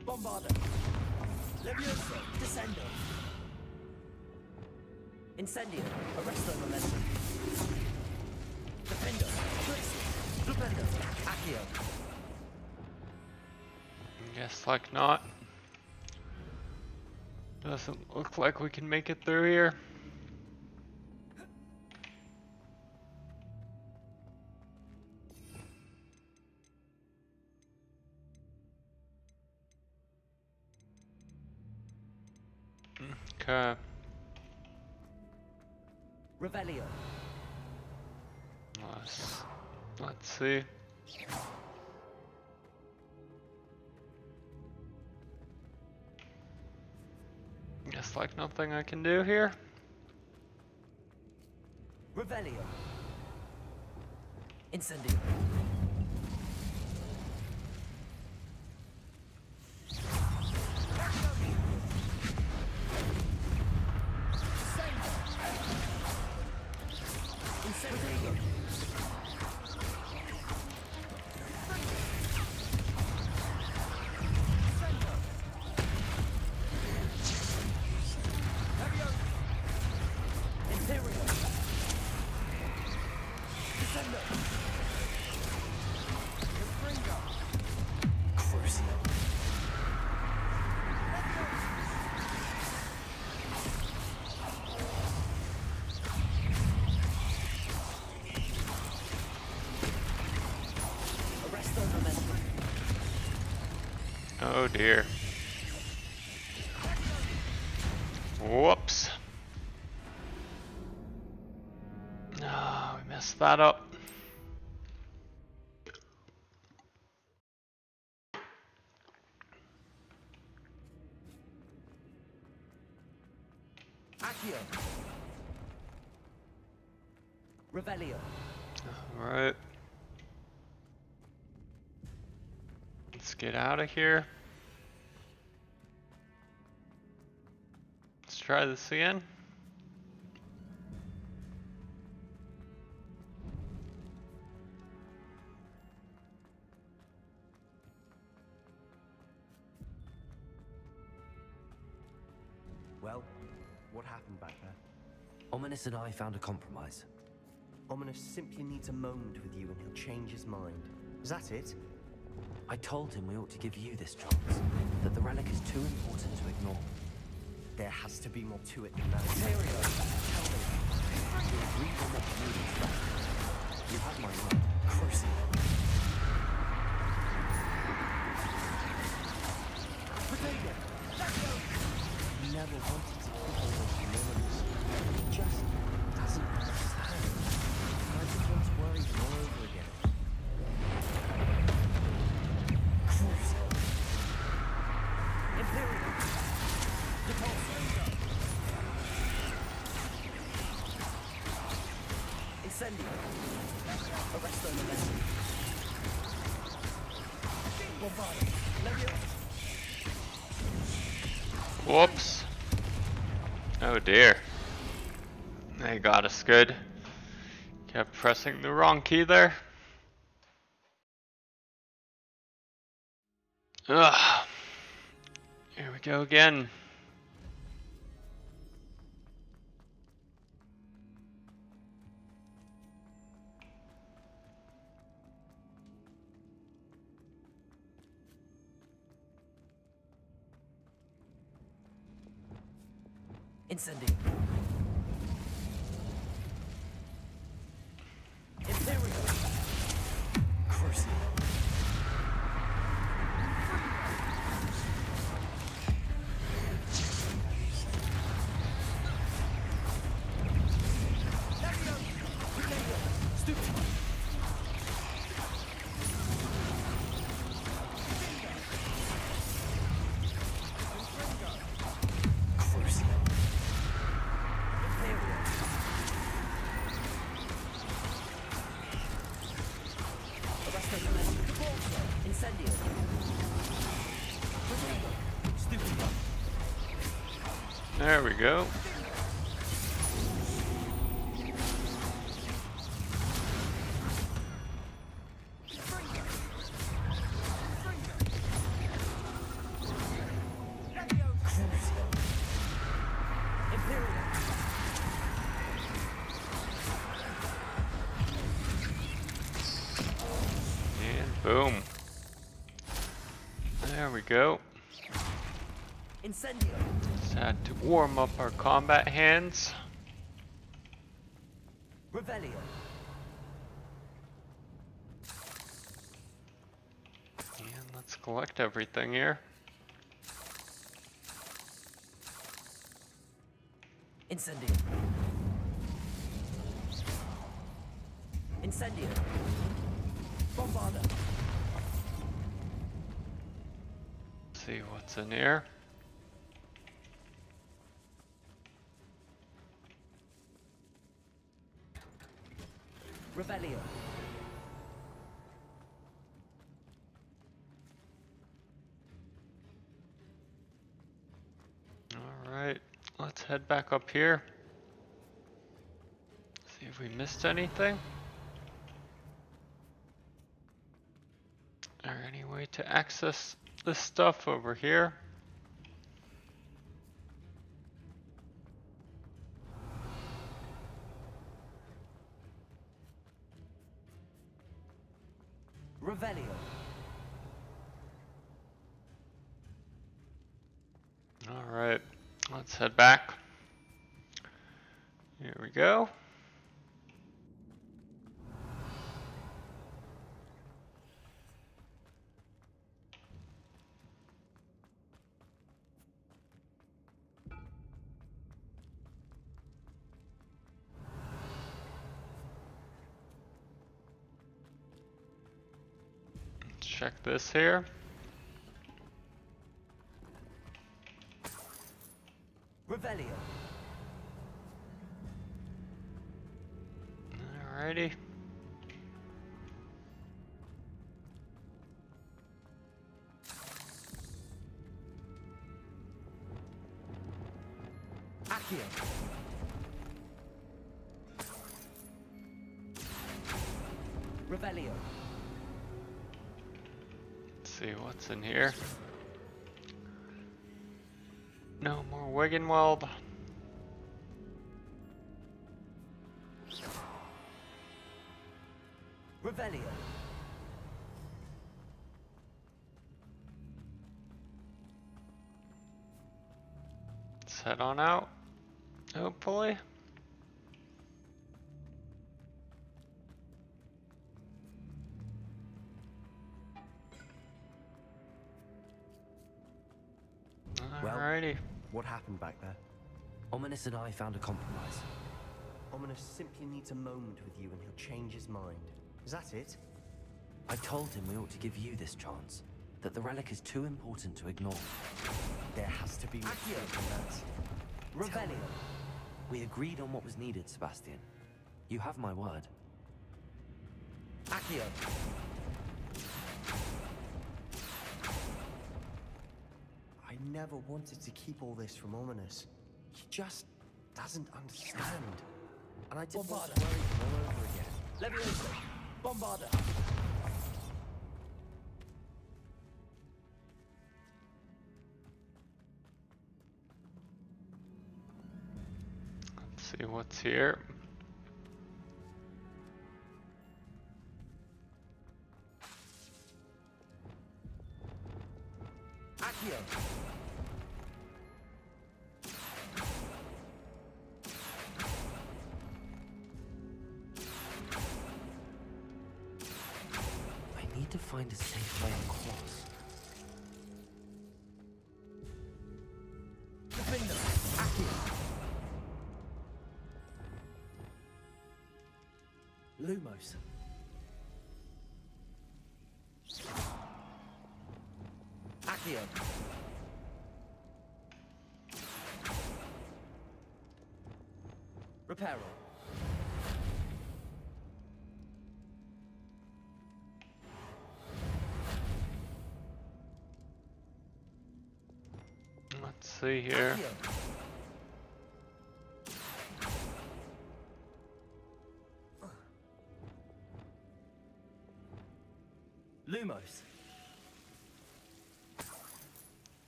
Bombarda. Levioso. Descendo. Incendio. Arresto momentum. Defendo. Flipendo. Accio. Guess like not. Doesn't look like we can make it through here. Okay. Revelio. Let's see. Guess like nothing I can do here. Revelio. Incendio. Oh dear. Whoops. Oh, we messed that up. Accio. Revelio. Alright. Let's get out of here. Let's try this again. Well, what happened back there? Ominous and I found a compromise. Ominous simply needs a moment with you and he'll change his mind. Is that it? I told him we ought to give you this chance, that the relic is too important to ignore. There has to be more to it than that. Tell me. You agreed on what you needed to do. You had my word. Crucial. He never wanted to kill those humans. He just doesn't understand. I just want to worry him all over again. Imperial. Incendio. Arresto Momentum. Bombard. Leviosa. Whoops. Oh dear. They got us good. Kept pressing the wrong key there. Ugh. Here we go again. Incendio. Imperial. Crucial. There we go. And boom. There we go. Incendio. Just had to warm up our combat hands. Revelio. And let's collect everything here. Incendio. Incendio. Bombarda. See what's in here. Revelio. Alright, let's head back up here. See if we missed anything. Is there any way to access this stuff over here? Revelio. Alright, let's head back. Here we go. Let's check this here. Revelio. Alrighty. Accio. Revelio. Let's see what's in here. No more wiggenweld. Revelio. Let's head on out. Hopefully. Alrighty. What happened back there? Ominous and I found a compromise. Ominous simply needs a moment with you and he'll change his mind. Is that it? I told him we ought to give you this chance. That the relic is too important to ignore. There has to be more than that. Revelio. We agreed on what was needed, Sebastian. You have my word. Accio. I never wanted to keep all this from Ominous. He just doesn't understand. And I didn't want to worry him all over again. Leviosa. Bombarda. Let's see what's here. Accio. I need to find a safe way across. Defender. Accio. Lumos. Accio. Reparo. Let's see here. Accio. Lumos.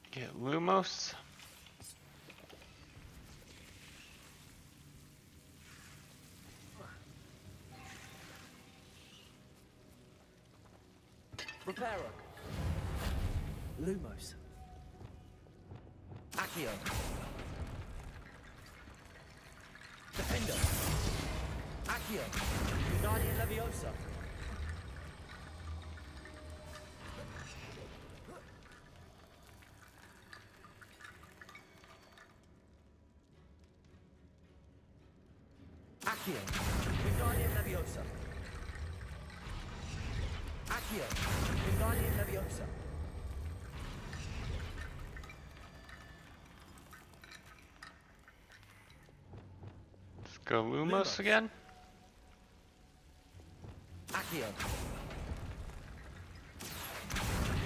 Get Lumos. Reparo. Lumos. Accio. Defender. Accio. Guardian Leviosa. Accio. Guardian Leviosa. Accio. Wingardium Leviosa. Let's go Lumos again. Accio.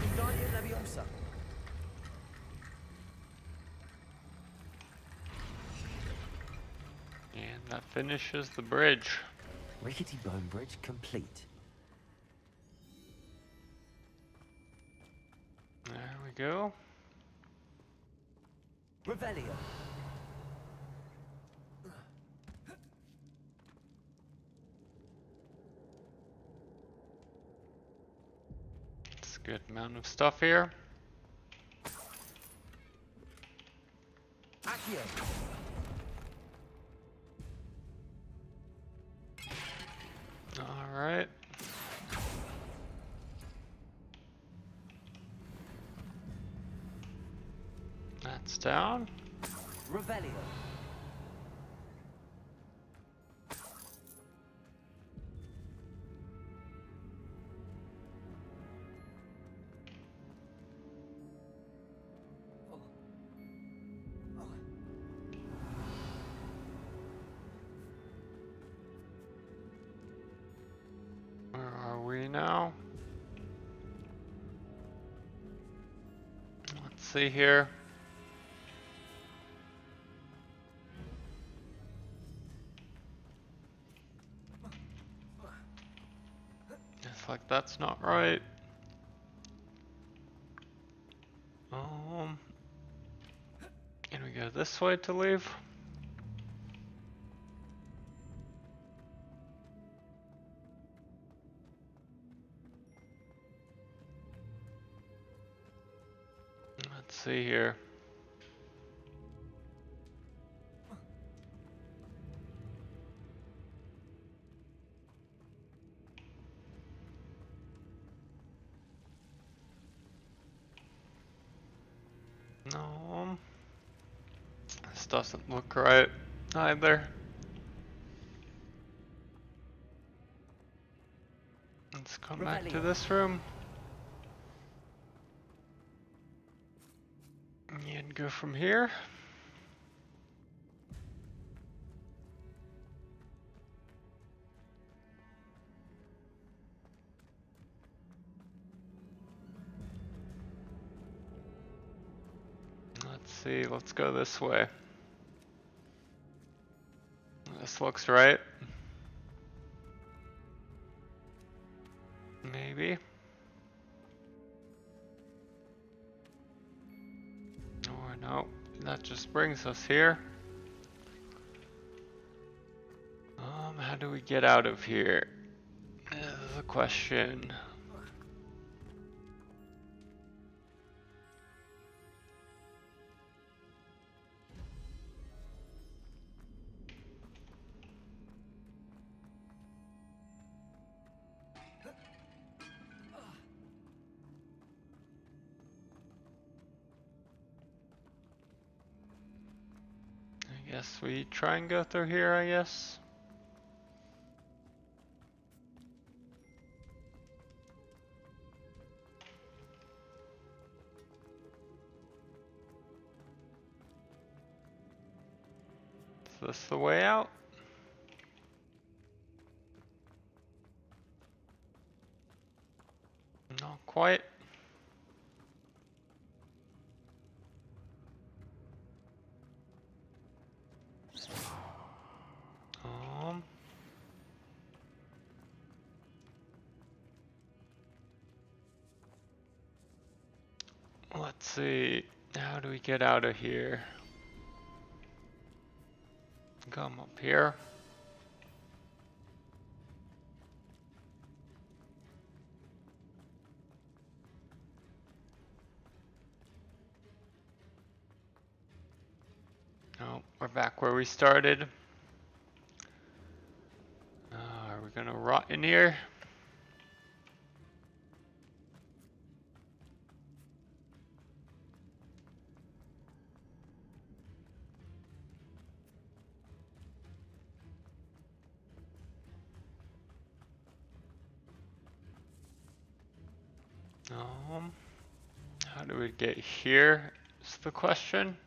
Wingardium Leviosa. And that finishes the bridge. Rickety Bone Bridge complete. There we go. Revelio. It's a good amount of stuff here. Accio. All right. That's down. Revelio. Where are we now? Let's see here. It's like that's not right. Can we go this way to leave? Let's see here. No. This doesn't look right either. Let's come back to this room. And go from here. Let's see, let's go this way. This looks right. Maybe. Or no, that just brings us here. How do we get out of here? Is the question. I guess we try and go through here, I guess. Is this the way out? Not quite. Let's see, how do we get out of here? Come up here. Oh, we're back where we started. Are we gonna rot in here? How do we get here is the question.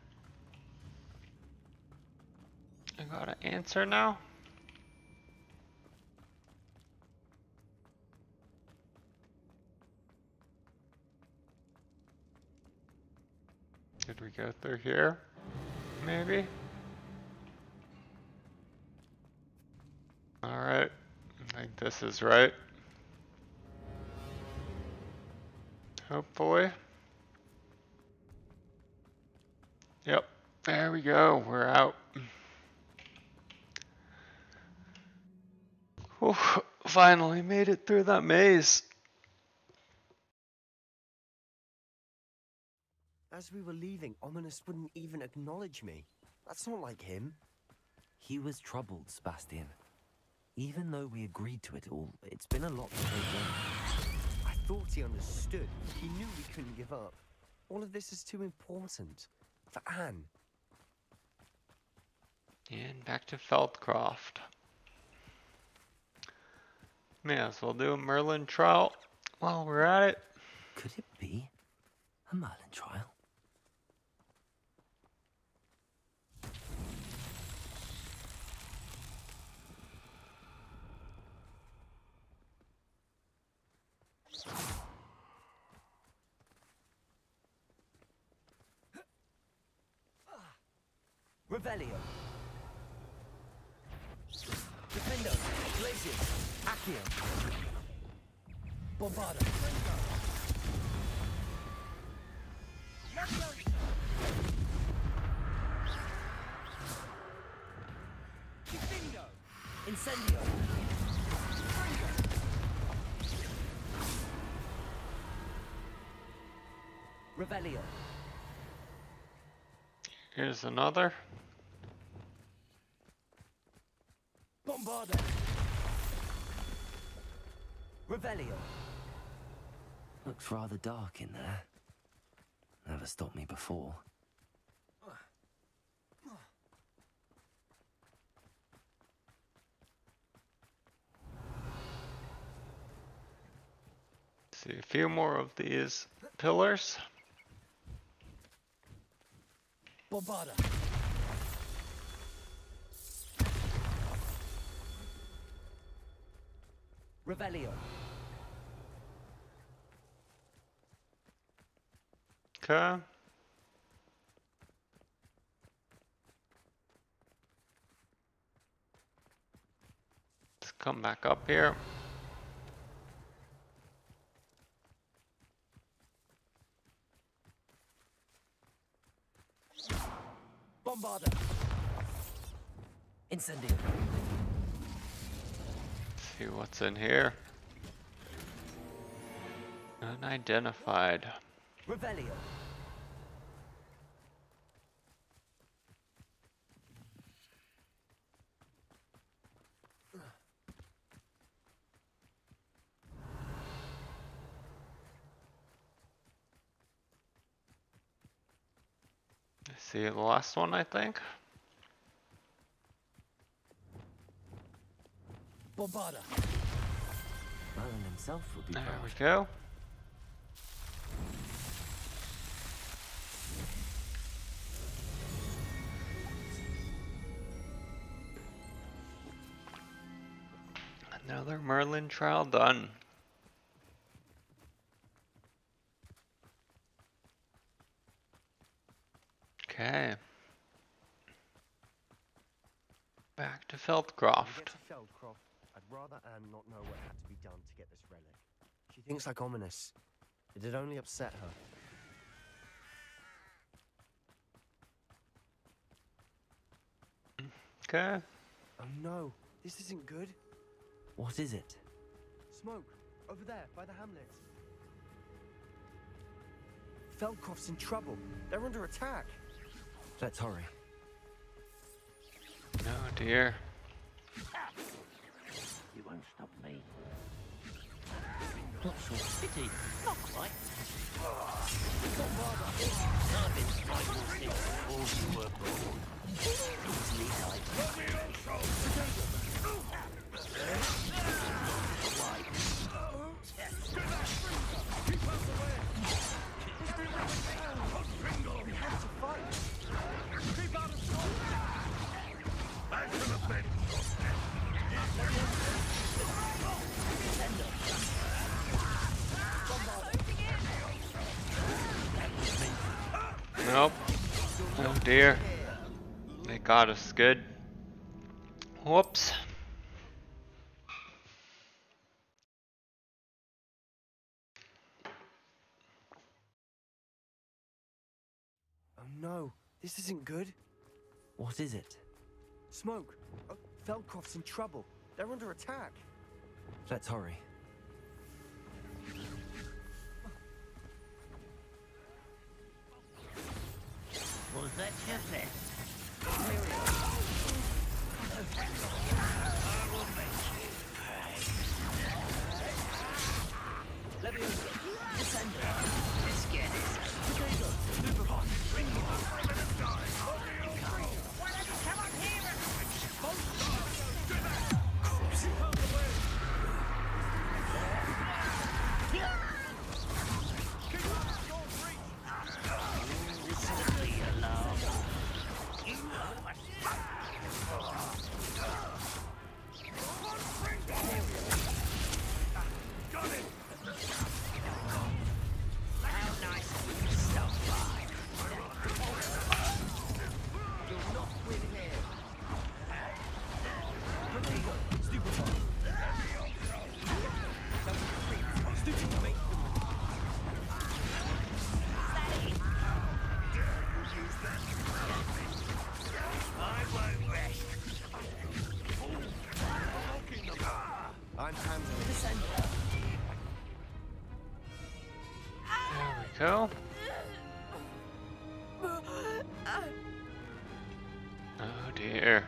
I got an answer now. Did we go through here? Maybe? Alright, I think this is right. Hopefully. Yep, there we go, we're out. Whew, finally made it through that maze. As we were leaving, Ominous wouldn't even acknowledge me. That's not like him. He was troubled, Sebastian. Even though we agreed to it all, it's been a lot to take in. I thought he understood. He knew we couldn't give up. All of this is too important. For Anne. And back to Feldcroft. May as well do a Merlin trial while we're at it. Could it be a Merlin trial? Revelio. Defendo. Glacius. Accio. Bombarda. Defendo. Incendio. Revelio. Here's another. Bombarda. Revelio. Looks rather dark in there. Never stopped me before. See a few more of these pillars. Bombarda. Revelio. Okay. Let's come back up here. Bombarda. Incendio. See what's in here. Unidentified. Revelio. See the last one, I think. Bombarda. Merlin himself would be There proud. we go. Another Merlin trial done. Okay. Back to Feldcroft. Feldcroft. I'd rather Anne not know what had to be done to get this relic. She thinks like Ominous. It'd only upset her. Okay. Oh no, this isn't good. What is it? Smoke, over there, by the hamlet. Feldcroft's in trouble. They're under attack. Let's hurry. Oh dear. You won't stop me. Not so pity. Not quite. I've been striking since before you were born. Easily died. Nope. Oh dear. They got us good. Whoops. Oh no, this isn't good. What is it? Smoke. Feldcroft's in trouble. They're under attack. Let's hurry. Was that just it? Let's get this. Bring me Go. Oh dear.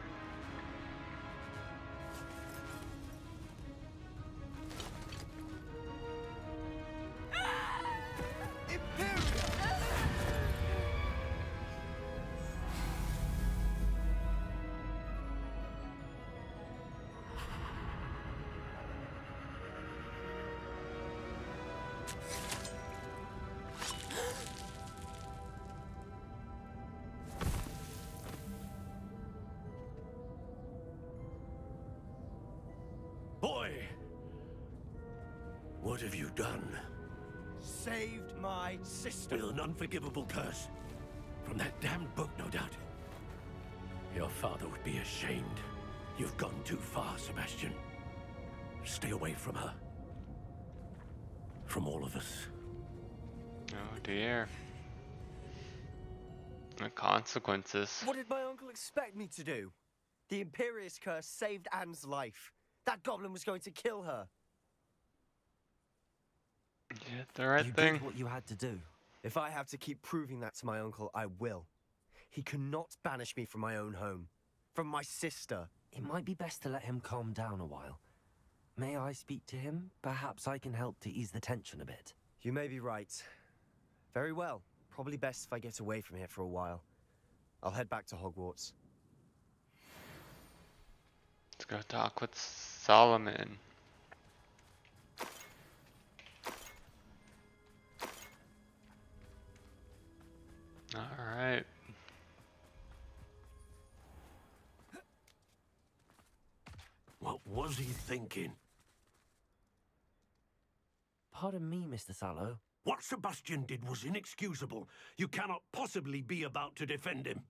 Boy! What have you done? Saved my sister. With an unforgivable curse. From that damned book, no doubt. Your father would be ashamed. You've gone too far, Sebastian. Stay away from her. From all of us. Oh dear. The consequences. What did my uncle expect me to do? The Infernius curse saved Anne's life. That goblin was going to kill her. You did the right You thing. did what you had to do. If I have to keep proving that to my uncle, I will. He cannot banish me from my own home. From my sister. It might be best to let him calm down a while. May I speak to him? Perhaps I can help to ease the tension a bit. You may be right. Very well. Probably best if I get away from here for a while. I'll head back to Hogwarts. Let's go talk with Solomon. Alright. What was he thinking? Pardon me, Mr. Sallow. What Sebastian did was inexcusable. You cannot possibly be about to defend him.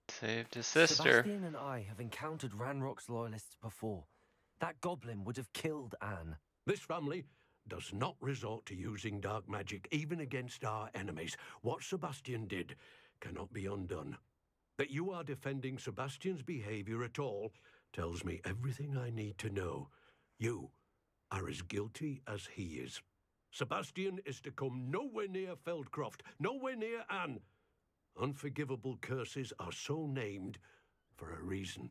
Saved his sister. Sebastian and I have encountered Ranrock's loyalists before. That goblin would have killed Anne. This family does not resort to using dark magic, even against our enemies. What Sebastian did cannot be undone. That you are defending Sebastian's behavior at all tells me everything I need to know. You are as guilty as he is. Sebastian is to come nowhere near Feldcroft, nowhere near Anne. Unforgivable curses are so named for a reason.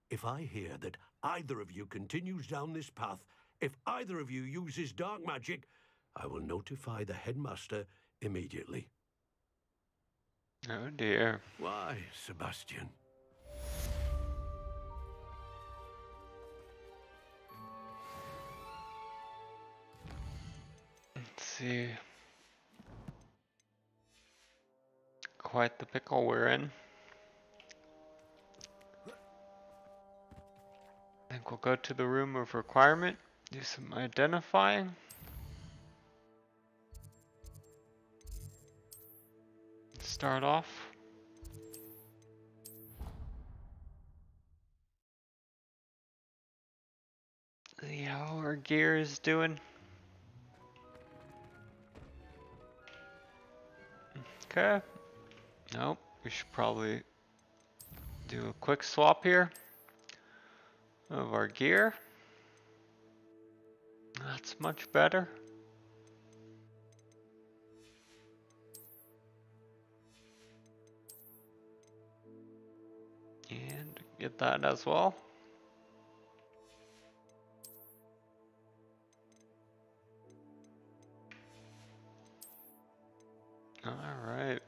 If I hear that either of you continues down this path, if either of you uses dark magic, I will notify the headmaster immediately. Oh dear. Why, Sebastian? Let's see. Quite the pickle we're in. I think we'll go to the room of requirement, do some identifying. start off. See how our gear is doing. Okay. Nope, we should probably do a quick swap here of our gear. That's much better. And get that as well. All right.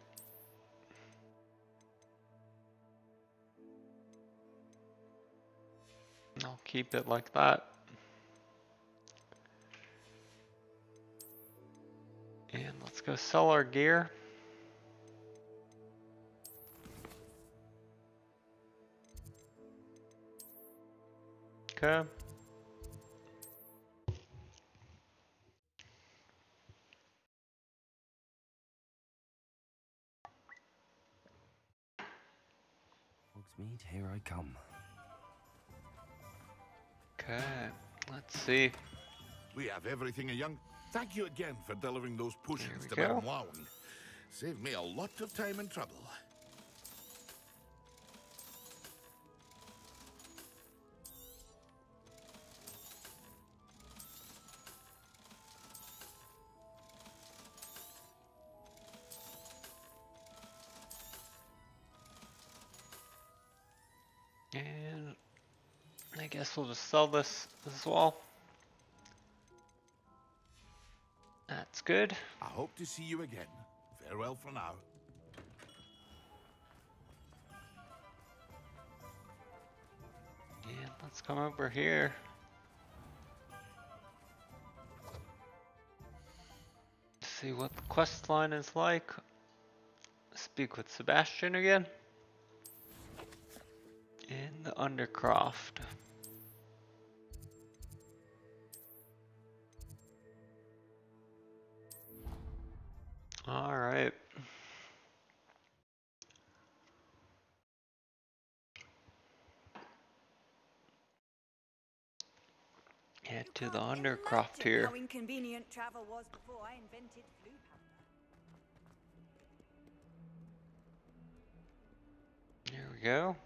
I'll keep it like that. And let's go sell our gear. Okay. Hogsmeade, here I come. Okay, let's see. We have everything a young... Thank you again for delivering those potions to go. Madame Howin. Saved me a lot of time and trouble. And I guess we'll just sell this as well. That's good. I hope to see you again. Farewell for now. And let's come over here. See what the quest line is like. Speak with Sebastian again. In the Undercroft. All right. Head to the Undercroft here. How inconvenient travel was before I invented flu powder. Here we go.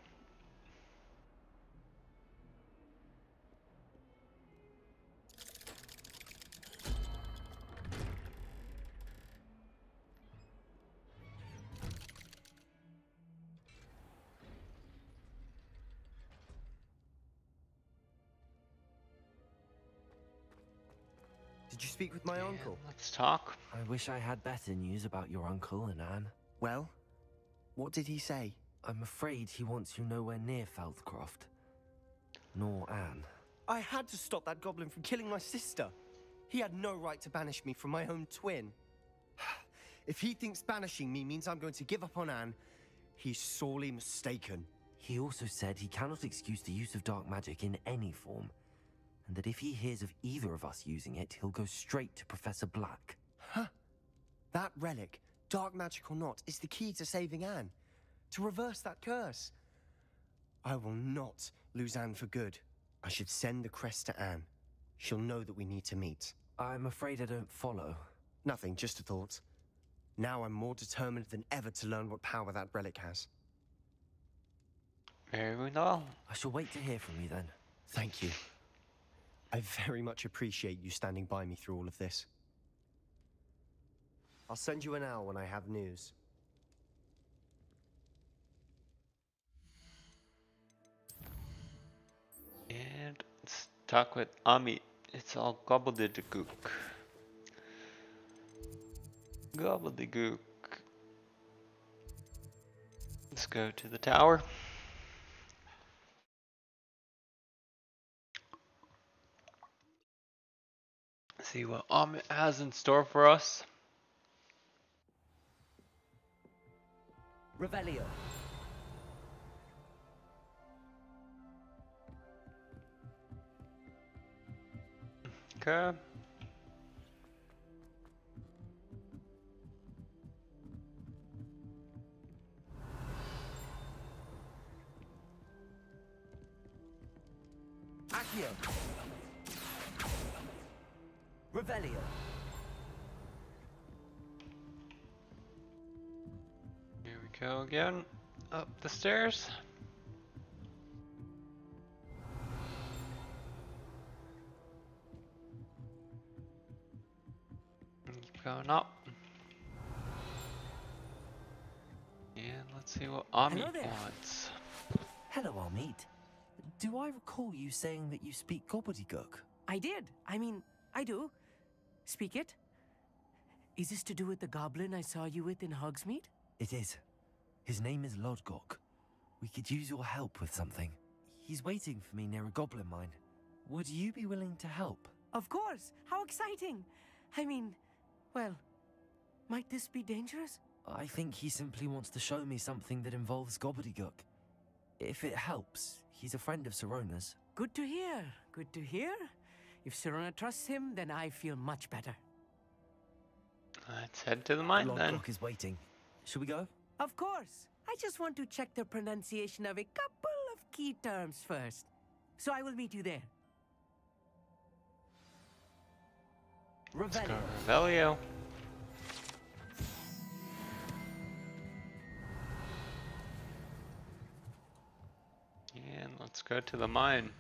Did you speak with my uncle? Let's talk. I wish I had better news about your uncle and Anne. Well, what did he say? I'm afraid he wants you nowhere near Feldcroft. Nor Anne. I had to stop that goblin from killing my sister. He had no right to banish me from my own twin. If he thinks banishing me means I'm going to give up on Anne, he's sorely mistaken. He also said he cannot excuse the use of dark magic in any form, and that if he hears of either of us using it, he'll go straight to Professor Black. Huh? That relic, dark magic or not, is the key to saving Anne. To reverse that curse. I will not lose Anne for good. I should send the crest to Anne. She'll know that we need to meet. I'm afraid I don't follow. Nothing, just a thought. Now I'm more determined than ever to learn what power that relic has. Very well. I shall wait to hear from you then. Thank you. I very much appreciate you standing by me through all of this. I'll send you an owl when I have news. And let's talk with Ami. It's all Gobbledegook. Gobbledegook. Let's go to the tower. See what Amit has in store for us. Revelio. Okay. Accio. Revelio. Here we go again. Up the stairs. Keep going up. And let's see what Ami wants. Hello, Hogsmeade. Do I recall you saying that you speak gobbledygook? I did. I mean, I do. Speak it. Is this to do with the goblin I saw you with in Hogsmeade? It is. His name is Lodgok. We could use your help with something. He's waiting for me near a goblin mine. Would you be willing to help? Of course. How exciting. I mean, well, might this be dangerous? I think he simply wants to show me something that involves gobbledygook. If it helps, he's a friend of Sirona's. Good to hear. Good to hear. If Sirona trusts him, then I feel much better. Let's head to the mine then. Lodgok is waiting. Should we go? Of course. I just want to check the pronunciation of a couple of key terms first. So I will meet you there. Let's go Revelio. And let's go to the mine.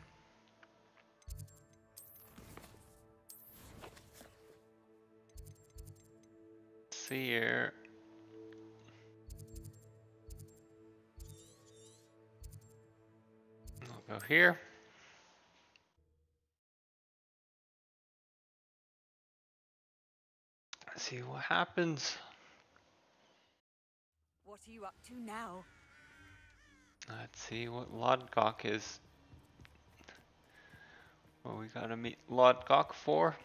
Let's see here. I'll go here. See what happens. What are you up to now? Let's see what Lodgok is. What we gotta meet Lodgok for.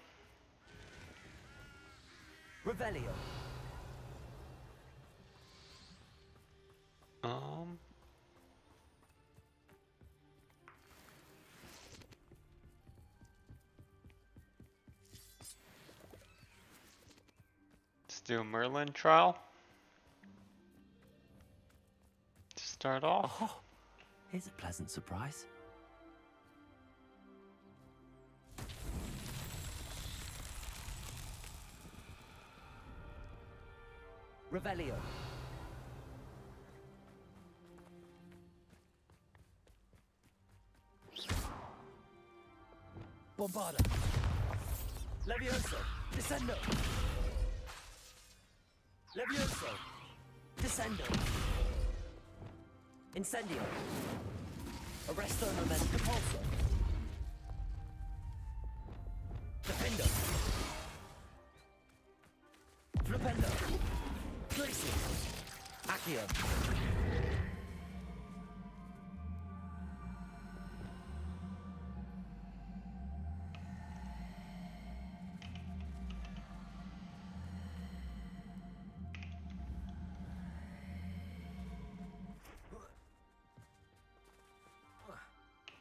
Revelio. Let's do a Merlin trial. To start off. Oh, here's a pleasant surprise. Revelio. Bombarda. Levioso. Descendo. Levioso. Descendo. Incendio. Arresto momento pulso. Defendo. Flipendo. Glacier. Accio.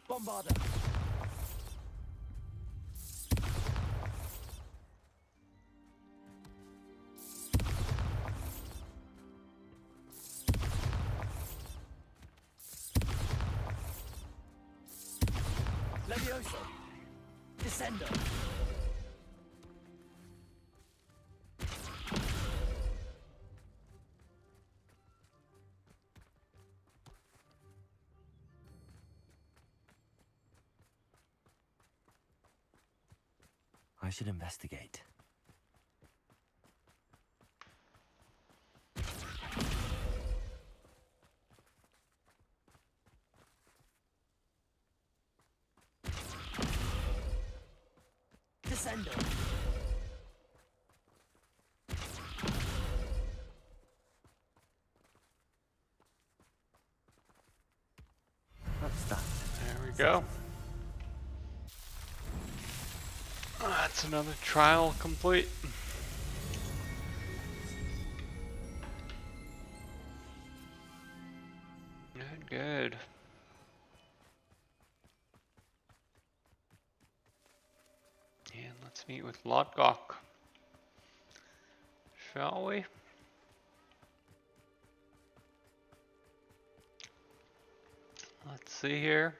Bombarda. Levioso. Descendo. I should investigate. Descendo. What's that? There we go. That's another trial complete. Good, good. And let's meet with Lodgok. Shall we? Let's see here.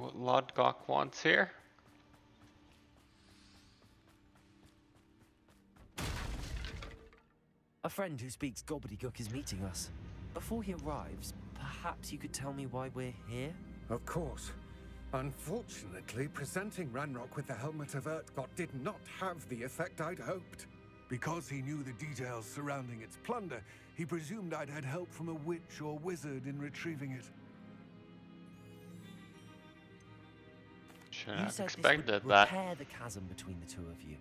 what Lodgok wants here. A friend who speaks gobbledygook is meeting us. Before he arrives, perhaps you could tell me why we're here? Of course. Unfortunately, presenting Ranrock with the Helmet of Urtkot did not have the effect I'd hoped. Because he knew the details surrounding its plunder, he presumed I'd had help from a witch or wizard in retrieving it. Should You have said expected this would that. repair the chasm between the two of you.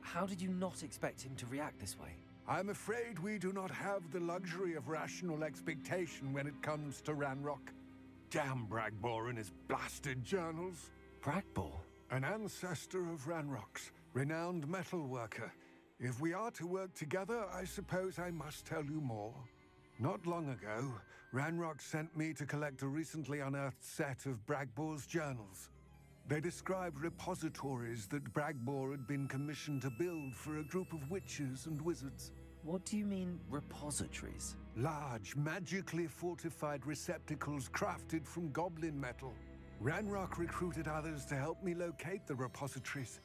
How did you not expect him to react this way? I'm afraid we do not have the luxury of rational expectation when it comes to Ranrock. Damn Bragbor and his blasted journals. Bragbor? An ancestor of Ranrock's, renowned metal worker. If we are to work together, I suppose I must tell you more. Not long ago, Ranrock sent me to collect a recently unearthed set of Bragbor's journals. They described repositories that Bragbor had been commissioned to build for a group of witches and wizards. What do you mean, repositories? Large, magically fortified receptacles crafted from goblin metal. Ranrock recruited others to help me locate the repositories.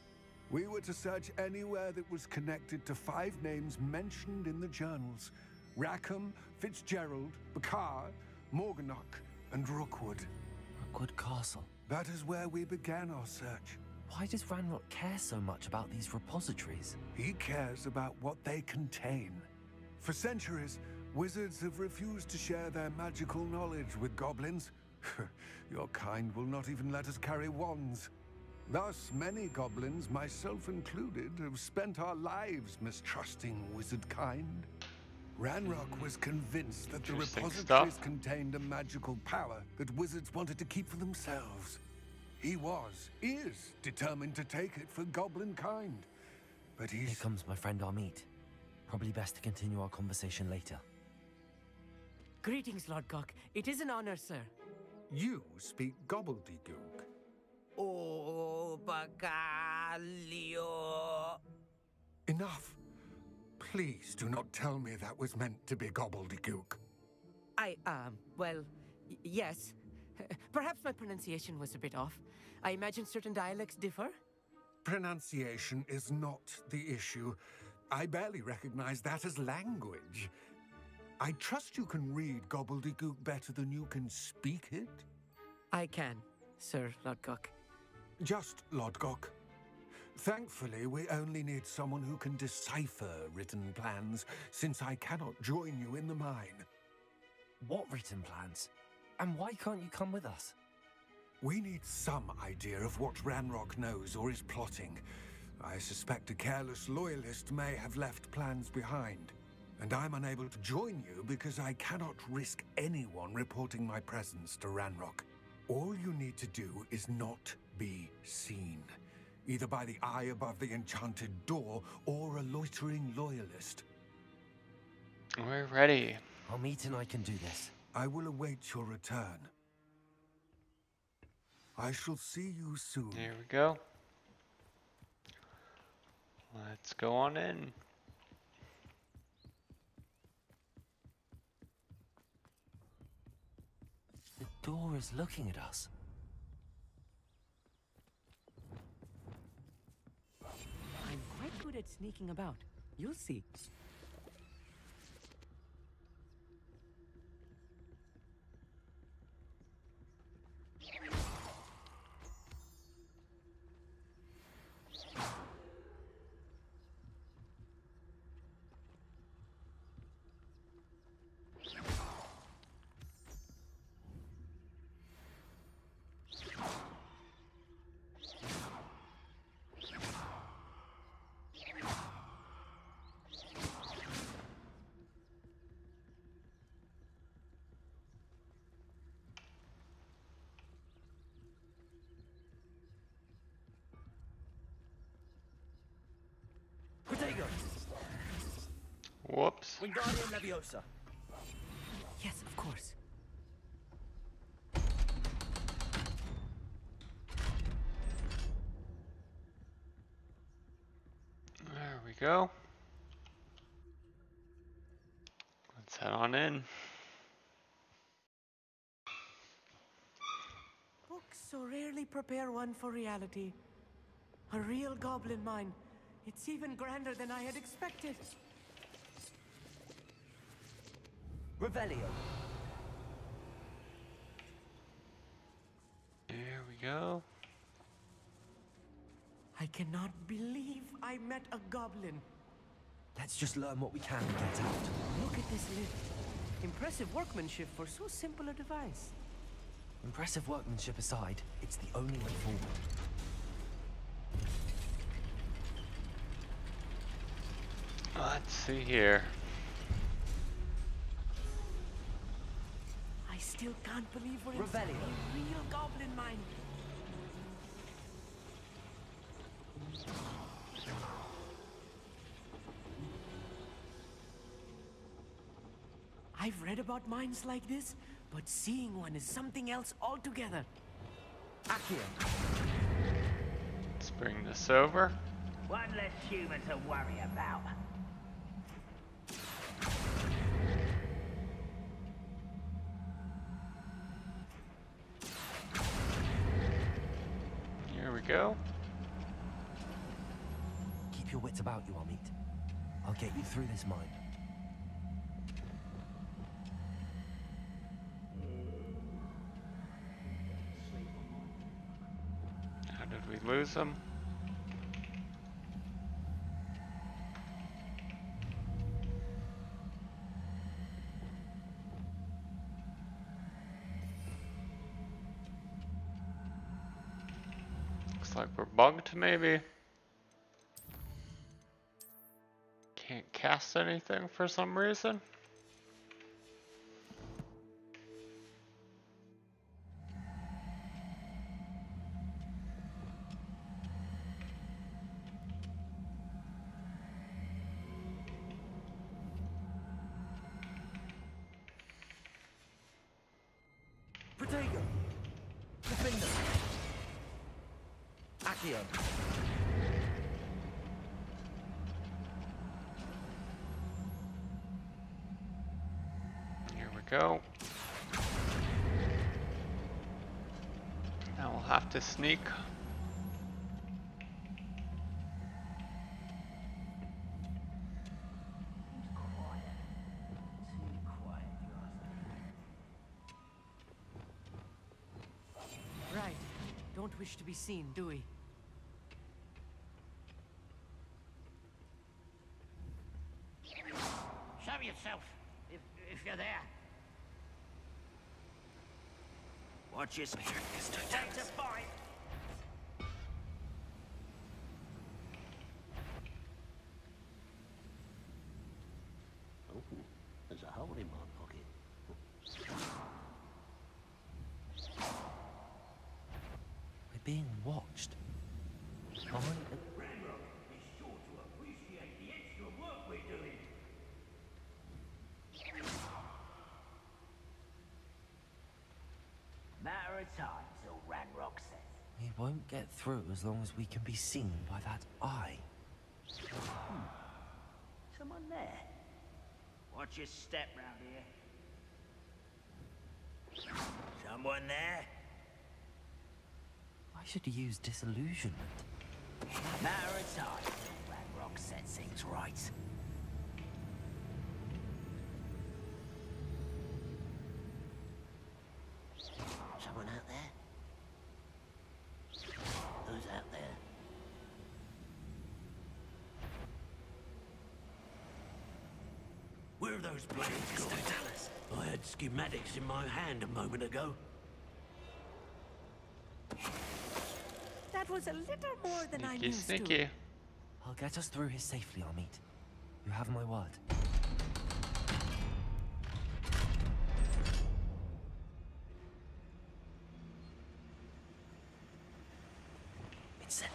We were to search anywhere that was connected to 5 names mentioned in the journals: Rackham, Fitzgerald, Bakar, Morganach, and Rookwood. Rookwood Castle. That is where we began our search. Why does Ranrock care so much about these repositories? He cares about what they contain. For centuries, wizards have refused to share their magical knowledge with goblins. Your kind will not even let us carry wands. Thus, many goblins, myself included, have spent our lives mistrusting wizard kind. Ranrock was convinced that the repositories contained a magical power that wizards wanted to keep for themselves. He is determined to take it for goblin kind. But Here comes my friend Hogsmeade. Probably best to continue our conversation later. Greetings, Lodgok. It is an honor, sir. You speak gobbledygook. Oh, Bagalio. Enough. Please do not tell me that was meant to be gobbledygook. Well, yes. Perhaps my pronunciation was a bit off. I imagine certain dialects differ? Pronunciation is not the issue. I barely recognize that as language. I trust you can read gobbledygook better than you can speak it? I can, Sir Lodgok. Just Lodgok. Thankfully, we only need someone who can decipher written plans, since I cannot join you in the mine. What written plans? And why can't you come with us? We need some idea of what Ranrock knows or is plotting. I suspect a careless loyalist may have left plans behind. And I'm unable to join you because I cannot risk anyone reporting my presence to Ranrock. All you need to do is not be seen. Either by the eye above the enchanted door or a loitering loyalist. We're ready. Hogsmeade and I can do this. I will await your return. I shall see you soon. Here we go. Let's go on in. The door is looking at us. I'm quite good at sneaking about. You'll see. Whoops. Wingardium Leviosa. Yes, of course. There we go. Let's head on in. Books so rarely prepare one for reality. A real goblin mine. It's even grander than I had expected. Revelio. Here we go. I cannot believe I met a goblin. Let's just learn what we can and get out. Look at this lift. Impressive workmanship for so simple a device. Impressive workmanship aside, it's the only way forward. Let's see here. I still can't believe we're Revelio. inside a real goblin mine. I've read about mines like this, but seeing one is something else altogether. Accio. Let's bring this over. One less human to worry about. Here we go. Keep your wits about you, Hogsmeade. I'll get you through this mine. How did we lose him? Looks like we're bugged, maybe. Can't cast anything for some reason. Protego. Defender. Accio. Here we go. Now we'll have to sneak. Right. Don't wish to be seen, do we? Show yourself, if you're there. Watch your step. Take to fight. Oh, there's a hole in my pocket. We're being watched. Matter of time till Ranrock says. We won't get through as long as we can be seen by that eye. Someone there. Watch your step round here. Someone there. I should use disillusionment. Matter of time till Ranrock sets things right. Someone out there? Who's out there? Where are those blades going? I had schematics in my hand a moment ago. That was a little more than I'm Sneaky, used sneaky. to. I'll get us through here safely, Hogsmeade. You have my word. It's set.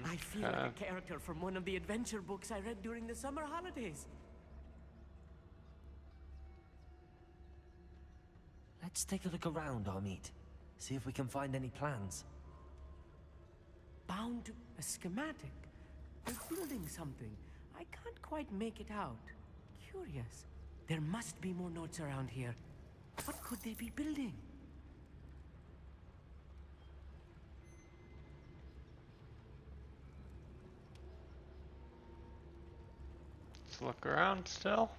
I feel like a character from one of the adventure books I read during the summer holidays. Let's take a look around, Hogsmeade. See if we can find any plans. Bound to a schematic. They're building something. I can't quite make it out. Curious. There must be more notes around here. What could they be building? Let's look around still.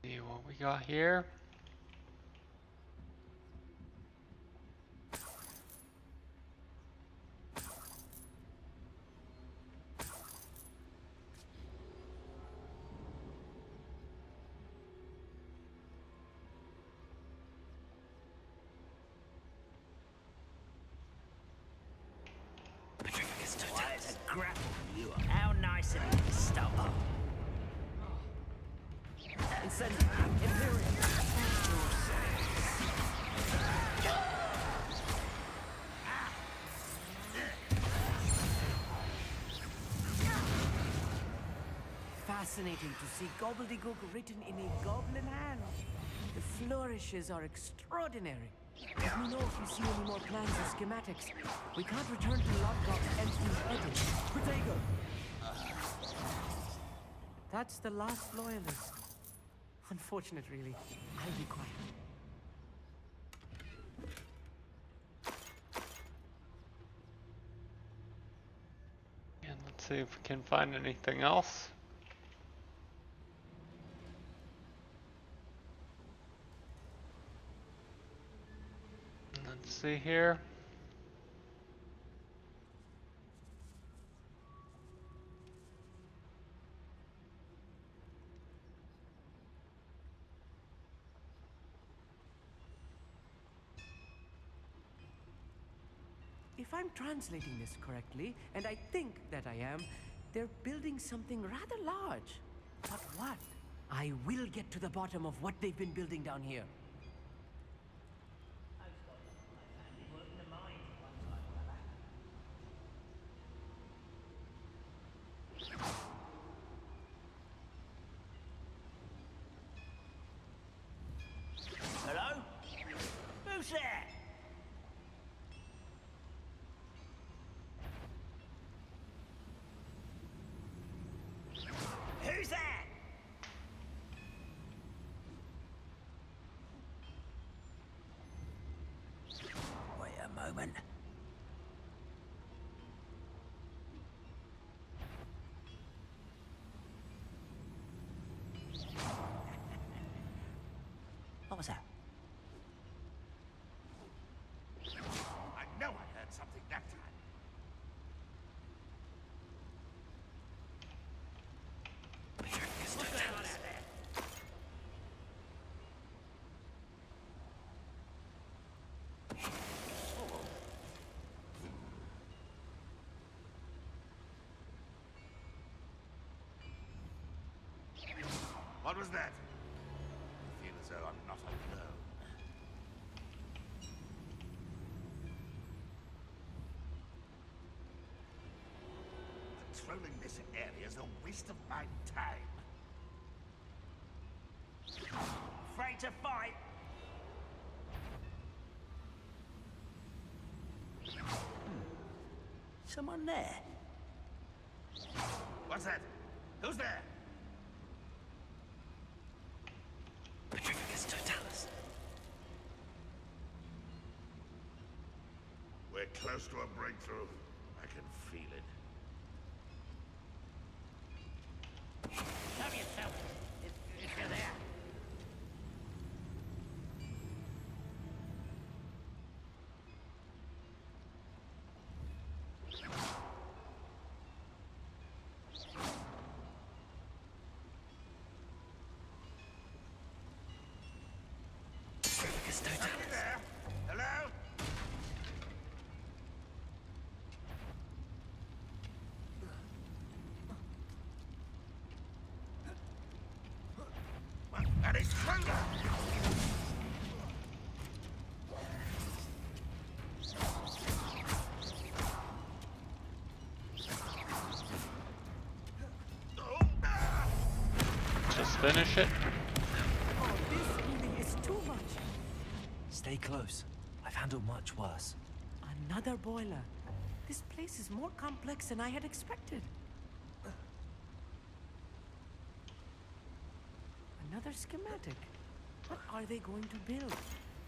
See what we got here. How nice of you to stop. Fascinating to see gobbledygook written in a goblin hand. The flourishes are extraordinary. Let me know if you see any more plans or schematics. We can't return to Lodgok's empty-headed. Potato! That's the last loyalist. Unfortunate, really. I'll be quiet. And let's see if we can find anything else. Let's see here. If I'm translating this correctly, and I think that I am, they're building something rather large. But what? I will get to the bottom of what they've been building down here. Hello? Who's there? Who's that? Wait a moment. What was that? I know I heard something that time. What's going on out there? What was that? I feel as though I'm not alone. Patrolling this area is a waste of my time. Afraid to fight? Someone there? What's that? Who's there? We're close to a breakthrough. I can feel it. Show yourself, if you're there. Somebody there? Hello? An intruder! Just finish it. Oh, this really is too much. Stay close. I found handle much worse. Another boiler. This place is more complex than I had expected. Another schematic. What are they going to build?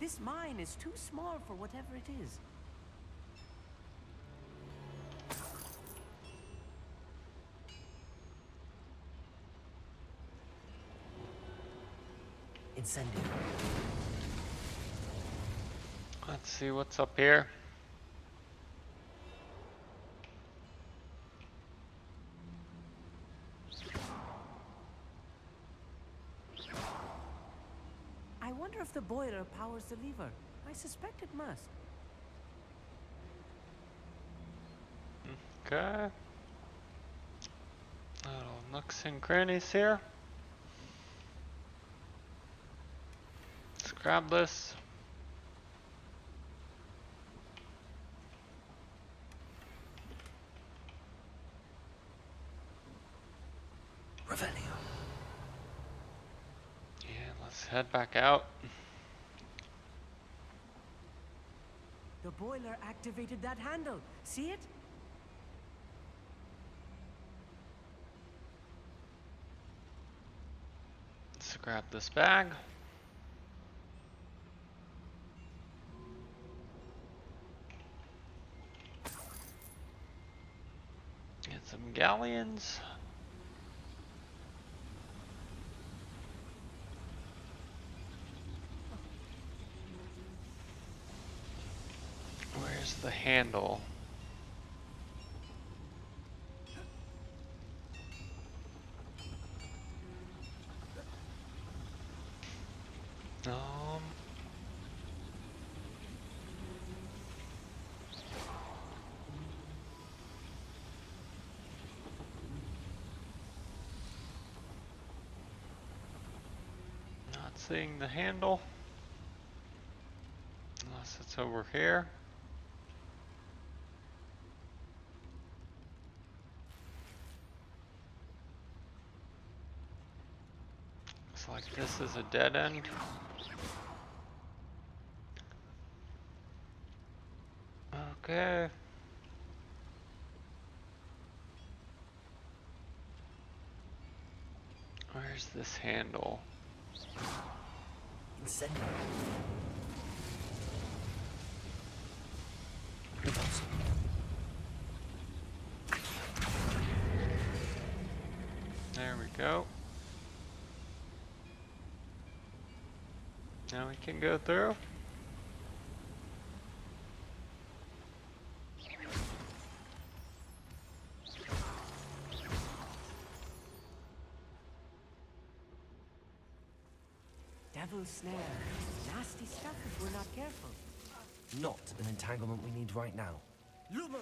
This mine is too small for whatever it is. Incendio. Let's see what's up here. I wonder if the boiler powers the lever. I suspect it must. Okay. Little nooks and crannies here. Let's grab this. Revelio. Yeah, let's head back out. The boiler activated that handle. See it? Let's grab this bag. Get some galleons. Where's the handle? Not seeing the handle. Unless it's over here. Looks like this is a dead end. Okay. Where's this handle? Incendio. There we go. Now we can go through. Devil's snare. Nasty stuff if we're not careful. Not an entanglement we need right now. Lumos!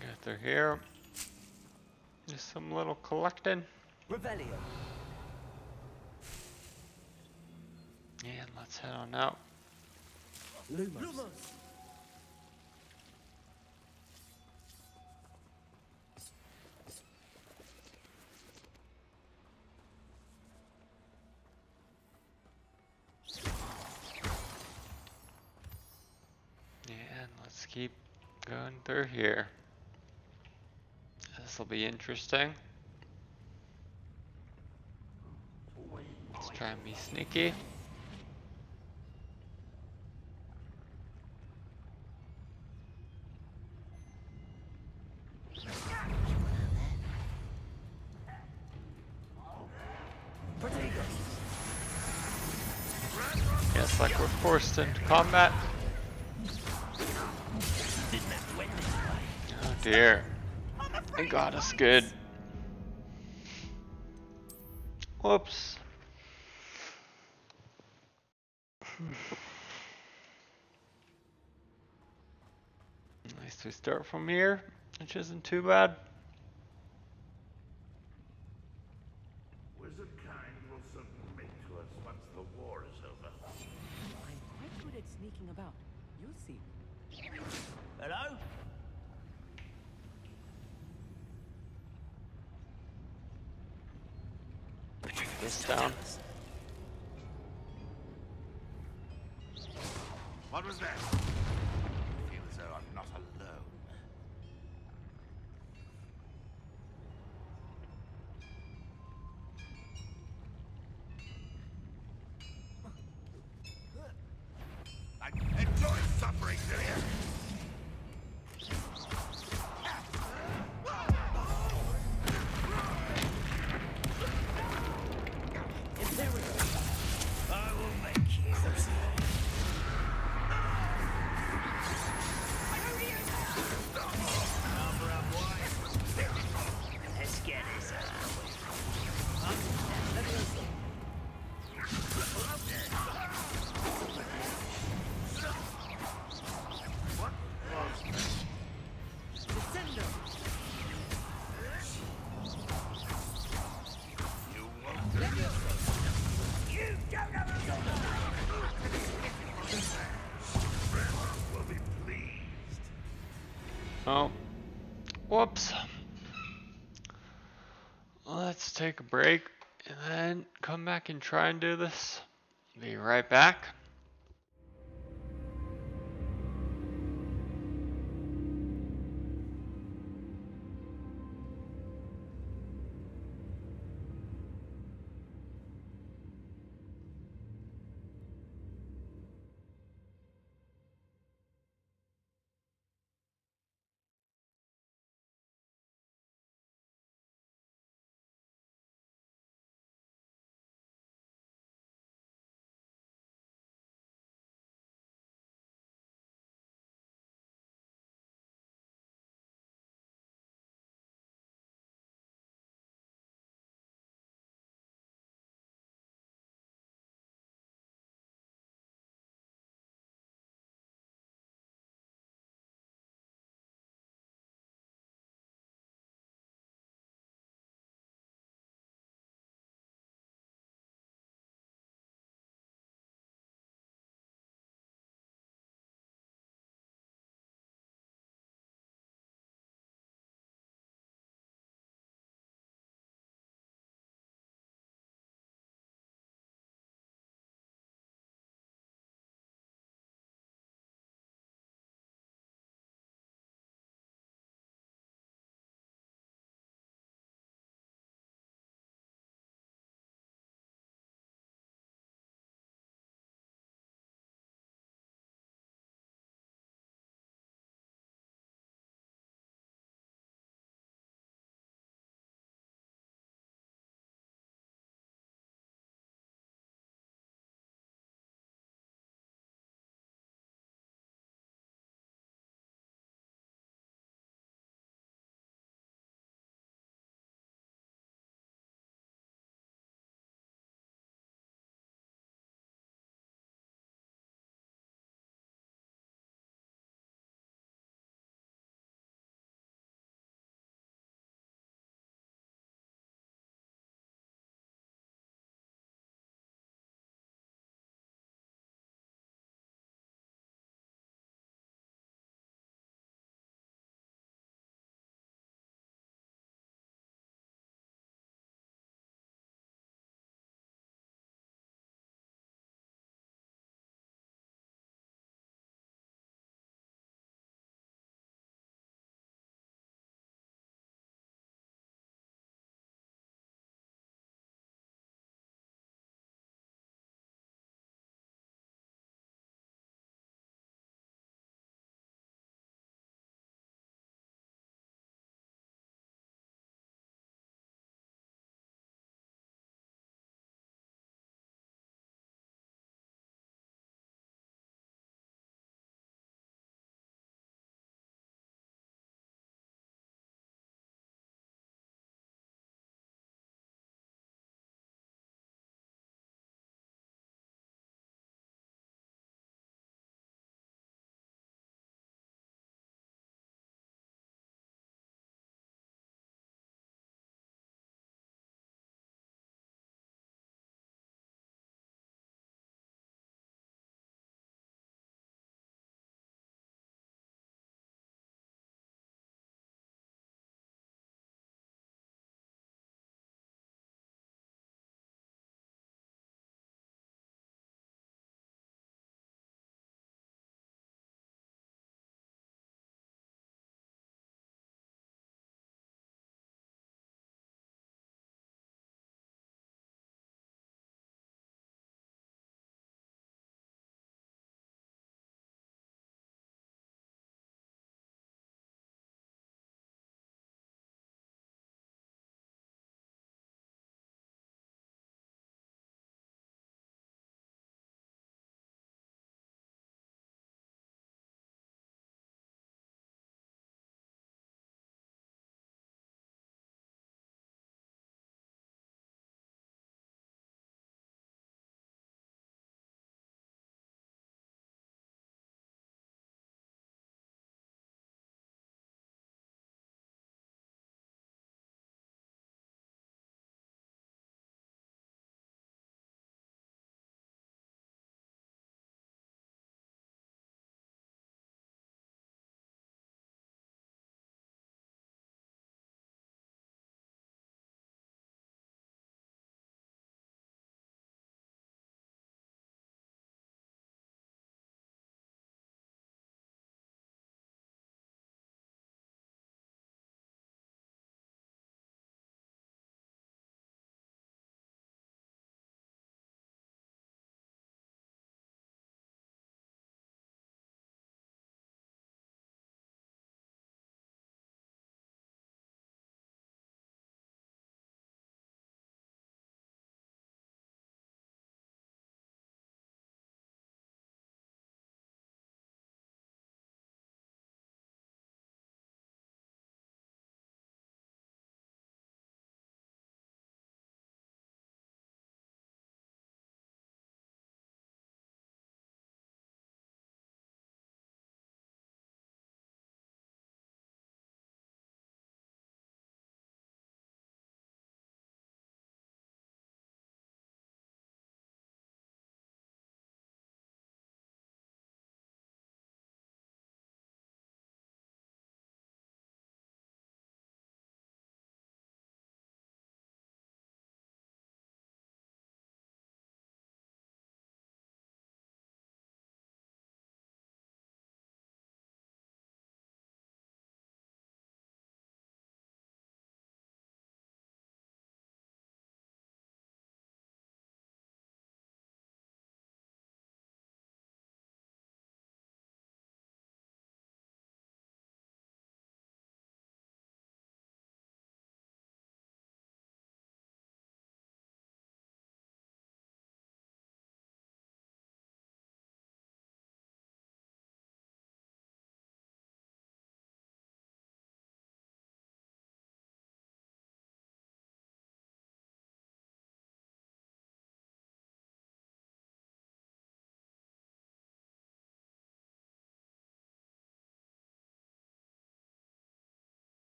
Get through here. Just some little collecting. Revelio. And let's head on out. Lumos. And let's keep going through here. This will be interesting. Let's try and be sneaky. Yes, like we're forced into combat. Oh dear. They got us good. Whoops. At least we start from here, which isn't too bad. Wizard kind will submit to us once the war is over. I'm quite good at sneaking about. You'll see. Hello? this down. What was that? I feel as though I'm not alone. I enjoy suffering, do you? I will make you. Let's get this out of Oh, whoops. Let's take a break and then come back and try and do this. Be right back.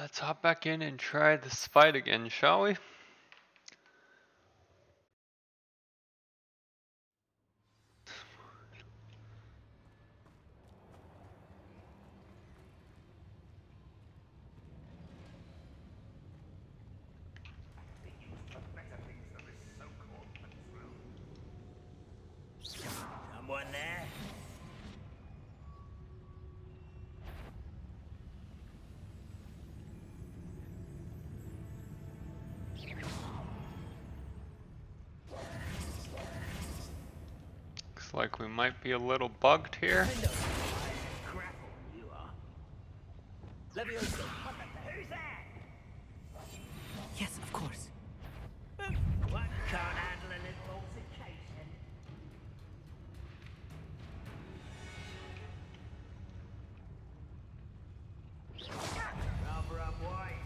Let's hop back in and try this fight again, shall we? Someone there? Looks like we might be a little bugged here. Yes, of course. One can't handle a little altercation. Rather unwise,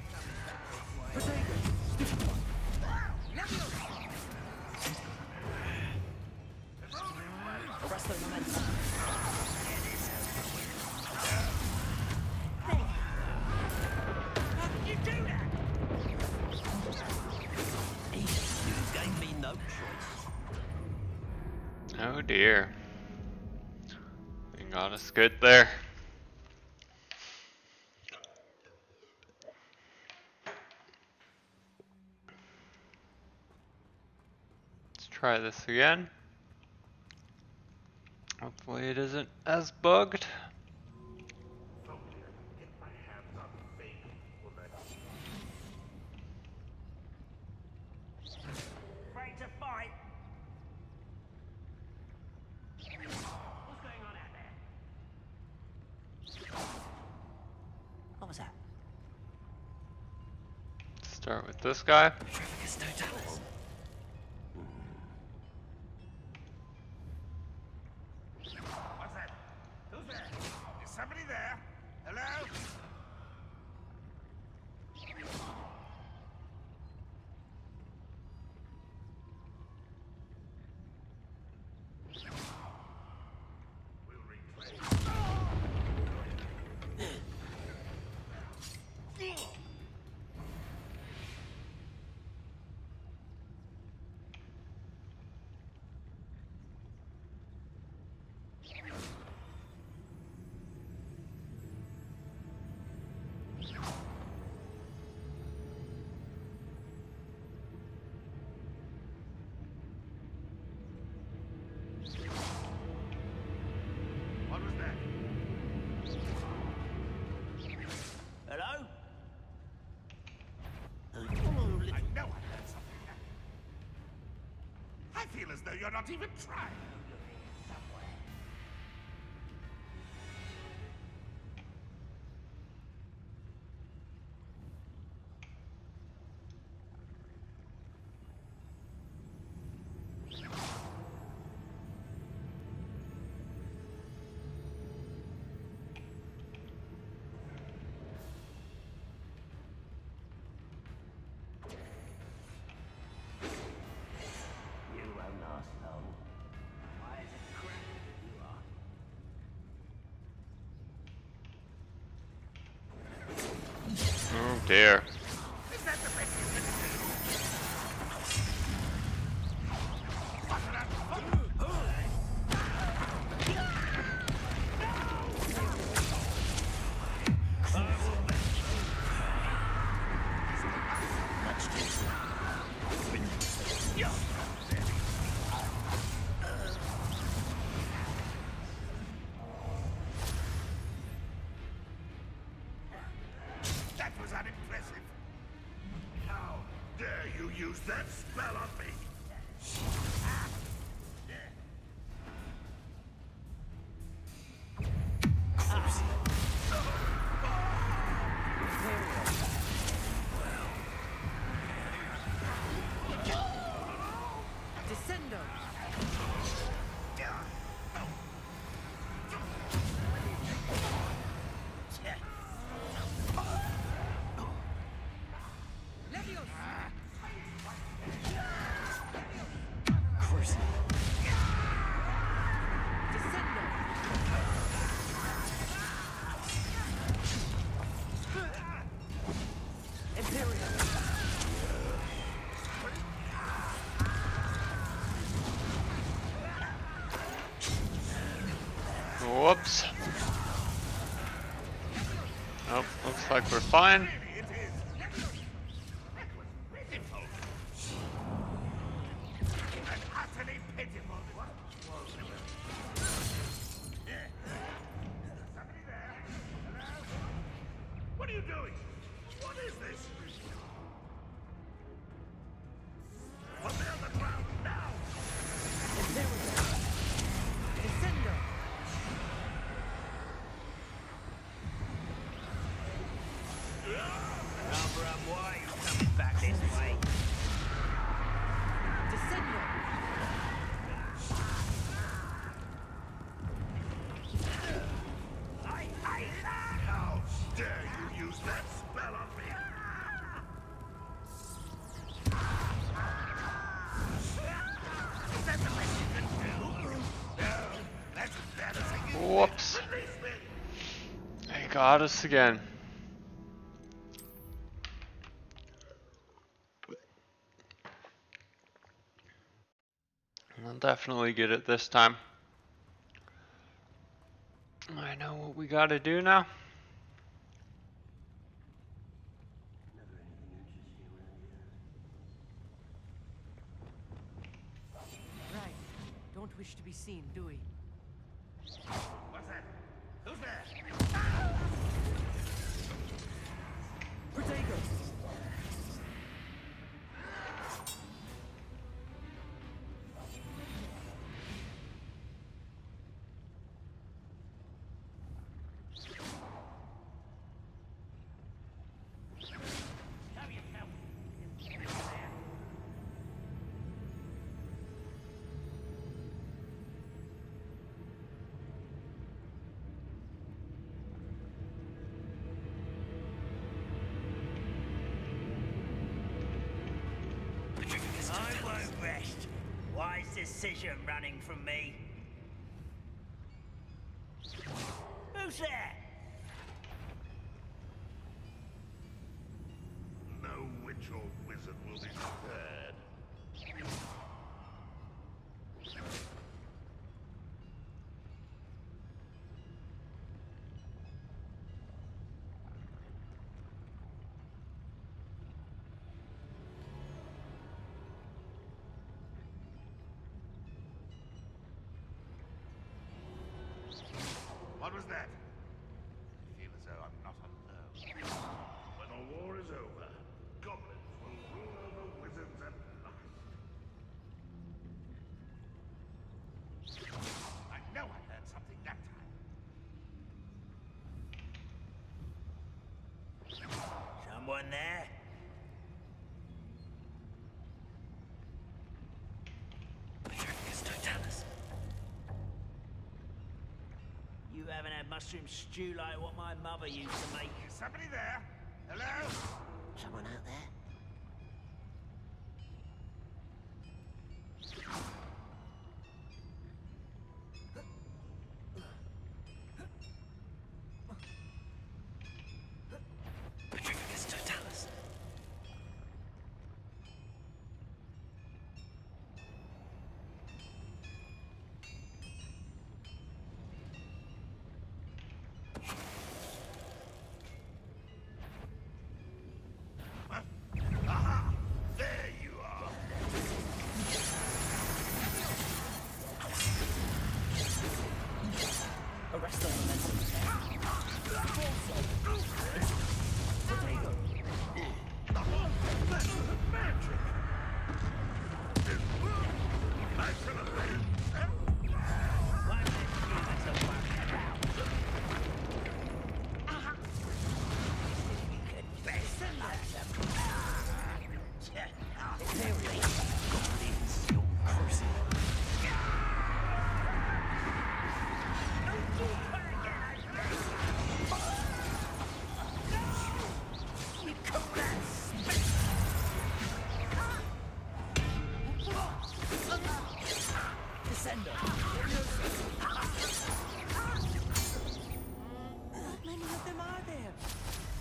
Presto momentum. How did you do that? You gave me no choice. Oh dear. They got us good there. Let's try this again. Hopefully it isn't as bugged. Afraid to fight? What's going on out there? What was that? Start with this guy. Trafficus totalis. What's that? Who's there? Is somebody there? Hello? What was that? Hello? I know I heard something. I feel as though you're not even trying. You won't last long. Why is it crap you are? Oh dear. Is that the best you can do? That was unimpressive. How dare you use that spell on me? Descendo. Leviosa. Whoops. Nope, looks like we're fine. What are you doing? What is this? Put me on the ground now! Number up, why are you coming back this way? I hate that! How dare you use that spell on me? Is that the best you can do? No, that's as bad as I can. Whoops. They got us again. I'll definitely get it this time. I know what we gotta do now. Right. Don't wish to be seen, do we? What's that? Who's there? Protego! I won't rest. Wise decision running from me. Who's there? No witch or wizard will be spared. What was that? I feel as though I'm not alone. When the war is over, goblins will rule over wizards at last. I know I heard something that time. Someone there? You haven't had mushroom stew like what my mother used to make. Is somebody there? Hello? Someone out there? Aha! There you are. Arrest the momentum.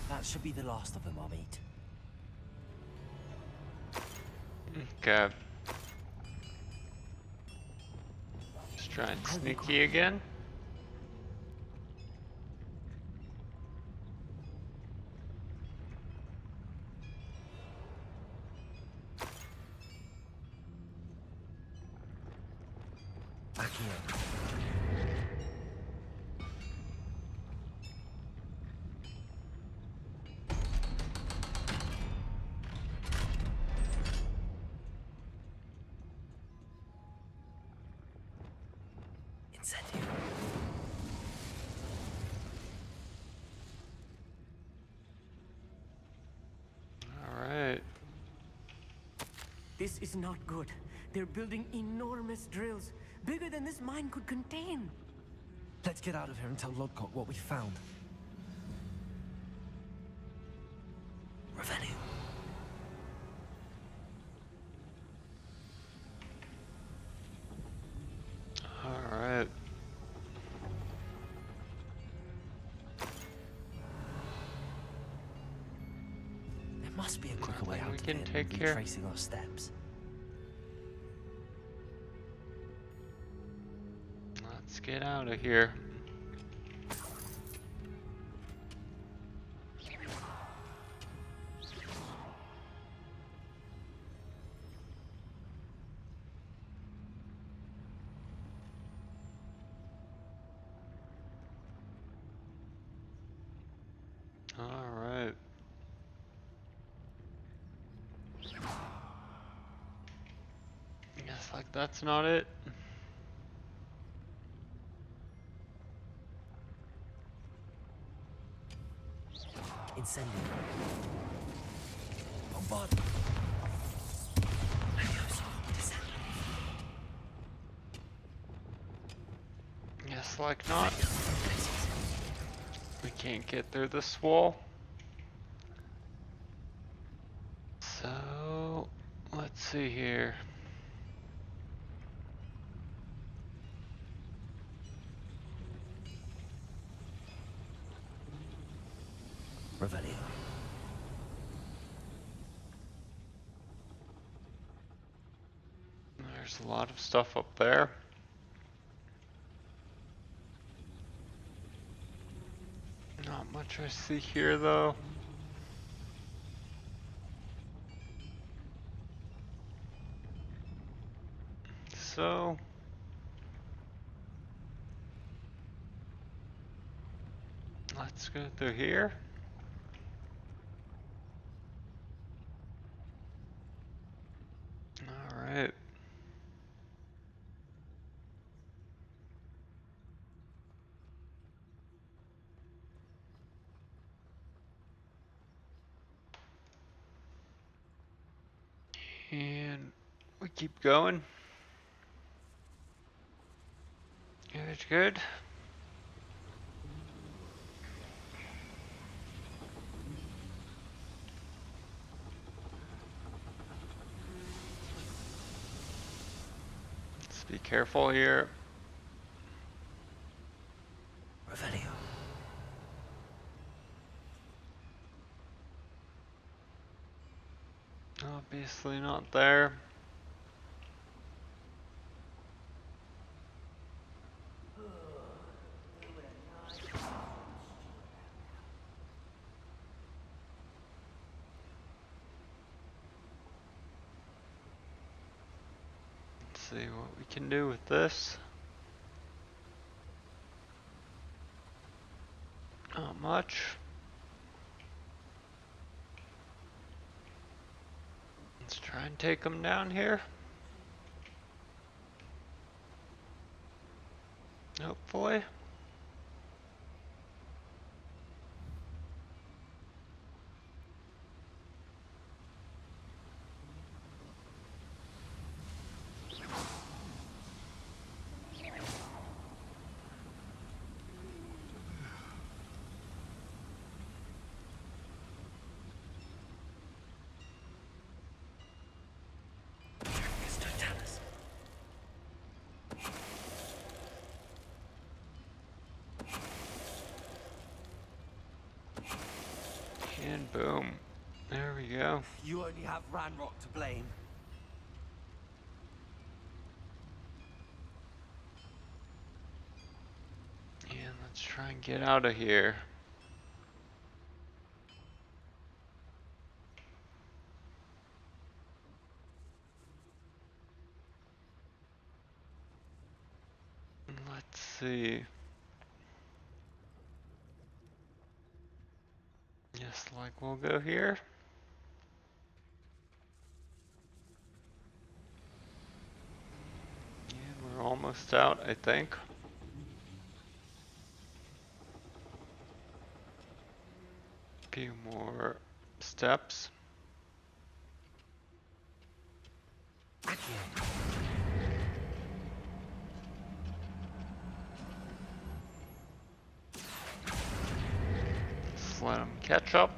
That should be the last of them I'll meet. Okay. Let's try and sneaky again. Accio. Incendio. Alright. This is not good. They're building enormous drills, bigger than this mine could contain. Let's get out of here and tell Lodgok what we found. Revelio. Alright. There must be a quicker way out we of can here take than care. retracing our steps. Let's get out of here. Alright. Guess like that's not it. Incendio. Bombard. Guess like not. We can't get through this wall. So, let's see here. Revelio. There's a lot of stuff up there. Not much I see here though. So let's go through here. All right. And we keep going. Good, good. Let's be careful here. Revelio. Obviously not there. Let's see what we can do with this. Not much. Let's try and take them down here. Hopefully. And boom. There we go. You only have Ranrock to blame. And let's try and get out of here. Let's see. Yes, like we'll go here. And we're almost out, I think. Few more steps. Just let him catch up.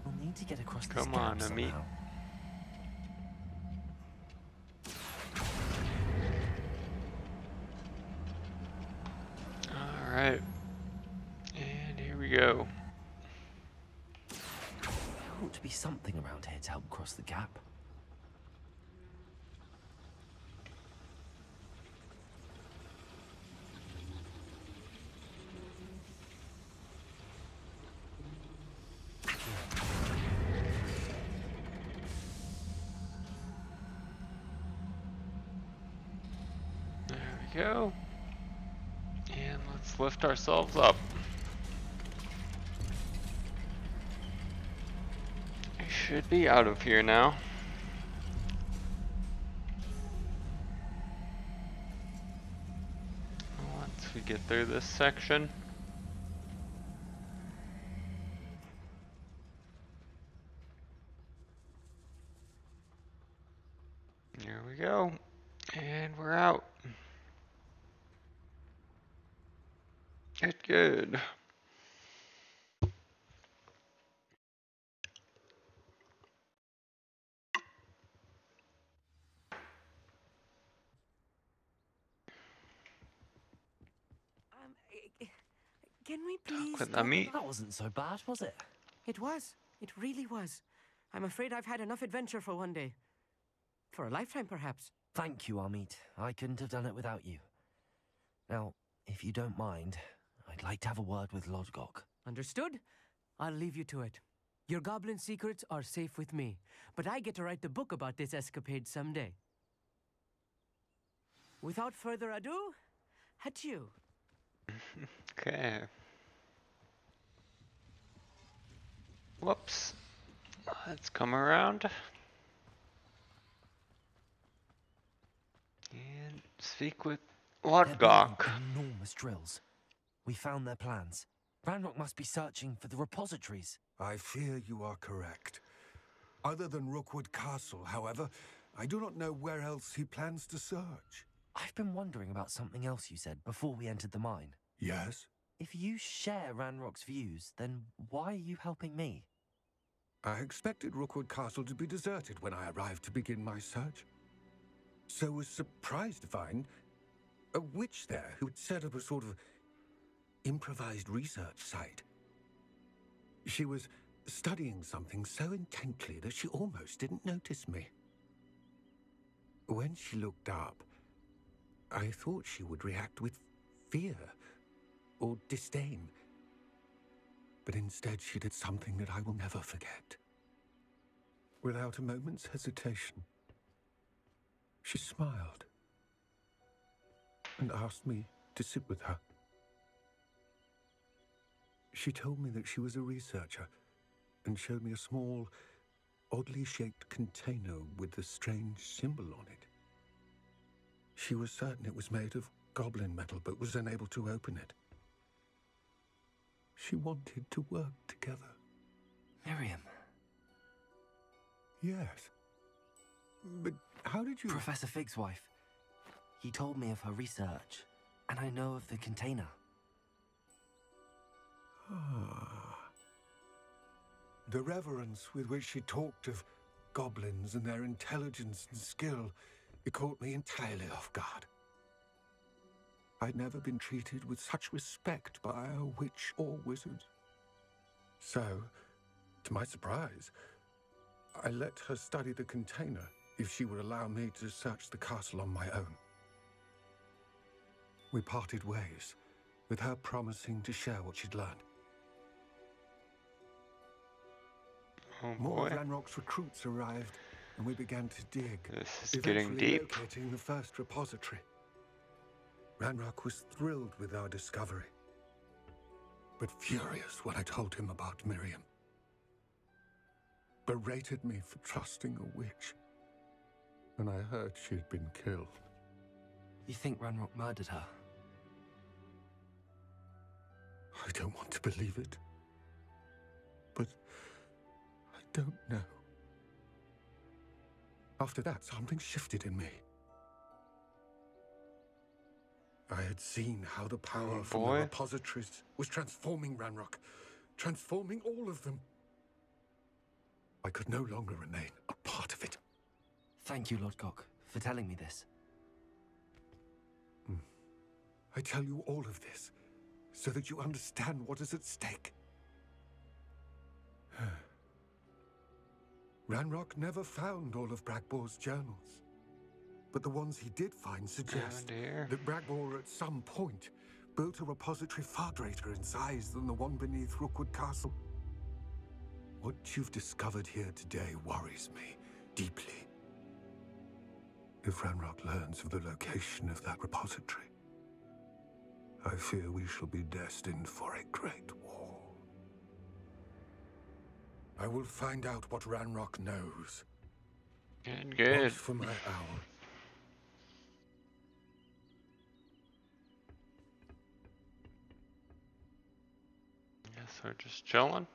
We'll need to get across this Come gap on, Amit. somehow. Alright. And here we go. There ought to be something around here to help cross the gap. There we go. And let's lift ourselves up. We should be out of here now. Once we get through this section. Here we go. And we're out. Good. Can we please With talk Amit. about... That wasn't so bad, was it? It was. It really was. I'm afraid I've had enough adventure for one day. For a lifetime, perhaps. Thank you, Hogsmeade. I couldn't have done it without you. Now, if you don't mind, I'd like to have a word with Lodgok. Understood? I'll leave you to it. Your goblin secrets are safe with me, but I get to write the book about this escapade someday. Without further ado, adieu. Okay. Whoops. Let's come around. And speak with Lodgok. Enormous drills. We found their plans. Ranrock must be searching for the repositories. I fear you are correct. Other than Rookwood Castle, however, I do not know where else he plans to search. I've been wondering about something else you said before we entered the mine. Yes? If you share Ranrock's views, then why are you helping me? I expected Rookwood Castle to be deserted when I arrived to begin my search. So was surprised to find a witch there who had set up a sort of improvised research site. She was studying something so intently that she almost didn't notice me. When she looked up, I thought she would react with fear or disdain. But instead she did something that I will never forget. Without a moment's hesitation, she smiled and asked me to sit with her. She told me that she was a researcher and showed me a small, oddly shaped container with a strange symbol on it. She was certain it was made of goblin metal, but was unable to open it. She wanted to work together. Miriam. Yes. But how did you... Professor Fig's wife. He told me of her research, and I know of the container. Ah. The reverence with which she talked of goblins and their intelligence and skill, it caught me entirely off guard. I'd never been treated with such respect by a witch or wizard. So, to my surprise, I let her study the container if she would allow me to search the castle on my own. We parted ways, with her promising to share what she'd learned. Oh More boy. of Ranrock's recruits arrived, and we began to dig. This is getting eventually deep. locating the first repository. Ranrock was thrilled with our discovery, but furious when I told him about Miriam. Berated me for trusting a witch, and I heard she'd been killed. You think Ranrock murdered her? I don't want to believe it, but I don't know. After that, something shifted in me. I had seen how the power from the repositories was transforming Ranrock, transforming all of them. I could no longer remain a part of it. Thank you, Lord Gok, for telling me this. I tell you all of this so that you understand what is at stake. Ranrock never found all of Bragbor's journals, but the ones he did find suggest that Bragbor at some point built a repository far greater in size than the one beneath Rookwood Castle. What you've discovered here today worries me deeply. If Ranrock learns of the location of that repository, I fear we shall be destined for a great war. I will find out what Ranrock knows. Good. Watch for my owl. Guess we're just chilling.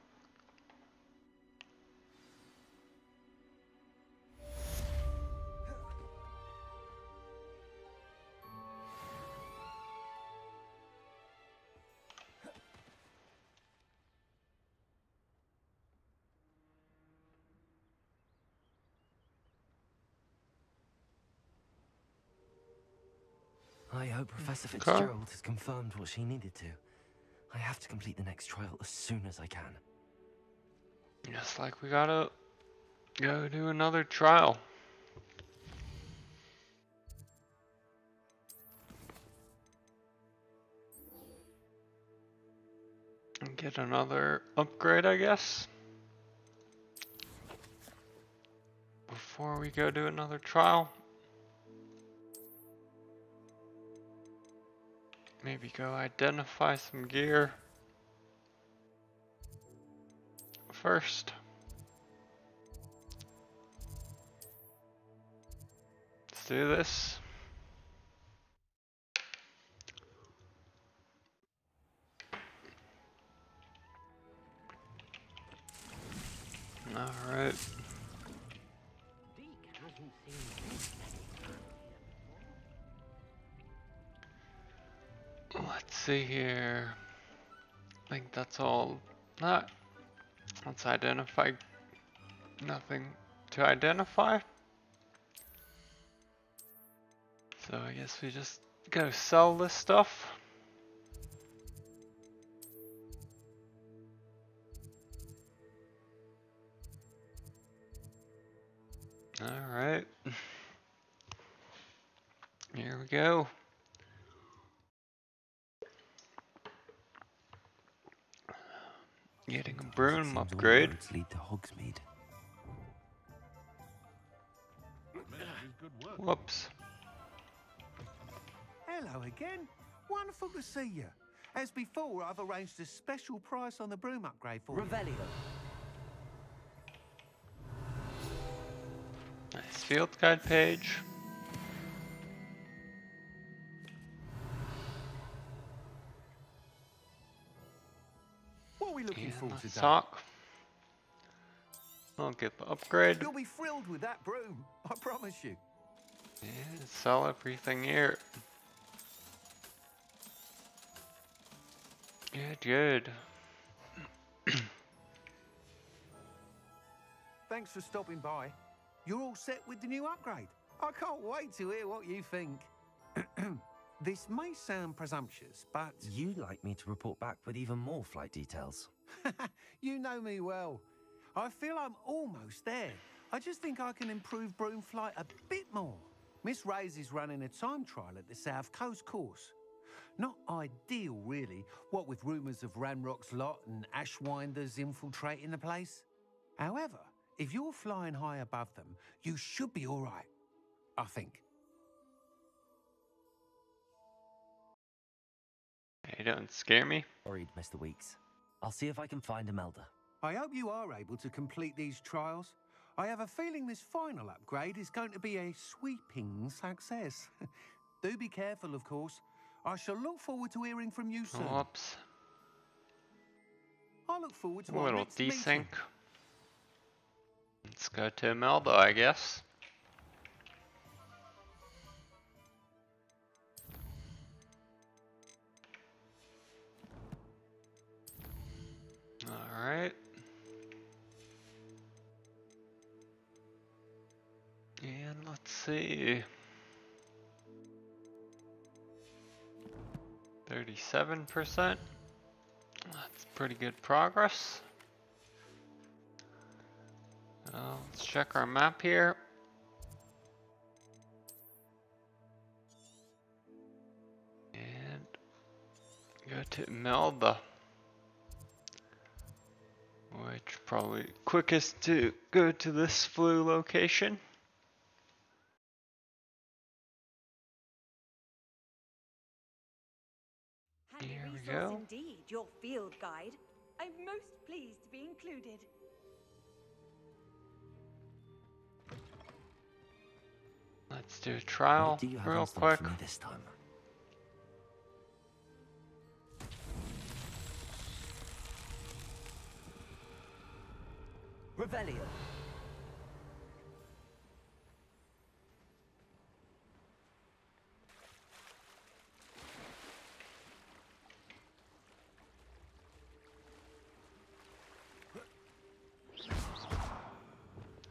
I hope Professor Fitzgerald has confirmed what she needed to. I have to complete the next trial as soon as I can. Just like we gotta go do another trial. And get another upgrade, I guess. Before we go do another trial. Maybe go identify some gear first. Let's do this. All right. Let's see here. I think that's all. Let's identify. Nothing to identify. So I guess we just go sell this stuff. All right. Here we go. Getting a broom upgrade. Lead to Hogsmeade. Whoops. Hello again. Wonderful to see you. As before, I've arranged a special price on the broom upgrade for Revelio. Nice field guide page. What are we looking for today? Sock. I'll get the upgrade. You'll be thrilled with that broom, I promise you. Yeah, sell everything here. Good. Thanks for stopping by. You're all set with the new upgrade. I can't wait to hear what you think. This may sound presumptuous, but... You'd like me to report back with even more flight details. You know me well. I feel I'm almost there. I just think I can improve broom flight a bit more. Miss Ray's is running a time trial at the South Coast course. Not ideal, really, what with rumours of Ranrock's lot and Ashwinders infiltrating the place. However, If you're flying high above them, you should be all right. I think. Hey, don't scare me. Worried, Mr. Weeks. I'll see if I can find Imelda. I hope you are able to complete these trials. I have a feeling this final upgrade is going to be a sweeping success. Do be careful, of course. I shall look forward to hearing from you soon. Whoops. I look forward to A our little next desync. meeting. Let's go to Imelda, I guess. Alright. And let's see. 37%. That's pretty good progress. Let's check our map here. And go to Imelda, which probably quickest to go to this flu location. Here we go. Indeed, your field guide. I'm most pleased to be included. Let's do a trial Do you have real in store quick. for me this time? Revelio.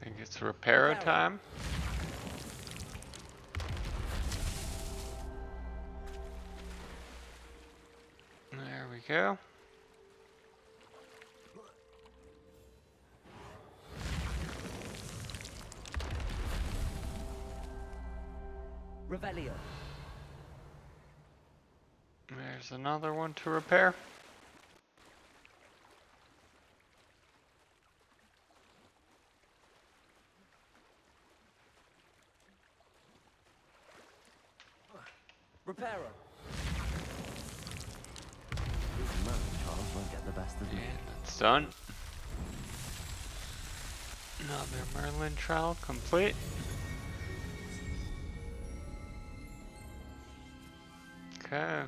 I think it's repair time. There we go. Revelio. There's another one to repair. Reparo. These Merlin trials won't get the best of me. That's done. Another Merlin trial complete. Okay.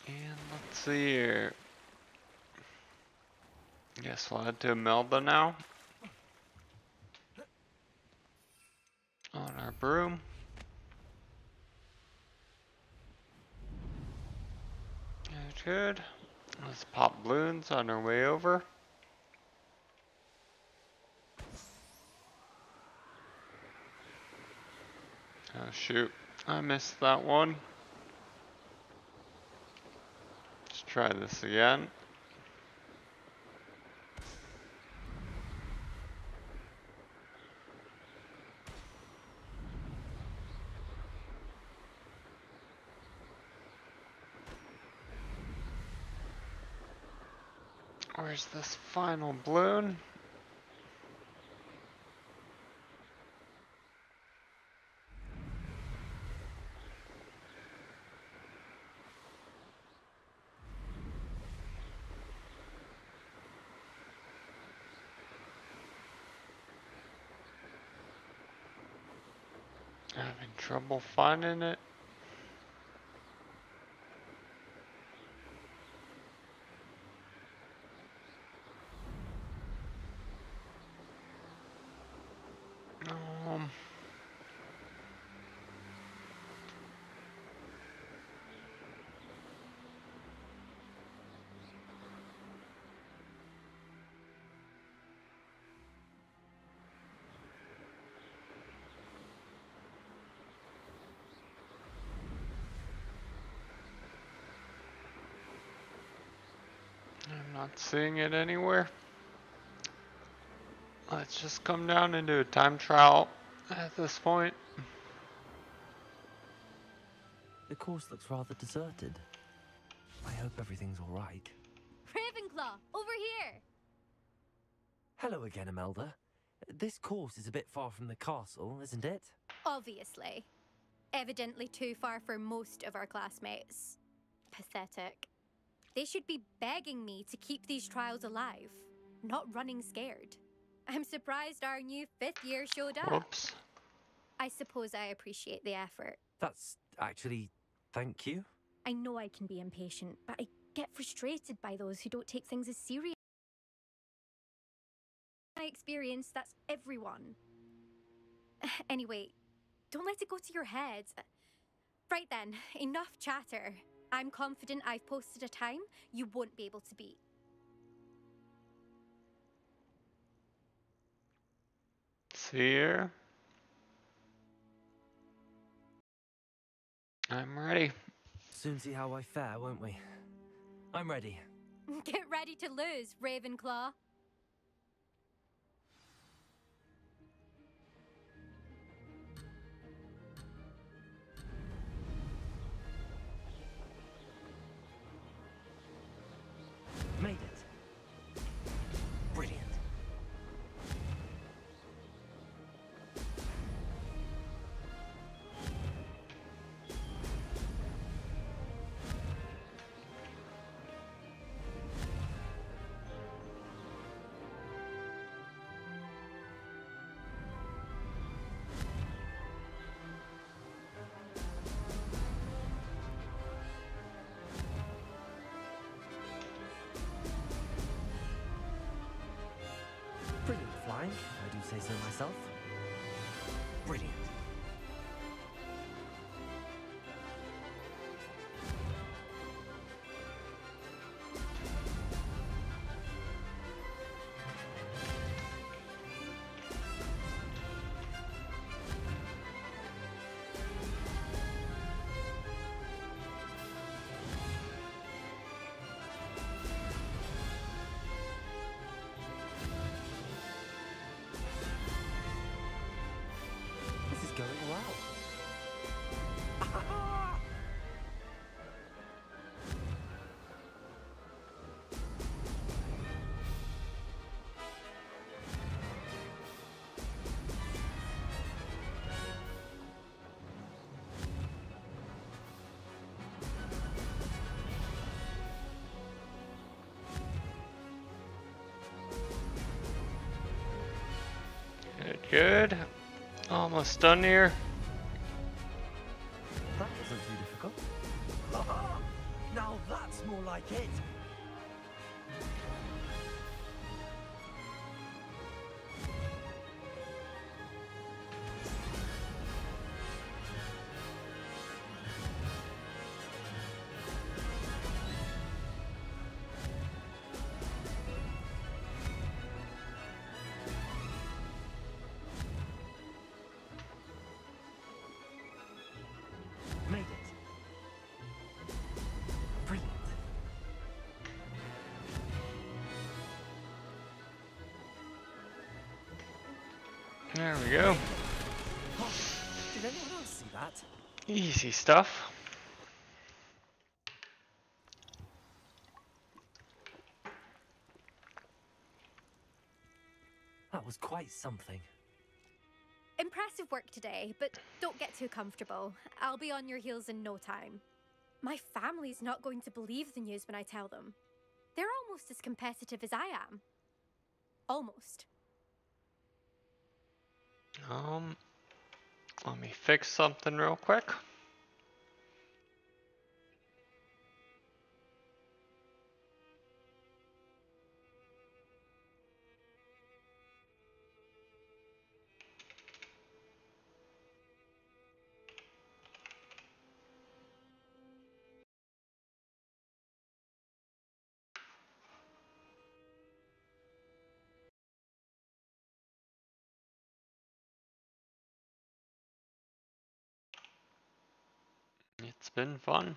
And let's see here. Guess we'll head to Imelda now. On our broom. That's good. Let's pop balloons on our way over. Oh shoot, I missed that one. Let's try this again. Where's this final balloon? Having trouble finding it. I'm not seeing it anywhere. Let's just come down and do a time trial at this point. The course looks rather deserted. I hope everything's all right. Hello again, Imelda. This course is a bit far from the castle, isn't it? Obviously. Evidently too far for most of our classmates. Pathetic. They should be begging me to keep these trials alive, not running scared. I'm surprised our new 5th year showed up. Whoops. I suppose I appreciate the effort. That's actually... thank you. I know I can be impatient, but I get frustrated by those who don't take things as serious. In my experience, that's everyone. Anyway, don't let it go to your head. Right then, enough chatter. I'm confident I've posted a time you won't be able to beat. See here. I'm ready. Soon see how I fare, won't we? I'm ready. Get ready to lose, Ravenclaw. Made it. Brilliant. Brilliant flying, I do say so myself. Brilliant. This is going well. Good, good. Almost done here. That wasn't too difficult. Now that's more like it. Made it. Brilliant. There we go. Oh, did anyone else see that? Easy stuff. That was quite something. Impressive work today, but don't get too comfortable. I'll be on your heels in no time. My family's not going to believe the news when I tell them. They're almost as competitive as I am. Almost. Let me fix something real quick. It's been fun.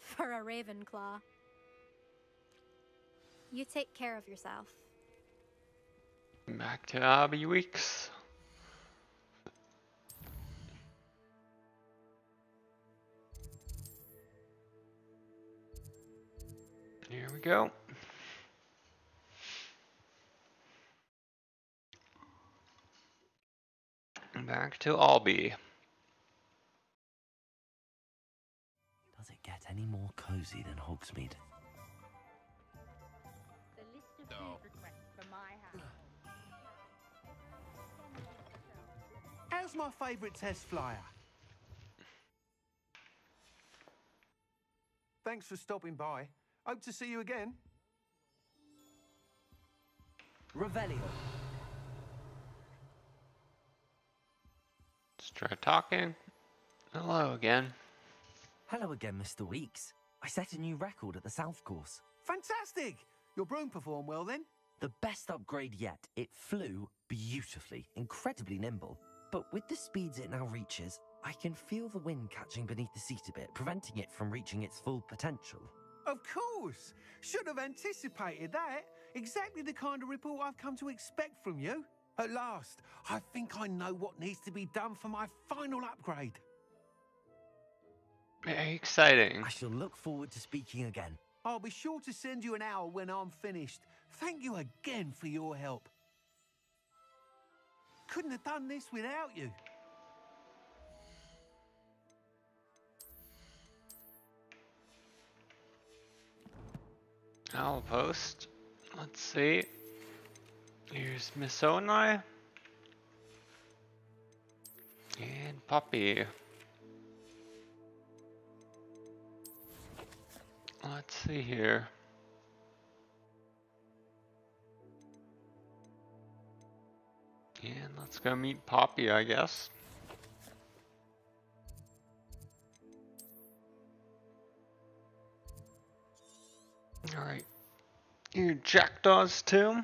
For a Ravenclaw. You take care of yourself. Back to Abbey Weeks. go. Back to Albie. Does it get any more cozy than Hogsmeade? No. How's my favourite test flyer? Thanks for stopping by. Hope to see you again. Revelio. Let's try talking. Hello again. Hello again, Mr. Weeks. I set a new record at the South Course. Fantastic! Your broom performed well then? The best upgrade yet. It flew beautifully, incredibly nimble. But with the speeds it now reaches, I can feel the wind catching beneath the seat a bit, preventing it from reaching its full potential. Of course! Should have anticipated that. Exactly the kind of report I've come to expect from you. At last, I think I know what needs to be done for my final upgrade. Very exciting. I shall look forward to speaking again. I'll be sure to send you an owl when I'm finished. Thank you again for your help. Couldn't have done this without you. Owl post. Let's see. Here's Miss Onai. And Poppy. Let's see here. And let's go meet Poppy, I guess. Alright. You jackdaws too?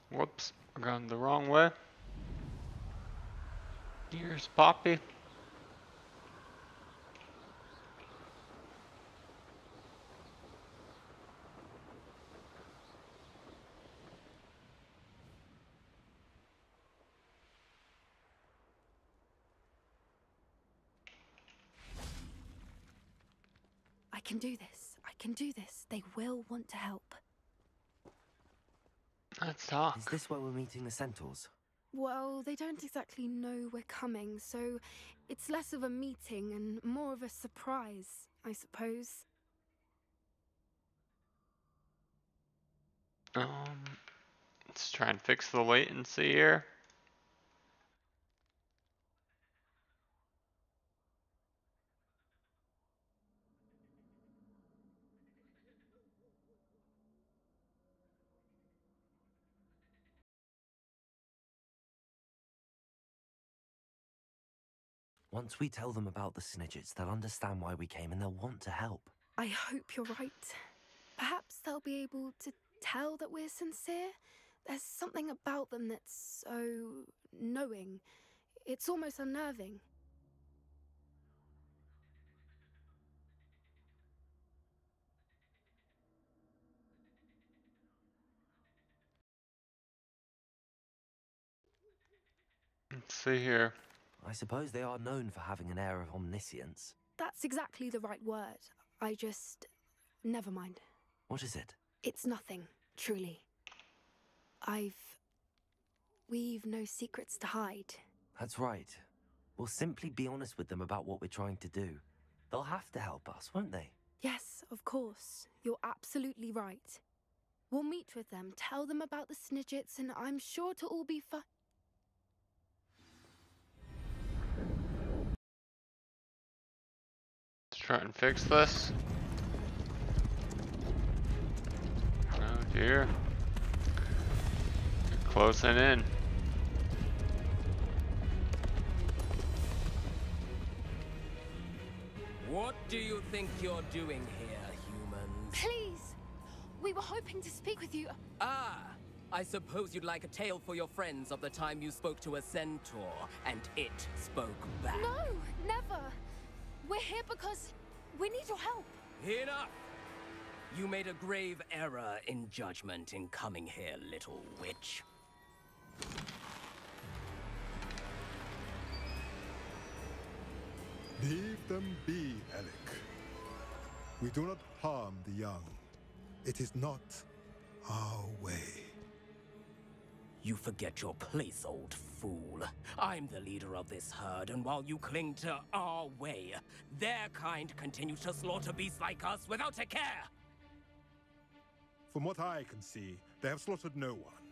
Whoops, we're going the wrong way. Here's Poppy. I can do this. I can do this. They will want to help. Let's talk. Is this where we're meeting the centaurs? Well, they don't exactly know we're coming, so it's less of a meeting and more of a surprise, I suppose. Let's try and fix the latency here. Once we tell them about the Snidgets, they'll understand why we came and they'll want to help. I hope you're right. Perhaps they'll be able to tell that we're sincere. There's something about them that's so knowing. It's almost unnerving. Let's see here. I suppose they are known for having an air of omniscience. That's exactly the right word. I just... never mind. What is it? It's nothing, truly. We've no secrets to hide. That's right. We'll simply be honest with them about what we're trying to do. They'll have to help us, won't they? Yes, of course. You're absolutely right. We'll meet with them, tell them about the Snidgets, and I'm sure to all be fine. Let's try and fix this. Oh dear. You're closing in. What do you think you're doing here, humans? Please, We were hoping to speak with you. Ah, I suppose you'd like a tale for your friends of the time you spoke to a centaur, and it spoke back. No, never. We're here because we need your help. Enough! You made a grave error in judgment in coming here, little witch. Leave them be, Alec. We do not harm the young. It is not our way. You forget your place, old fool. I'm the leader of this herd, and while you cling to our way, their kind continue to slaughter beasts like us without a care! From what I can see, they have slaughtered no one.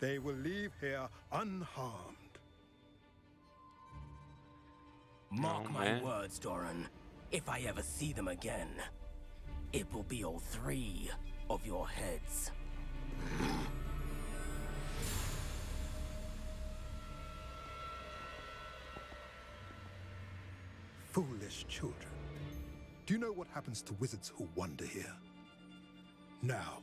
They will leave here unharmed. Mark my words, Doran. If I ever see them again, it will be all 3 of your heads. Foolish children. Do you know what happens to wizards who wander here? Now,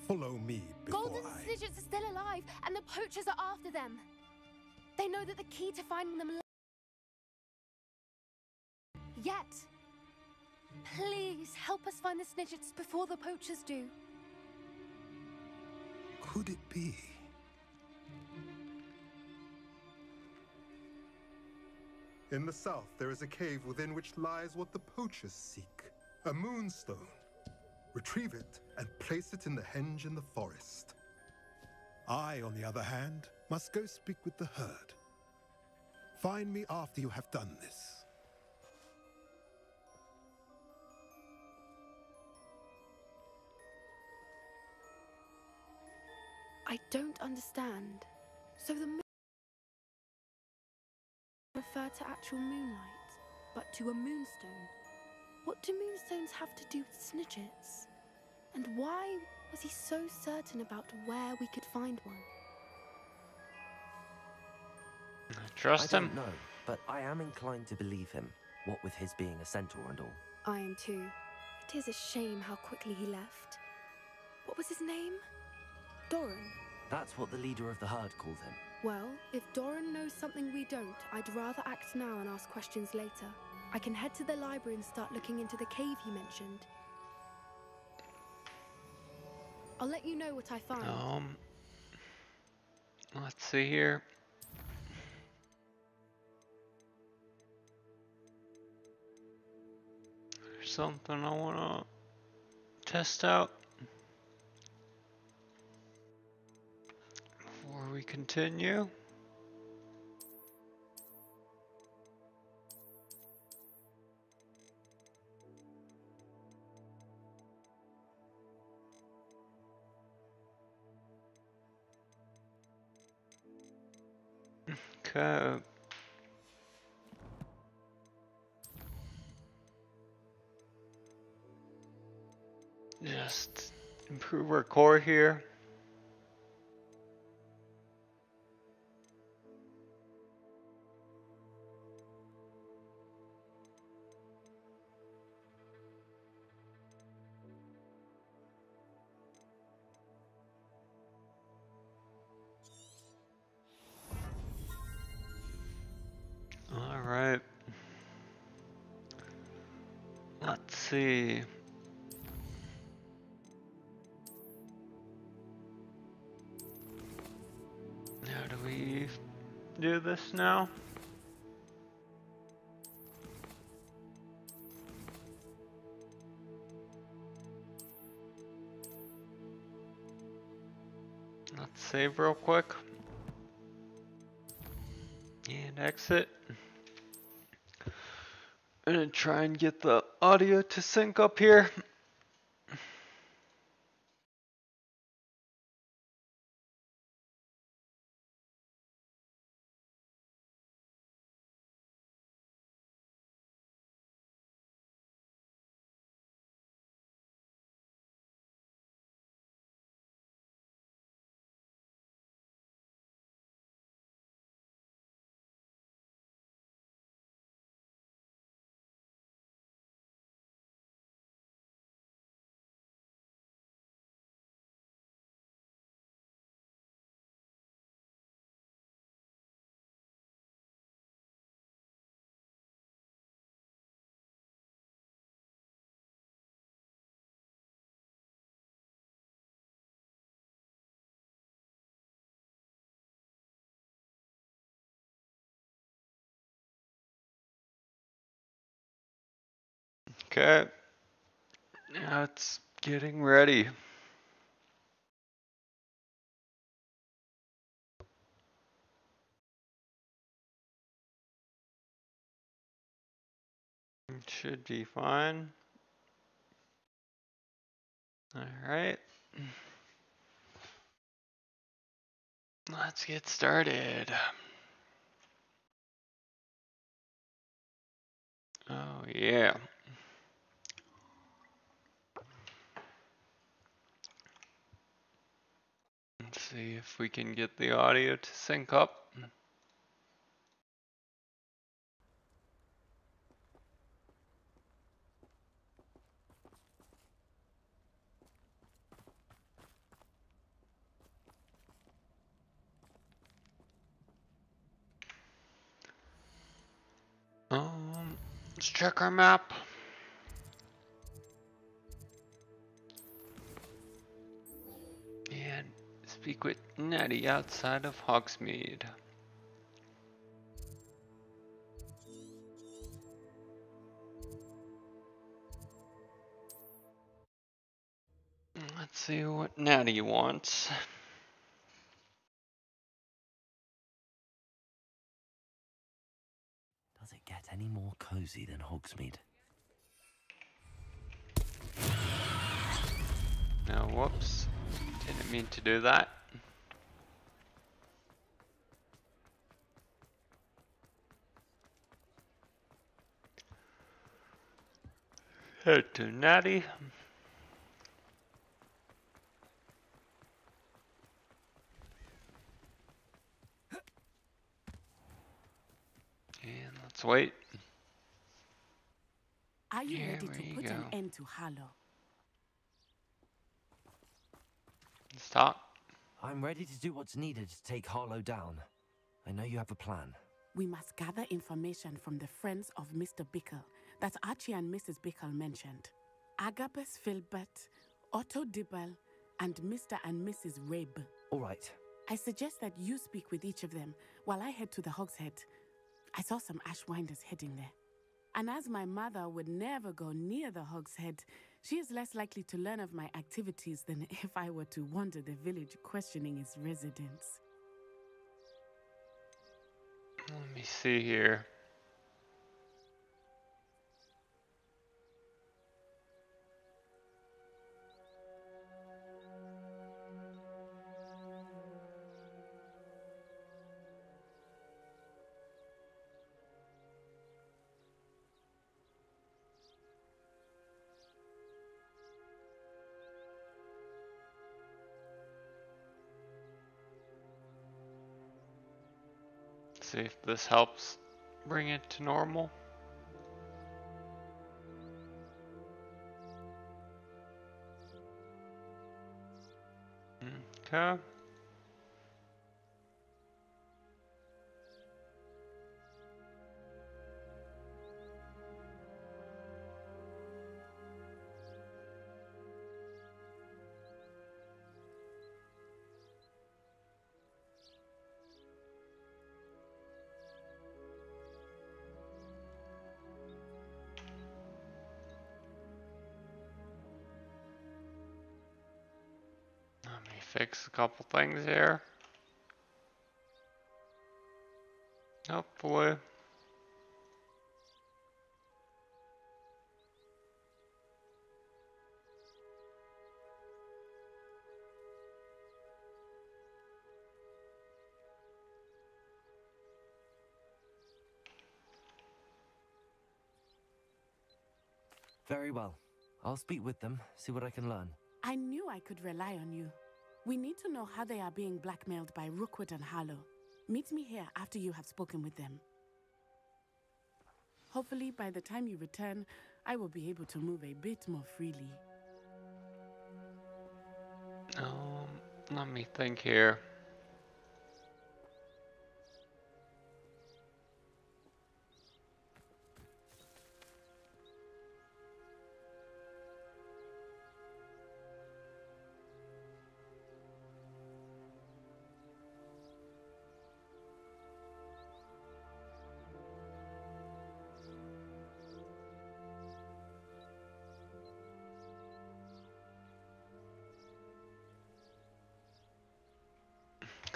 follow me before Golden Snidgets are still alive, and the Poachers are after them. They know that the key to finding them yet. Please help us find the Snidgets before the Poachers do. Could it be? In the south, there is a cave within which lies what the Poachers seek. A moonstone. Retrieve it and place it in the henge in the forest. I, on the other hand, must go speak with the herd. Find me after you have done this. I don't understand. So the moon refer to actual moonlight, but to a moonstone. What do moonstones have to do with Snidgets? And why was he so certain about where we could find one? Trust him? I don't know, but I am inclined to believe him, what with his being a centaur and all. I am too. It is a shame how quickly he left. What was his name? Doran. That's what the leader of the herd called him. Well, if Doran knows something we don't, I'd rather act now and ask questions later. I can head to the library and start looking into the cave you mentioned. I'll let you know what I find. Let's see here. There's something I wanna test out before we continue. Okay. Just improve our core here. All right. Let's see. How do we do this now? Let's save real quick. And exit. I'm gonna try and get the audio to sync up here. Okay. Now it's getting ready. It should be fine. Alright. Let's get started. Oh yeah. Let's see if we can get the audio to sync up. Let's check our map. And speak with Nettie outside of Hogsmeade. Let's see what Natty wants. Does it get any more cozy than Hogsmeade? No, whoops. Didn't mean to do that. Head to Natty. And let's wait. Are you ready to put an end to Harlow? Stop. I'm ready to do what's needed to take Harlow down. I know you have a plan. We must gather information from the friends of Mr. Bickle that Archie and Mrs. Bickle mentioned. Agabus Filbert, Otto Dibble, and Mr. and Mrs. Rabe. All right. I suggest that you speak with each of them while I head to the Hogshead. I saw some Ashwinders heading there. And as my mother would never go near the Hogshead, she is less likely to learn of my activities than if I were to wander the village questioning its residents. Let me see here. See if this helps bring it to normal. Okay. Let me fix a couple things here. Hopefully. Very well. I'll speak with them, see what I can learn. I knew I could rely on you. We need to know how they are being blackmailed by Rookwood and Harlow. Meet me here after you have spoken with them. Hopefully, by the time you return, I will be able to move a bit more freely. Let me think here.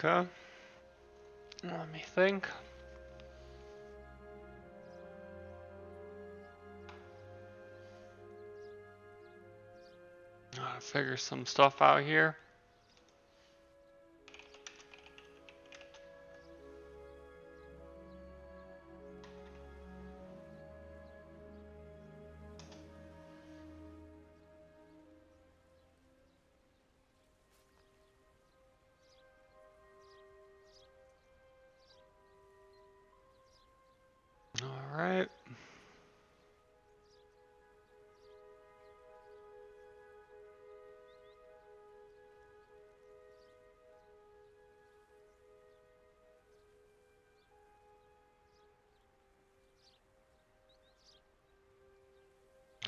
Okay. Let me think. Figure some stuff out here. All right.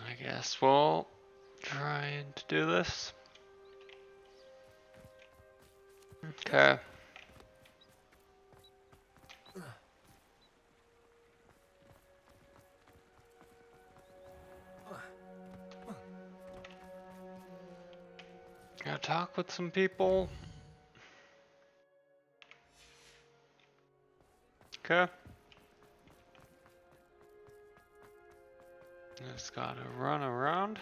I guess we'll try to do this. Okay. Gotta talk with some people. Okay. Just gotta run around.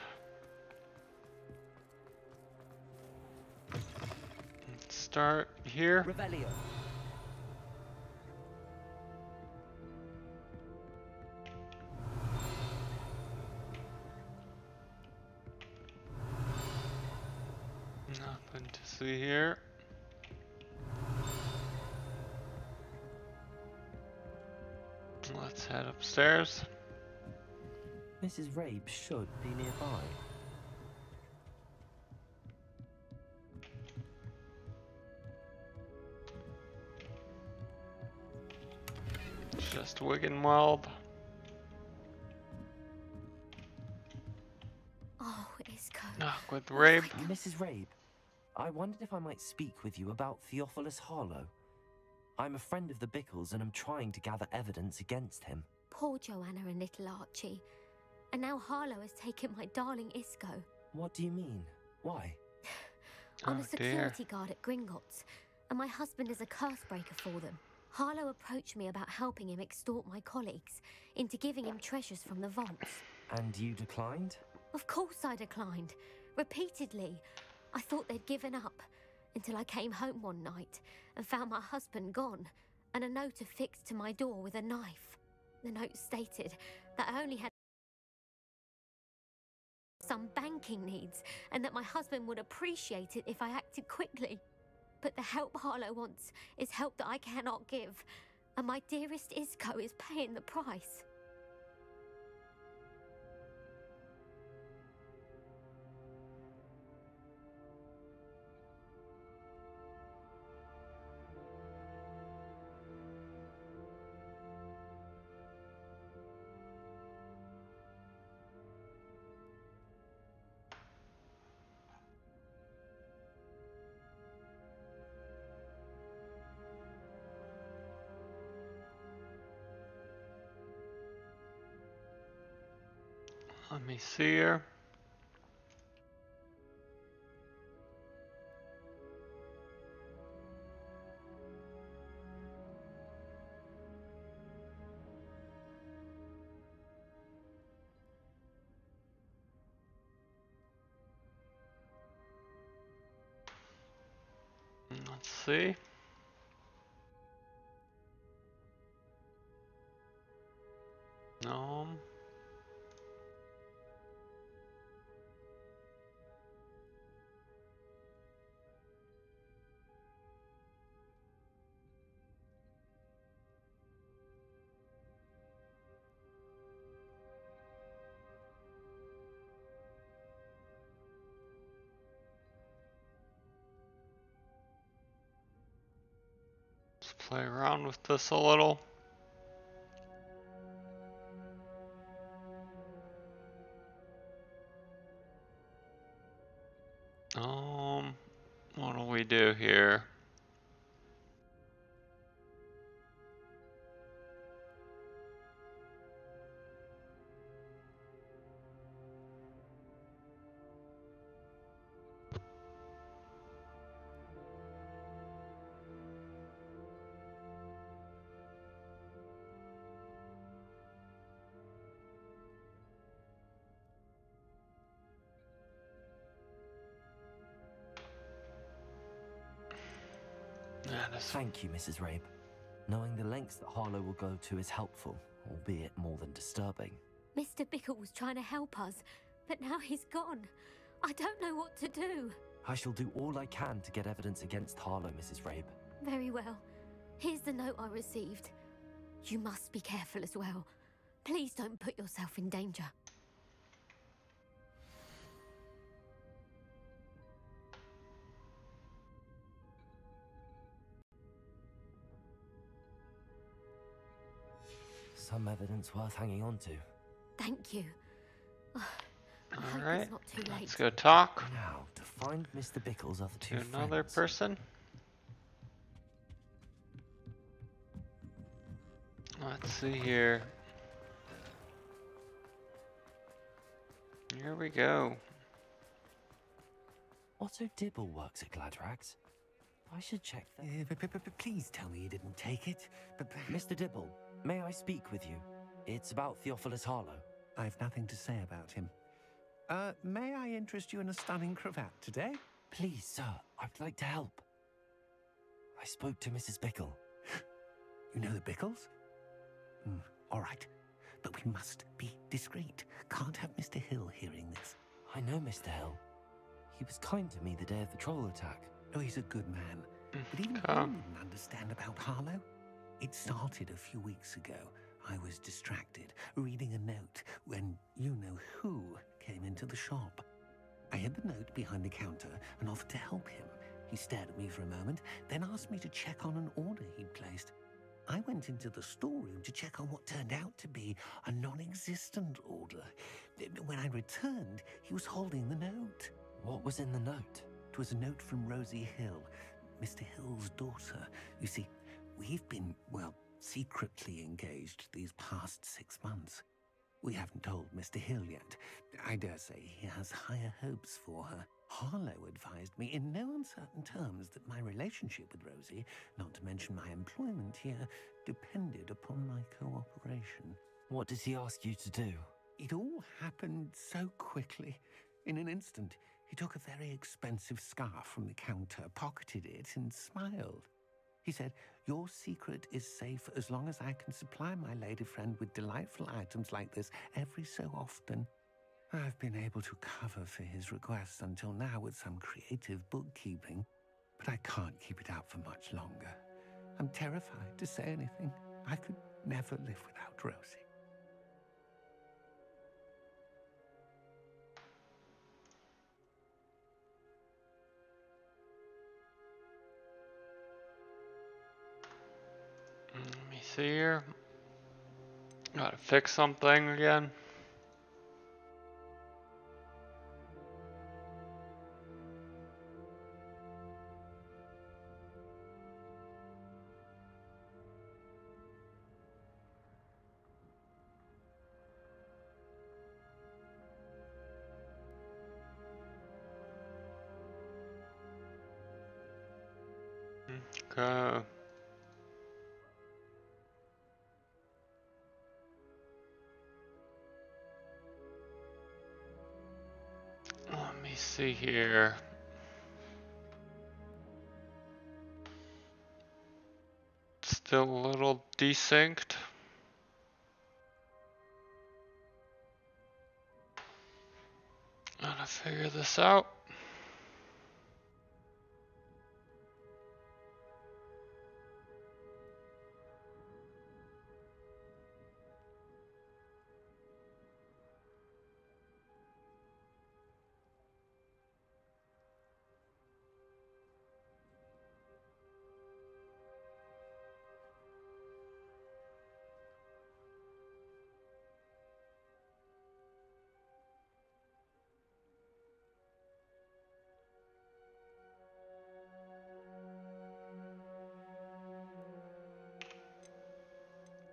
Let's start here. Revelio. Nothing to see here. Let's head upstairs. Mrs. Rabe should be nearby. Just wiggenweld. Oh, Isco. Knock with Rabe. Mrs. Rabe, I wondered if I might speak with you about Theophilus Harlow. I'm a friend of the Bickles and I'm trying to gather evidence against him. Poor Joanna and little Archie. And now Harlow has taken my darling Isco. What do you mean? Why? I'm a security guard at Gringotts, and my husband is a curse breaker for them. Harlow approached me about helping him extort my colleagues into giving him treasures from the vaults. And you declined? Of course I declined. Repeatedly. I thought they'd given up, until I came home one night and found my husband gone, and a note affixed to my door with a knife. The note stated that I only had some banking needs, and that my husband would appreciate it if I acted quickly. But the help Harlow wants is help that I cannot give, and my dearest Isco is paying the price. Let me see here. Let's see. No. Let's play around with this a little. What do we do here? Thank you, Mrs. Rabe. Knowing the lengths that Harlow will go to is helpful, albeit more than disturbing. Mr. Bickle was trying to help us, but now he's gone. I don't know what to do. I shall do all I can to get evidence against Harlow, Mrs. Rabe. Very well. Here's the note I received. You must be careful as well. Please don't put yourself in danger. Some evidence worth hanging on to. Thank you. I hope Alright, it's not too late. let's go talk Now, to find Mr. Bickle's other two to another friends. person. Let's see here. Here we go. Otto Dibble works at Gladrags. I should check that. Please tell me you didn't take it. Mr. Dibble, may I speak with you? It's about Theophilus Harlow. I've nothing to say about him. May I interest you in a stunning cravat today? Please, sir, I'd like to help. I spoke to Mrs. Bickle. You know the Bickles? All right, but we must be discreet. Can't have Mr. Hill hearing this. I know Mr. Hill. He was kind to me the day of the troll attack. Oh, he's a good man. But even he wouldn't understand about Harlow. It started a few weeks ago. I was distracted, reading a note, when you-know-who came into the shop. I hid the note behind the counter and offered to help him. He stared at me for a moment, then asked me to check on an order he'd placed. I went into the storeroom to check on what turned out to be a non-existent order. When I returned, he was holding the note. What was in the note? It was a note from Rosie Hill, Mr. Hill's daughter. You see, we've been, well, secretly engaged these past 6 months. We haven't told Mr. Hill yet. I dare say he has higher hopes for her. Harlow advised me in no uncertain terms that my relationship with Rosie, not to mention my employment here, depended upon my cooperation. What does he ask you to do? It all happened so quickly. In an instant, he took a very expensive scarf from the counter, pocketed it, and smiled. He said, "Your secret is safe as long as I can supply my lady friend with delightful items like this every so often." I've been able to cover for his requests until now with some creative bookkeeping, but I can't keep it out for much longer. I'm terrified to say anything. I could never live without Rosie. Let me see here. Gotta fix something again. Okay. Let me see here. Still a little desynced. Gotta figure this out.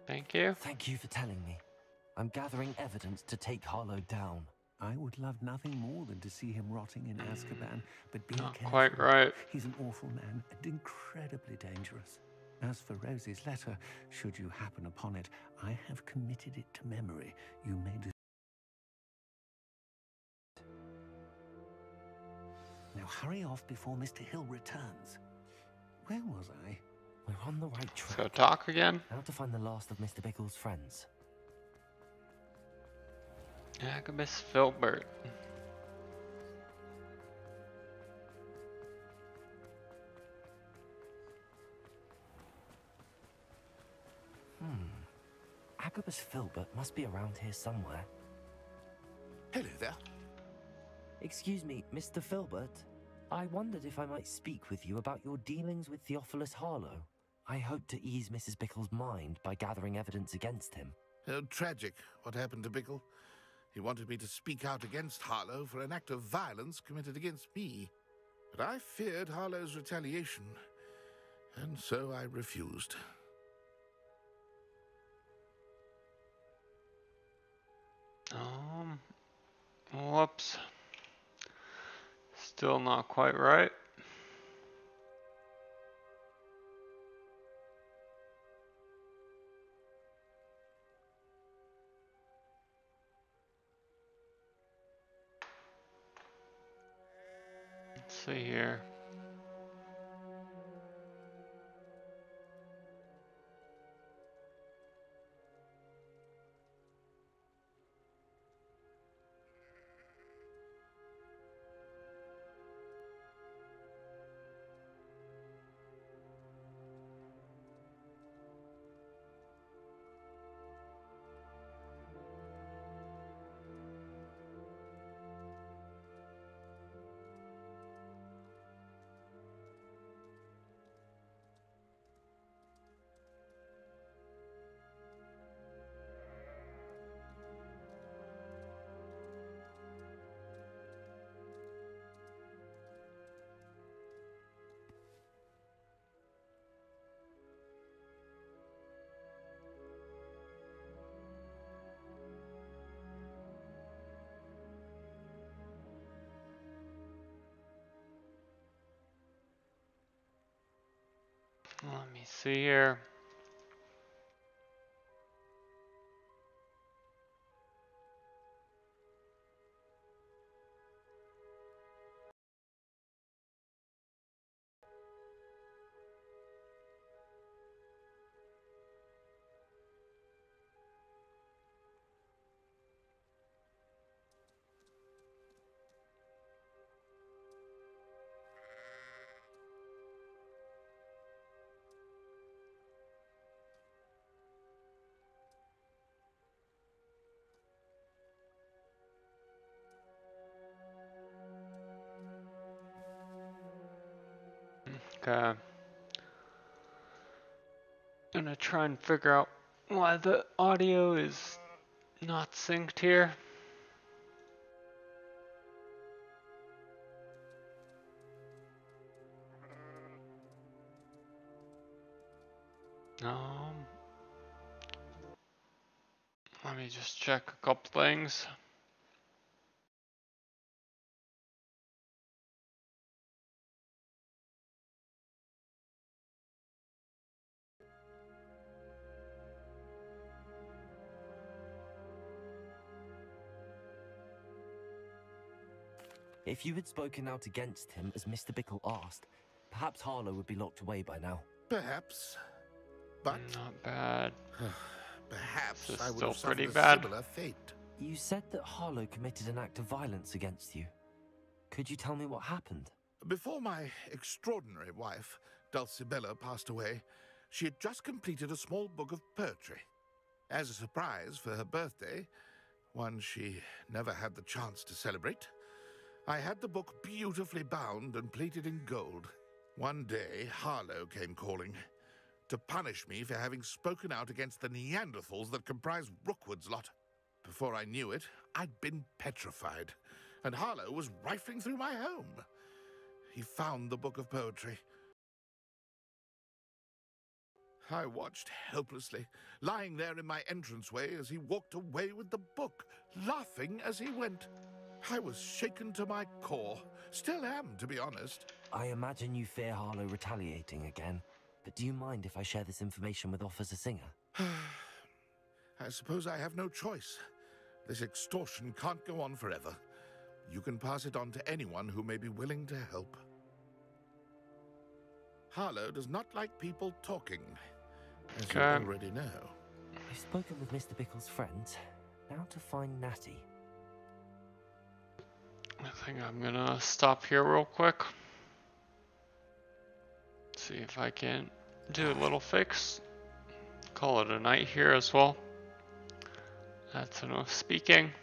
Thank you. Thank you for telling me. I'm gathering evidence to take Harlow down. I would love nothing more than to see him rotting in Azkaban, but be Not careful. quite right. He's an awful man and incredibly dangerous. As for Rosie's letter, should you happen upon it, I have committed it to memory. You may Now hurry off before Mr. Hill returns. Where was I? We're on the right track. So talk again. Now to find the last of Mr. Bickle's friends. Agabus Filbert. Agabus Filbert must be around here somewhere. Hello there. Excuse me, Mr. Filbert. I wondered if I might speak with you about your dealings with Theophilus Harlow. I hope to ease Mrs. Bickle's mind by gathering evidence against him. Tragic, what happened to Bickle. He wanted me to speak out against Harlow for an act of violence committed against me. But I feared Harlow's retaliation, and so I refused. Whoops. Still not quite right. Let's see here. Let me see here. Okay. Gonna try and figure out why the audio is not synced here. Let me just check a couple things. If you had spoken out against him as Mr. Bickle asked, perhaps Harlow would be locked away by now. Perhaps. But not bad. Perhaps This is I would still have suffered pretty a bad. similar fate. You said that Harlow committed an act of violence against you. Could you tell me what happened? Before my extraordinary wife, Dulcibella, passed away, she had just completed a small book of poetry. As a surprise for her birthday, one she never had the chance to celebrate, I had the book beautifully bound and plated in gold. One day, Harlow came calling to punish me for having spoken out against the Neanderthals that comprise Rookwood's lot. Before I knew it, I'd been petrified, and Harlow was rifling through my home. He found the book of poetry. I watched helplessly, lying there in my entranceway as he walked away with the book, laughing as he went. I was shaken to my core. Still am, to be honest. I imagine you fear Harlow retaliating again, but do you mind if I share this information with Officer Singer? I suppose I have no choice. This extortion can't go on forever. You can pass it on to anyone who may be willing to help. Harlow does not like people talking, as you Okay. already know. I've spoken with Mr. Bickle's friend. Now to find Natty. I think I'm gonna stop here real quick. See if I can do a little fix. Call it a night here as well. That's enough speaking.